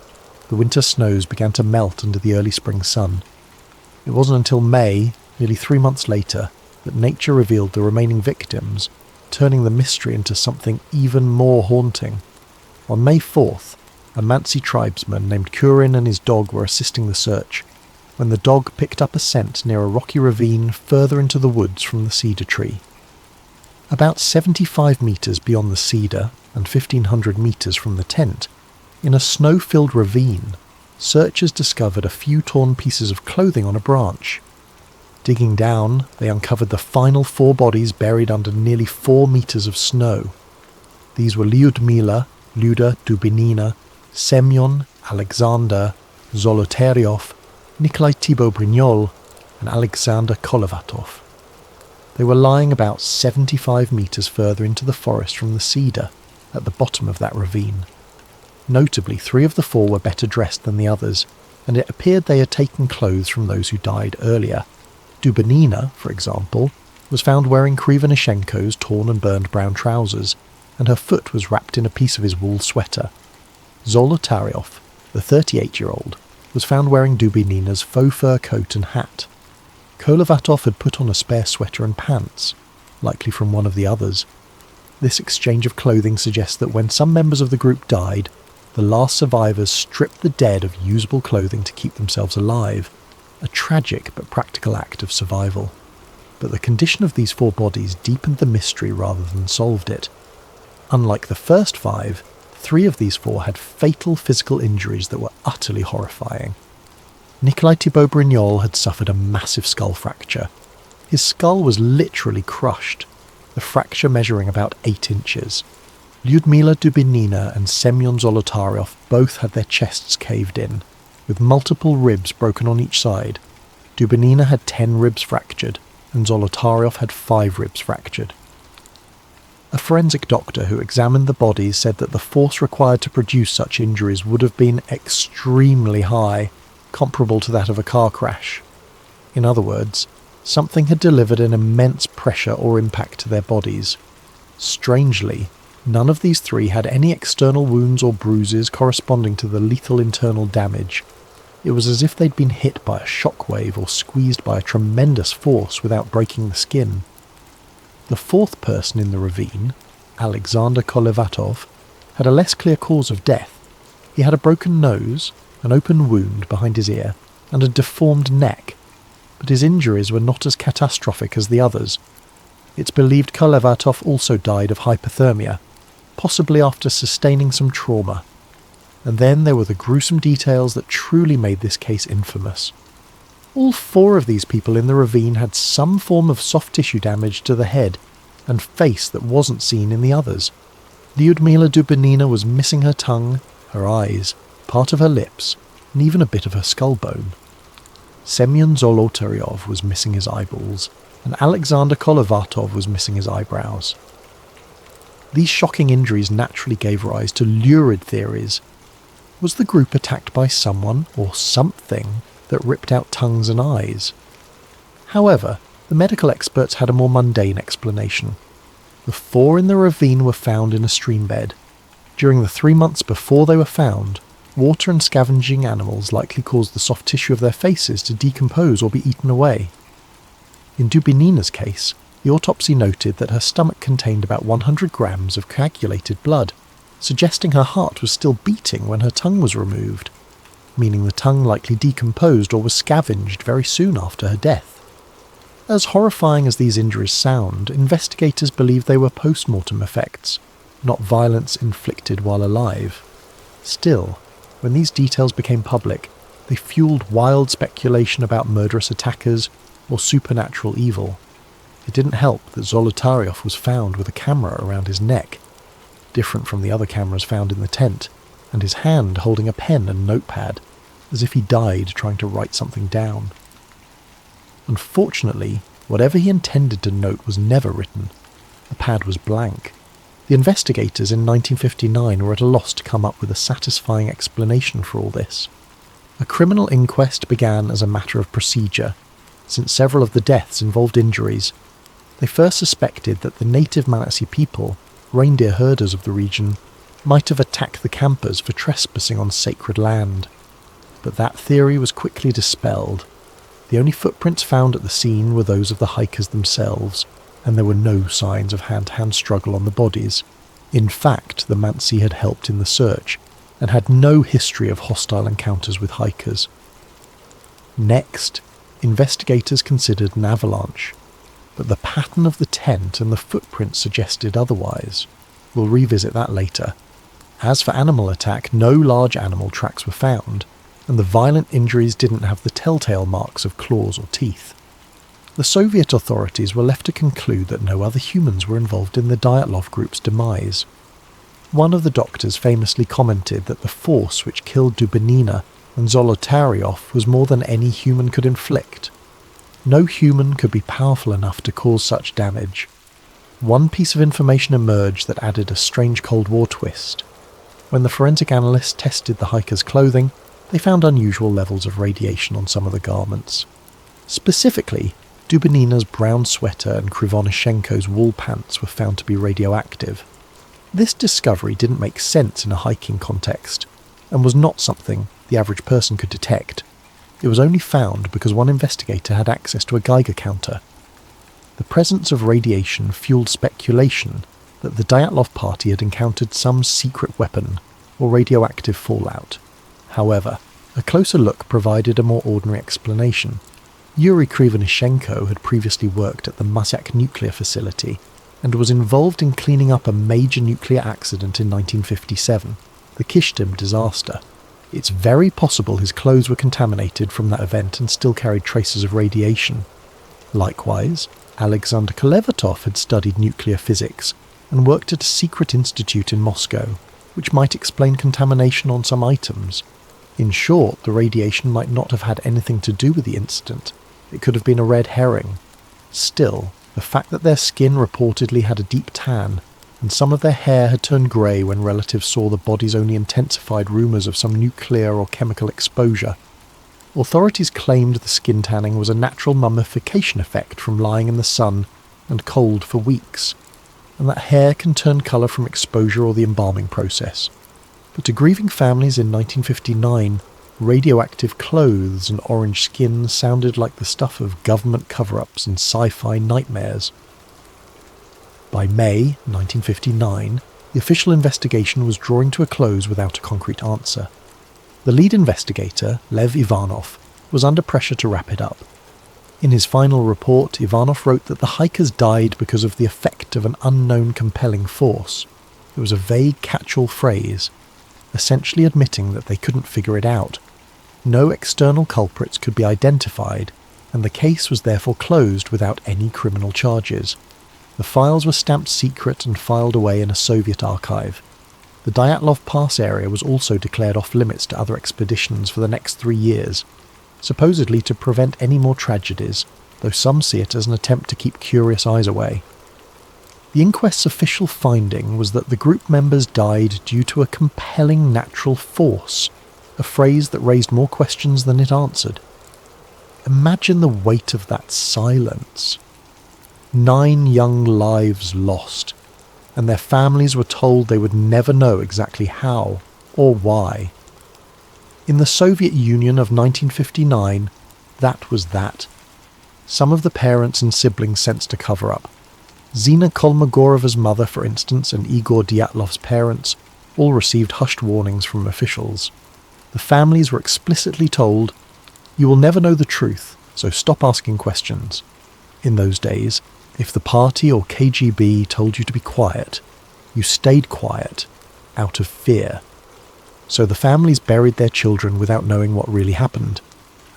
The winter snows began to melt under the early spring sun. It wasn't until May, nearly 3 months later, that nature revealed the remaining victims, turning the mystery into something even more haunting. On May 4th, a Mansi tribesman named Kurin and his dog were assisting the search, when the dog picked up a scent near a rocky ravine further into the woods from the cedar tree. About 75 metres beyond the cedar and 1,500 metres from the tent, in a snow-filled ravine, searchers discovered a few torn pieces of clothing on a branch. Digging down, they uncovered the final 4 bodies buried under nearly 4 metres of snow. These were Lyudmila, Luda Dubinina, Semyon, Alexander, Zolotaryov, Nikolai Thibault-Brignol, and Alexander Kolovatov. They were lying about 75 metres further into the forest from the cedar, at the bottom of that ravine. Notably, 3 of the 4 were better dressed than the others, and it appeared they had taken clothes from those who died earlier. Dubinina, for example, was found wearing Krivonishenko's torn and burned brown trousers, and her foot was wrapped in a piece of his wool sweater. Zolotaryov, the 38-year-old, was found wearing Dubinina's faux fur coat and hat. Kolovatov had put on a spare sweater and pants, likely from one of the others. This exchange of clothing suggests that when some members of the group died, the last survivors stripped the dead of usable clothing to keep themselves alive, a tragic but practical act of survival. But the condition of these 4 bodies deepened the mystery rather than solved it. Unlike the first 5, 3 of these 4 had fatal physical injuries that were utterly horrifying. Nikolai Thibault-Brignol had suffered a massive skull fracture. His skull was literally crushed, the fracture measuring about 8 inches. Lyudmila Dubinina and Semyon Zolotaryov both had their chests caved in, with multiple ribs broken on each side. Dubinina had 10 ribs fractured, and Zolotaryov had 5 ribs fractured. A forensic doctor who examined the bodies said that the force required to produce such injuries would have been extremely high, comparable to that of a car crash. In other words, something had delivered an immense pressure or impact to their bodies. Strangely, none of these 3 had any external wounds or bruises corresponding to the lethal internal damage. It was as if they'd been hit by a shockwave or squeezed by a tremendous force without breaking the skin. The 4th person in the ravine, Alexander Kolovatov, had a less clear cause of death. He had a broken nose, an open wound behind his ear, and a deformed neck, but his injuries were not as catastrophic as the others. It's believed Kolovatov also died of hypothermia, possibly after sustaining some trauma. And then there were the gruesome details that truly made this case infamous. All 4 of these people in the ravine had some form of soft tissue damage to the head and face that wasn't seen in the others. Lyudmila Dubinina was missing her tongue, her eyes, part of her lips, and even a bit of her skull bone. Semyon Zolotaryov was missing his eyeballs, and Alexander Kolovatov was missing his eyebrows. These shocking injuries naturally gave rise to lurid theories. Was the group attacked by someone or something that ripped out tongues and eyes? However, the medical experts had a more mundane explanation. The 4 in the ravine were found in a stream bed. During the 3 months before they were found, water and scavenging animals likely caused the soft tissue of their faces to decompose or be eaten away. In Dubinina's case, the autopsy noted that her stomach contained about 100 grams of coagulated blood, suggesting her heart was still beating when her tongue was removed, meaning the tongue likely decomposed or was scavenged very soon after her death. As horrifying as these injuries sound, investigators believe they were post-mortem effects, not violence inflicted while alive. Still, when these details became public, they fueled wild speculation about murderous attackers or supernatural evil. It didn't help that Zolotaryov was found with a camera around his neck, different from the other cameras found in the tent, and his hand holding a pen and notepad, as if he died trying to write something down. Unfortunately, whatever he intended to note was never written. The pad was blank. The investigators in 1959 were at a loss to come up with a satisfying explanation for all this. A criminal inquest began as a matter of procedure, since several of the deaths involved injuries. They first suspected that the native Manatee people, reindeer herders of the region, might have attacked the campers for trespassing on sacred land. But that theory was quickly dispelled. The only footprints found at the scene were those of the hikers themselves, and there were no signs of hand-to-hand struggle on the bodies. In fact, the Mansi had helped in the search, and had no history of hostile encounters with hikers. Next, investigators considered an avalanche, but the pattern of the tent and the footprints suggested otherwise. We'll revisit that later. As for animal attack, no large animal tracks were found, and the violent injuries didn't have the telltale marks of claws or teeth. The Soviet authorities were left to conclude that no other humans were involved in the Dyatlov group's demise. One of the doctors famously commented that the force which killed Dubinina and Zolotaryov was more than any human could inflict. No human could be powerful enough to cause such damage. One piece of information emerged that added a strange Cold War twist. When the forensic analysts tested the hikers' clothing, they found unusual levels of radiation on some of the garments. Specifically, Dubinina's brown sweater and Krivonishenko's wool pants were found to be radioactive. This discovery didn't make sense in a hiking context, and was not something the average person could detect. It was only found because one investigator had access to a Geiger counter. The presence of radiation fueled speculation that the Dyatlov party had encountered some secret weapon or radioactive fallout. However, a closer look provided a more ordinary explanation. Yuri Krivonishenko had previously worked at the Masyak nuclear facility and was involved in cleaning up a major nuclear accident in 1957, the Kishtim disaster. It's very possible his clothes were contaminated from that event and still carried traces of radiation. Likewise, Alexander Kolevatov had studied nuclear physics and worked at a secret institute in Moscow, which might explain contamination on some items. In short, the radiation might not have had anything to do with the incident. It could have been a red herring. Still, the fact that their skin reportedly had a deep tan, and some of their hair had turned grey when relatives saw the bodies only intensified rumours of some nuclear or chemical exposure. Authorities claimed the skin tanning was a natural mummification effect from lying in the sun and cold for weeks, and that hair can turn colour from exposure or the embalming process. But to grieving families in 1959, radioactive clothes and orange skin sounded like the stuff of government cover-ups and sci-fi nightmares. By May 1959, the official investigation was drawing to a close without a concrete answer. The lead investigator, Lev Ivanov, was under pressure to wrap it up. In his final report, Ivanov wrote that the hikers died because of the effect of an unknown compelling force. It was a vague catch-all phrase, essentially admitting that they couldn't figure it out. No external culprits could be identified, and the case was therefore closed without any criminal charges. The files were stamped secret and filed away in a Soviet archive. The Dyatlov Pass area was also declared off-limits to other expeditions for the next 3 years, supposedly to prevent any more tragedies, though some see it as an attempt to keep curious eyes away. The inquest's official finding was that the group members died due to a compelling natural force, a phrase that raised more questions than it answered. Imagine the weight of that silence. 9 young lives lost, and their families were told they would never know exactly how or why. In the Soviet Union of 1959, that was that. Some of the parents and siblings sensed a cover-up. Zina Kolmogoreva's mother, for instance, and Igor Dyatlov's parents all received hushed warnings from officials. The families were explicitly told, "You will never know the truth, so stop asking questions." In those days, if the party or KGB told you to be quiet, you stayed quiet out of fear. So the families buried their children without knowing what really happened,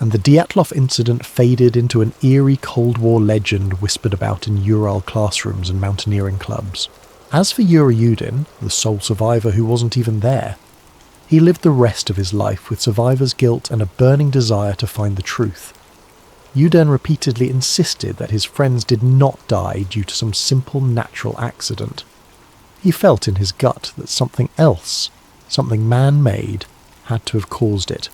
and the Dyatlov incident faded into an eerie Cold War legend whispered about in Ural classrooms and mountaineering clubs. As for Yuri Yudin, the sole survivor who wasn't even there, he lived the rest of his life with survivor's guilt and a burning desire to find the truth. Yudin repeatedly insisted that his friends did not die due to some simple natural accident. He felt in his gut that something else, something man-made, had to have caused it.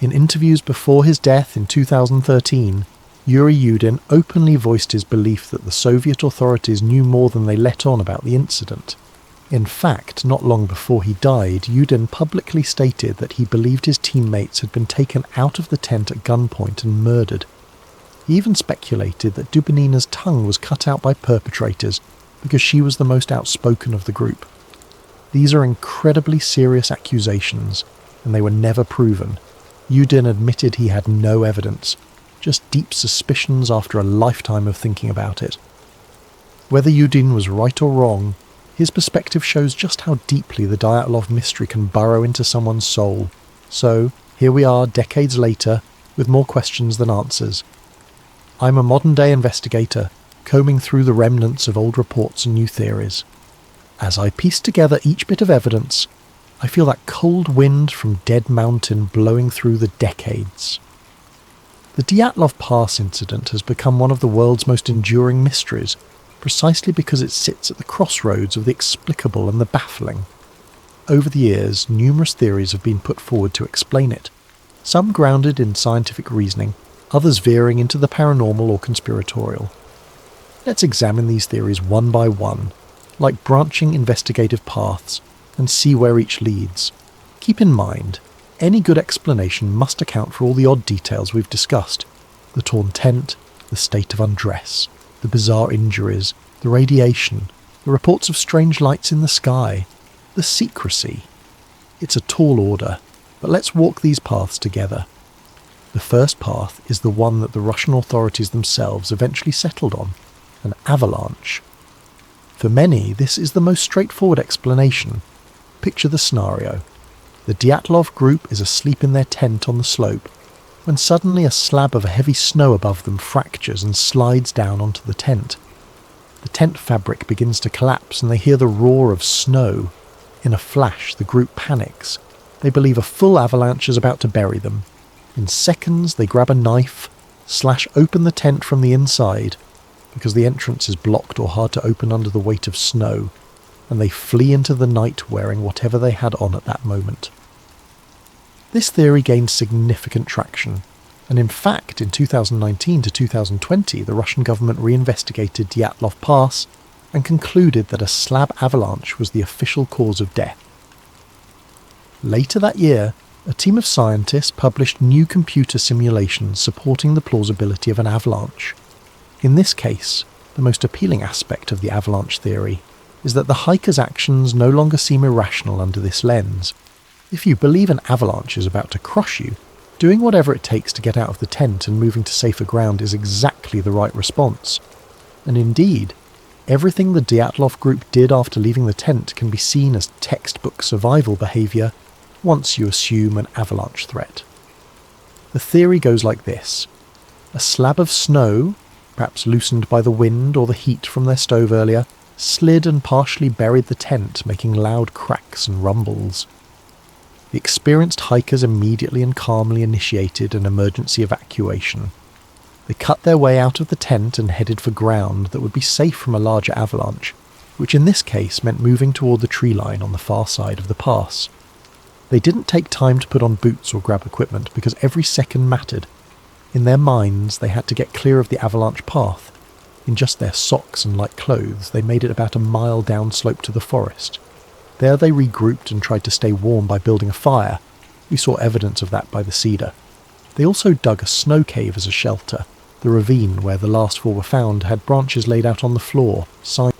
In interviews before his death in 2013, Yuri Yudin openly voiced his belief that the Soviet authorities knew more than they let on about the incident. In fact, not long before he died, Yudin publicly stated that he believed his teammates had been taken out of the tent at gunpoint and murdered. He even speculated that Dubinina's tongue was cut out by perpetrators because she was the most outspoken of the group. These are incredibly serious accusations, and they were never proven. Yudin admitted he had no evidence, just deep suspicions after a lifetime of thinking about it. Whether Yudin was right or wrong, his perspective shows just how deeply the Dyatlov mystery can burrow into someone's soul. So, here we are decades later, with more questions than answers. I'm a modern-day investigator, combing through the remnants of old reports and new theories. As I piece together each bit of evidence, I feel that cold wind from Dead Mountain blowing through the decades. The Dyatlov Pass incident has become one of the world's most enduring mysteries, precisely because it sits at the crossroads of the explicable and the baffling. Over the years, numerous theories have been put forward to explain it, some grounded in scientific reasoning, others veering into the paranormal or conspiratorial. Let's examine these theories one by one, like branching investigative paths, and see where each leads. Keep in mind, any good explanation must account for all the odd details we've discussed: the torn tent, the state of undress, the bizarre injuries, the radiation, the reports of strange lights in the sky, the secrecy. It's a tall order, but let's walk these paths together. The first path is the one that the Russian authorities themselves eventually settled on: an avalanche. For many, this is the most straightforward explanation. Picture the scenario. The Dyatlov group is asleep in their tent on the slope, when suddenly a slab of heavy snow above them fractures and slides down onto the tent. The tent fabric begins to collapse and they hear the roar of snow. In a flash, the group panics. They believe a full avalanche is about to bury them. In seconds, they grab a knife, slash open the tent from the inside, because the entrance is blocked or hard to open under the weight of snow, and they flee into the night wearing whatever they had on at that moment. This theory gained significant traction, and in fact in 2019 to 2020 the Russian government reinvestigated Dyatlov Pass and concluded that a slab avalanche was the official cause of death. Later that year, a team of scientists published new computer simulations supporting the plausibility of an avalanche. In this case, the most appealing aspect of the avalanche theory is that the hiker's actions no longer seem irrational under this lens. If you believe an avalanche is about to crush you, doing whatever it takes to get out of the tent and moving to safer ground is exactly the right response. And indeed, everything the Dyatlov group did after leaving the tent can be seen as textbook survival behaviour once you assume an avalanche threat. The theory goes like this. A slab of snow, perhaps loosened by the wind or the heat from their stove earlier, slid and partially buried the tent, making loud cracks and rumbles. The experienced hikers immediately and calmly initiated an emergency evacuation. They cut their way out of the tent and headed for ground that would be safe from a larger avalanche, which in this case meant moving toward the tree line on the far side of the pass. They didn't take time to put on boots or grab equipment because every second mattered. In their minds, they had to get clear of the avalanche path. In just their socks and light clothes, they made it about a mile downslope to the forest. There they regrouped and tried to stay warm by building a fire. We saw evidence of that by the cedar. They also dug a snow cave as a shelter. The ravine where the last four were found had branches laid out on the floor, signs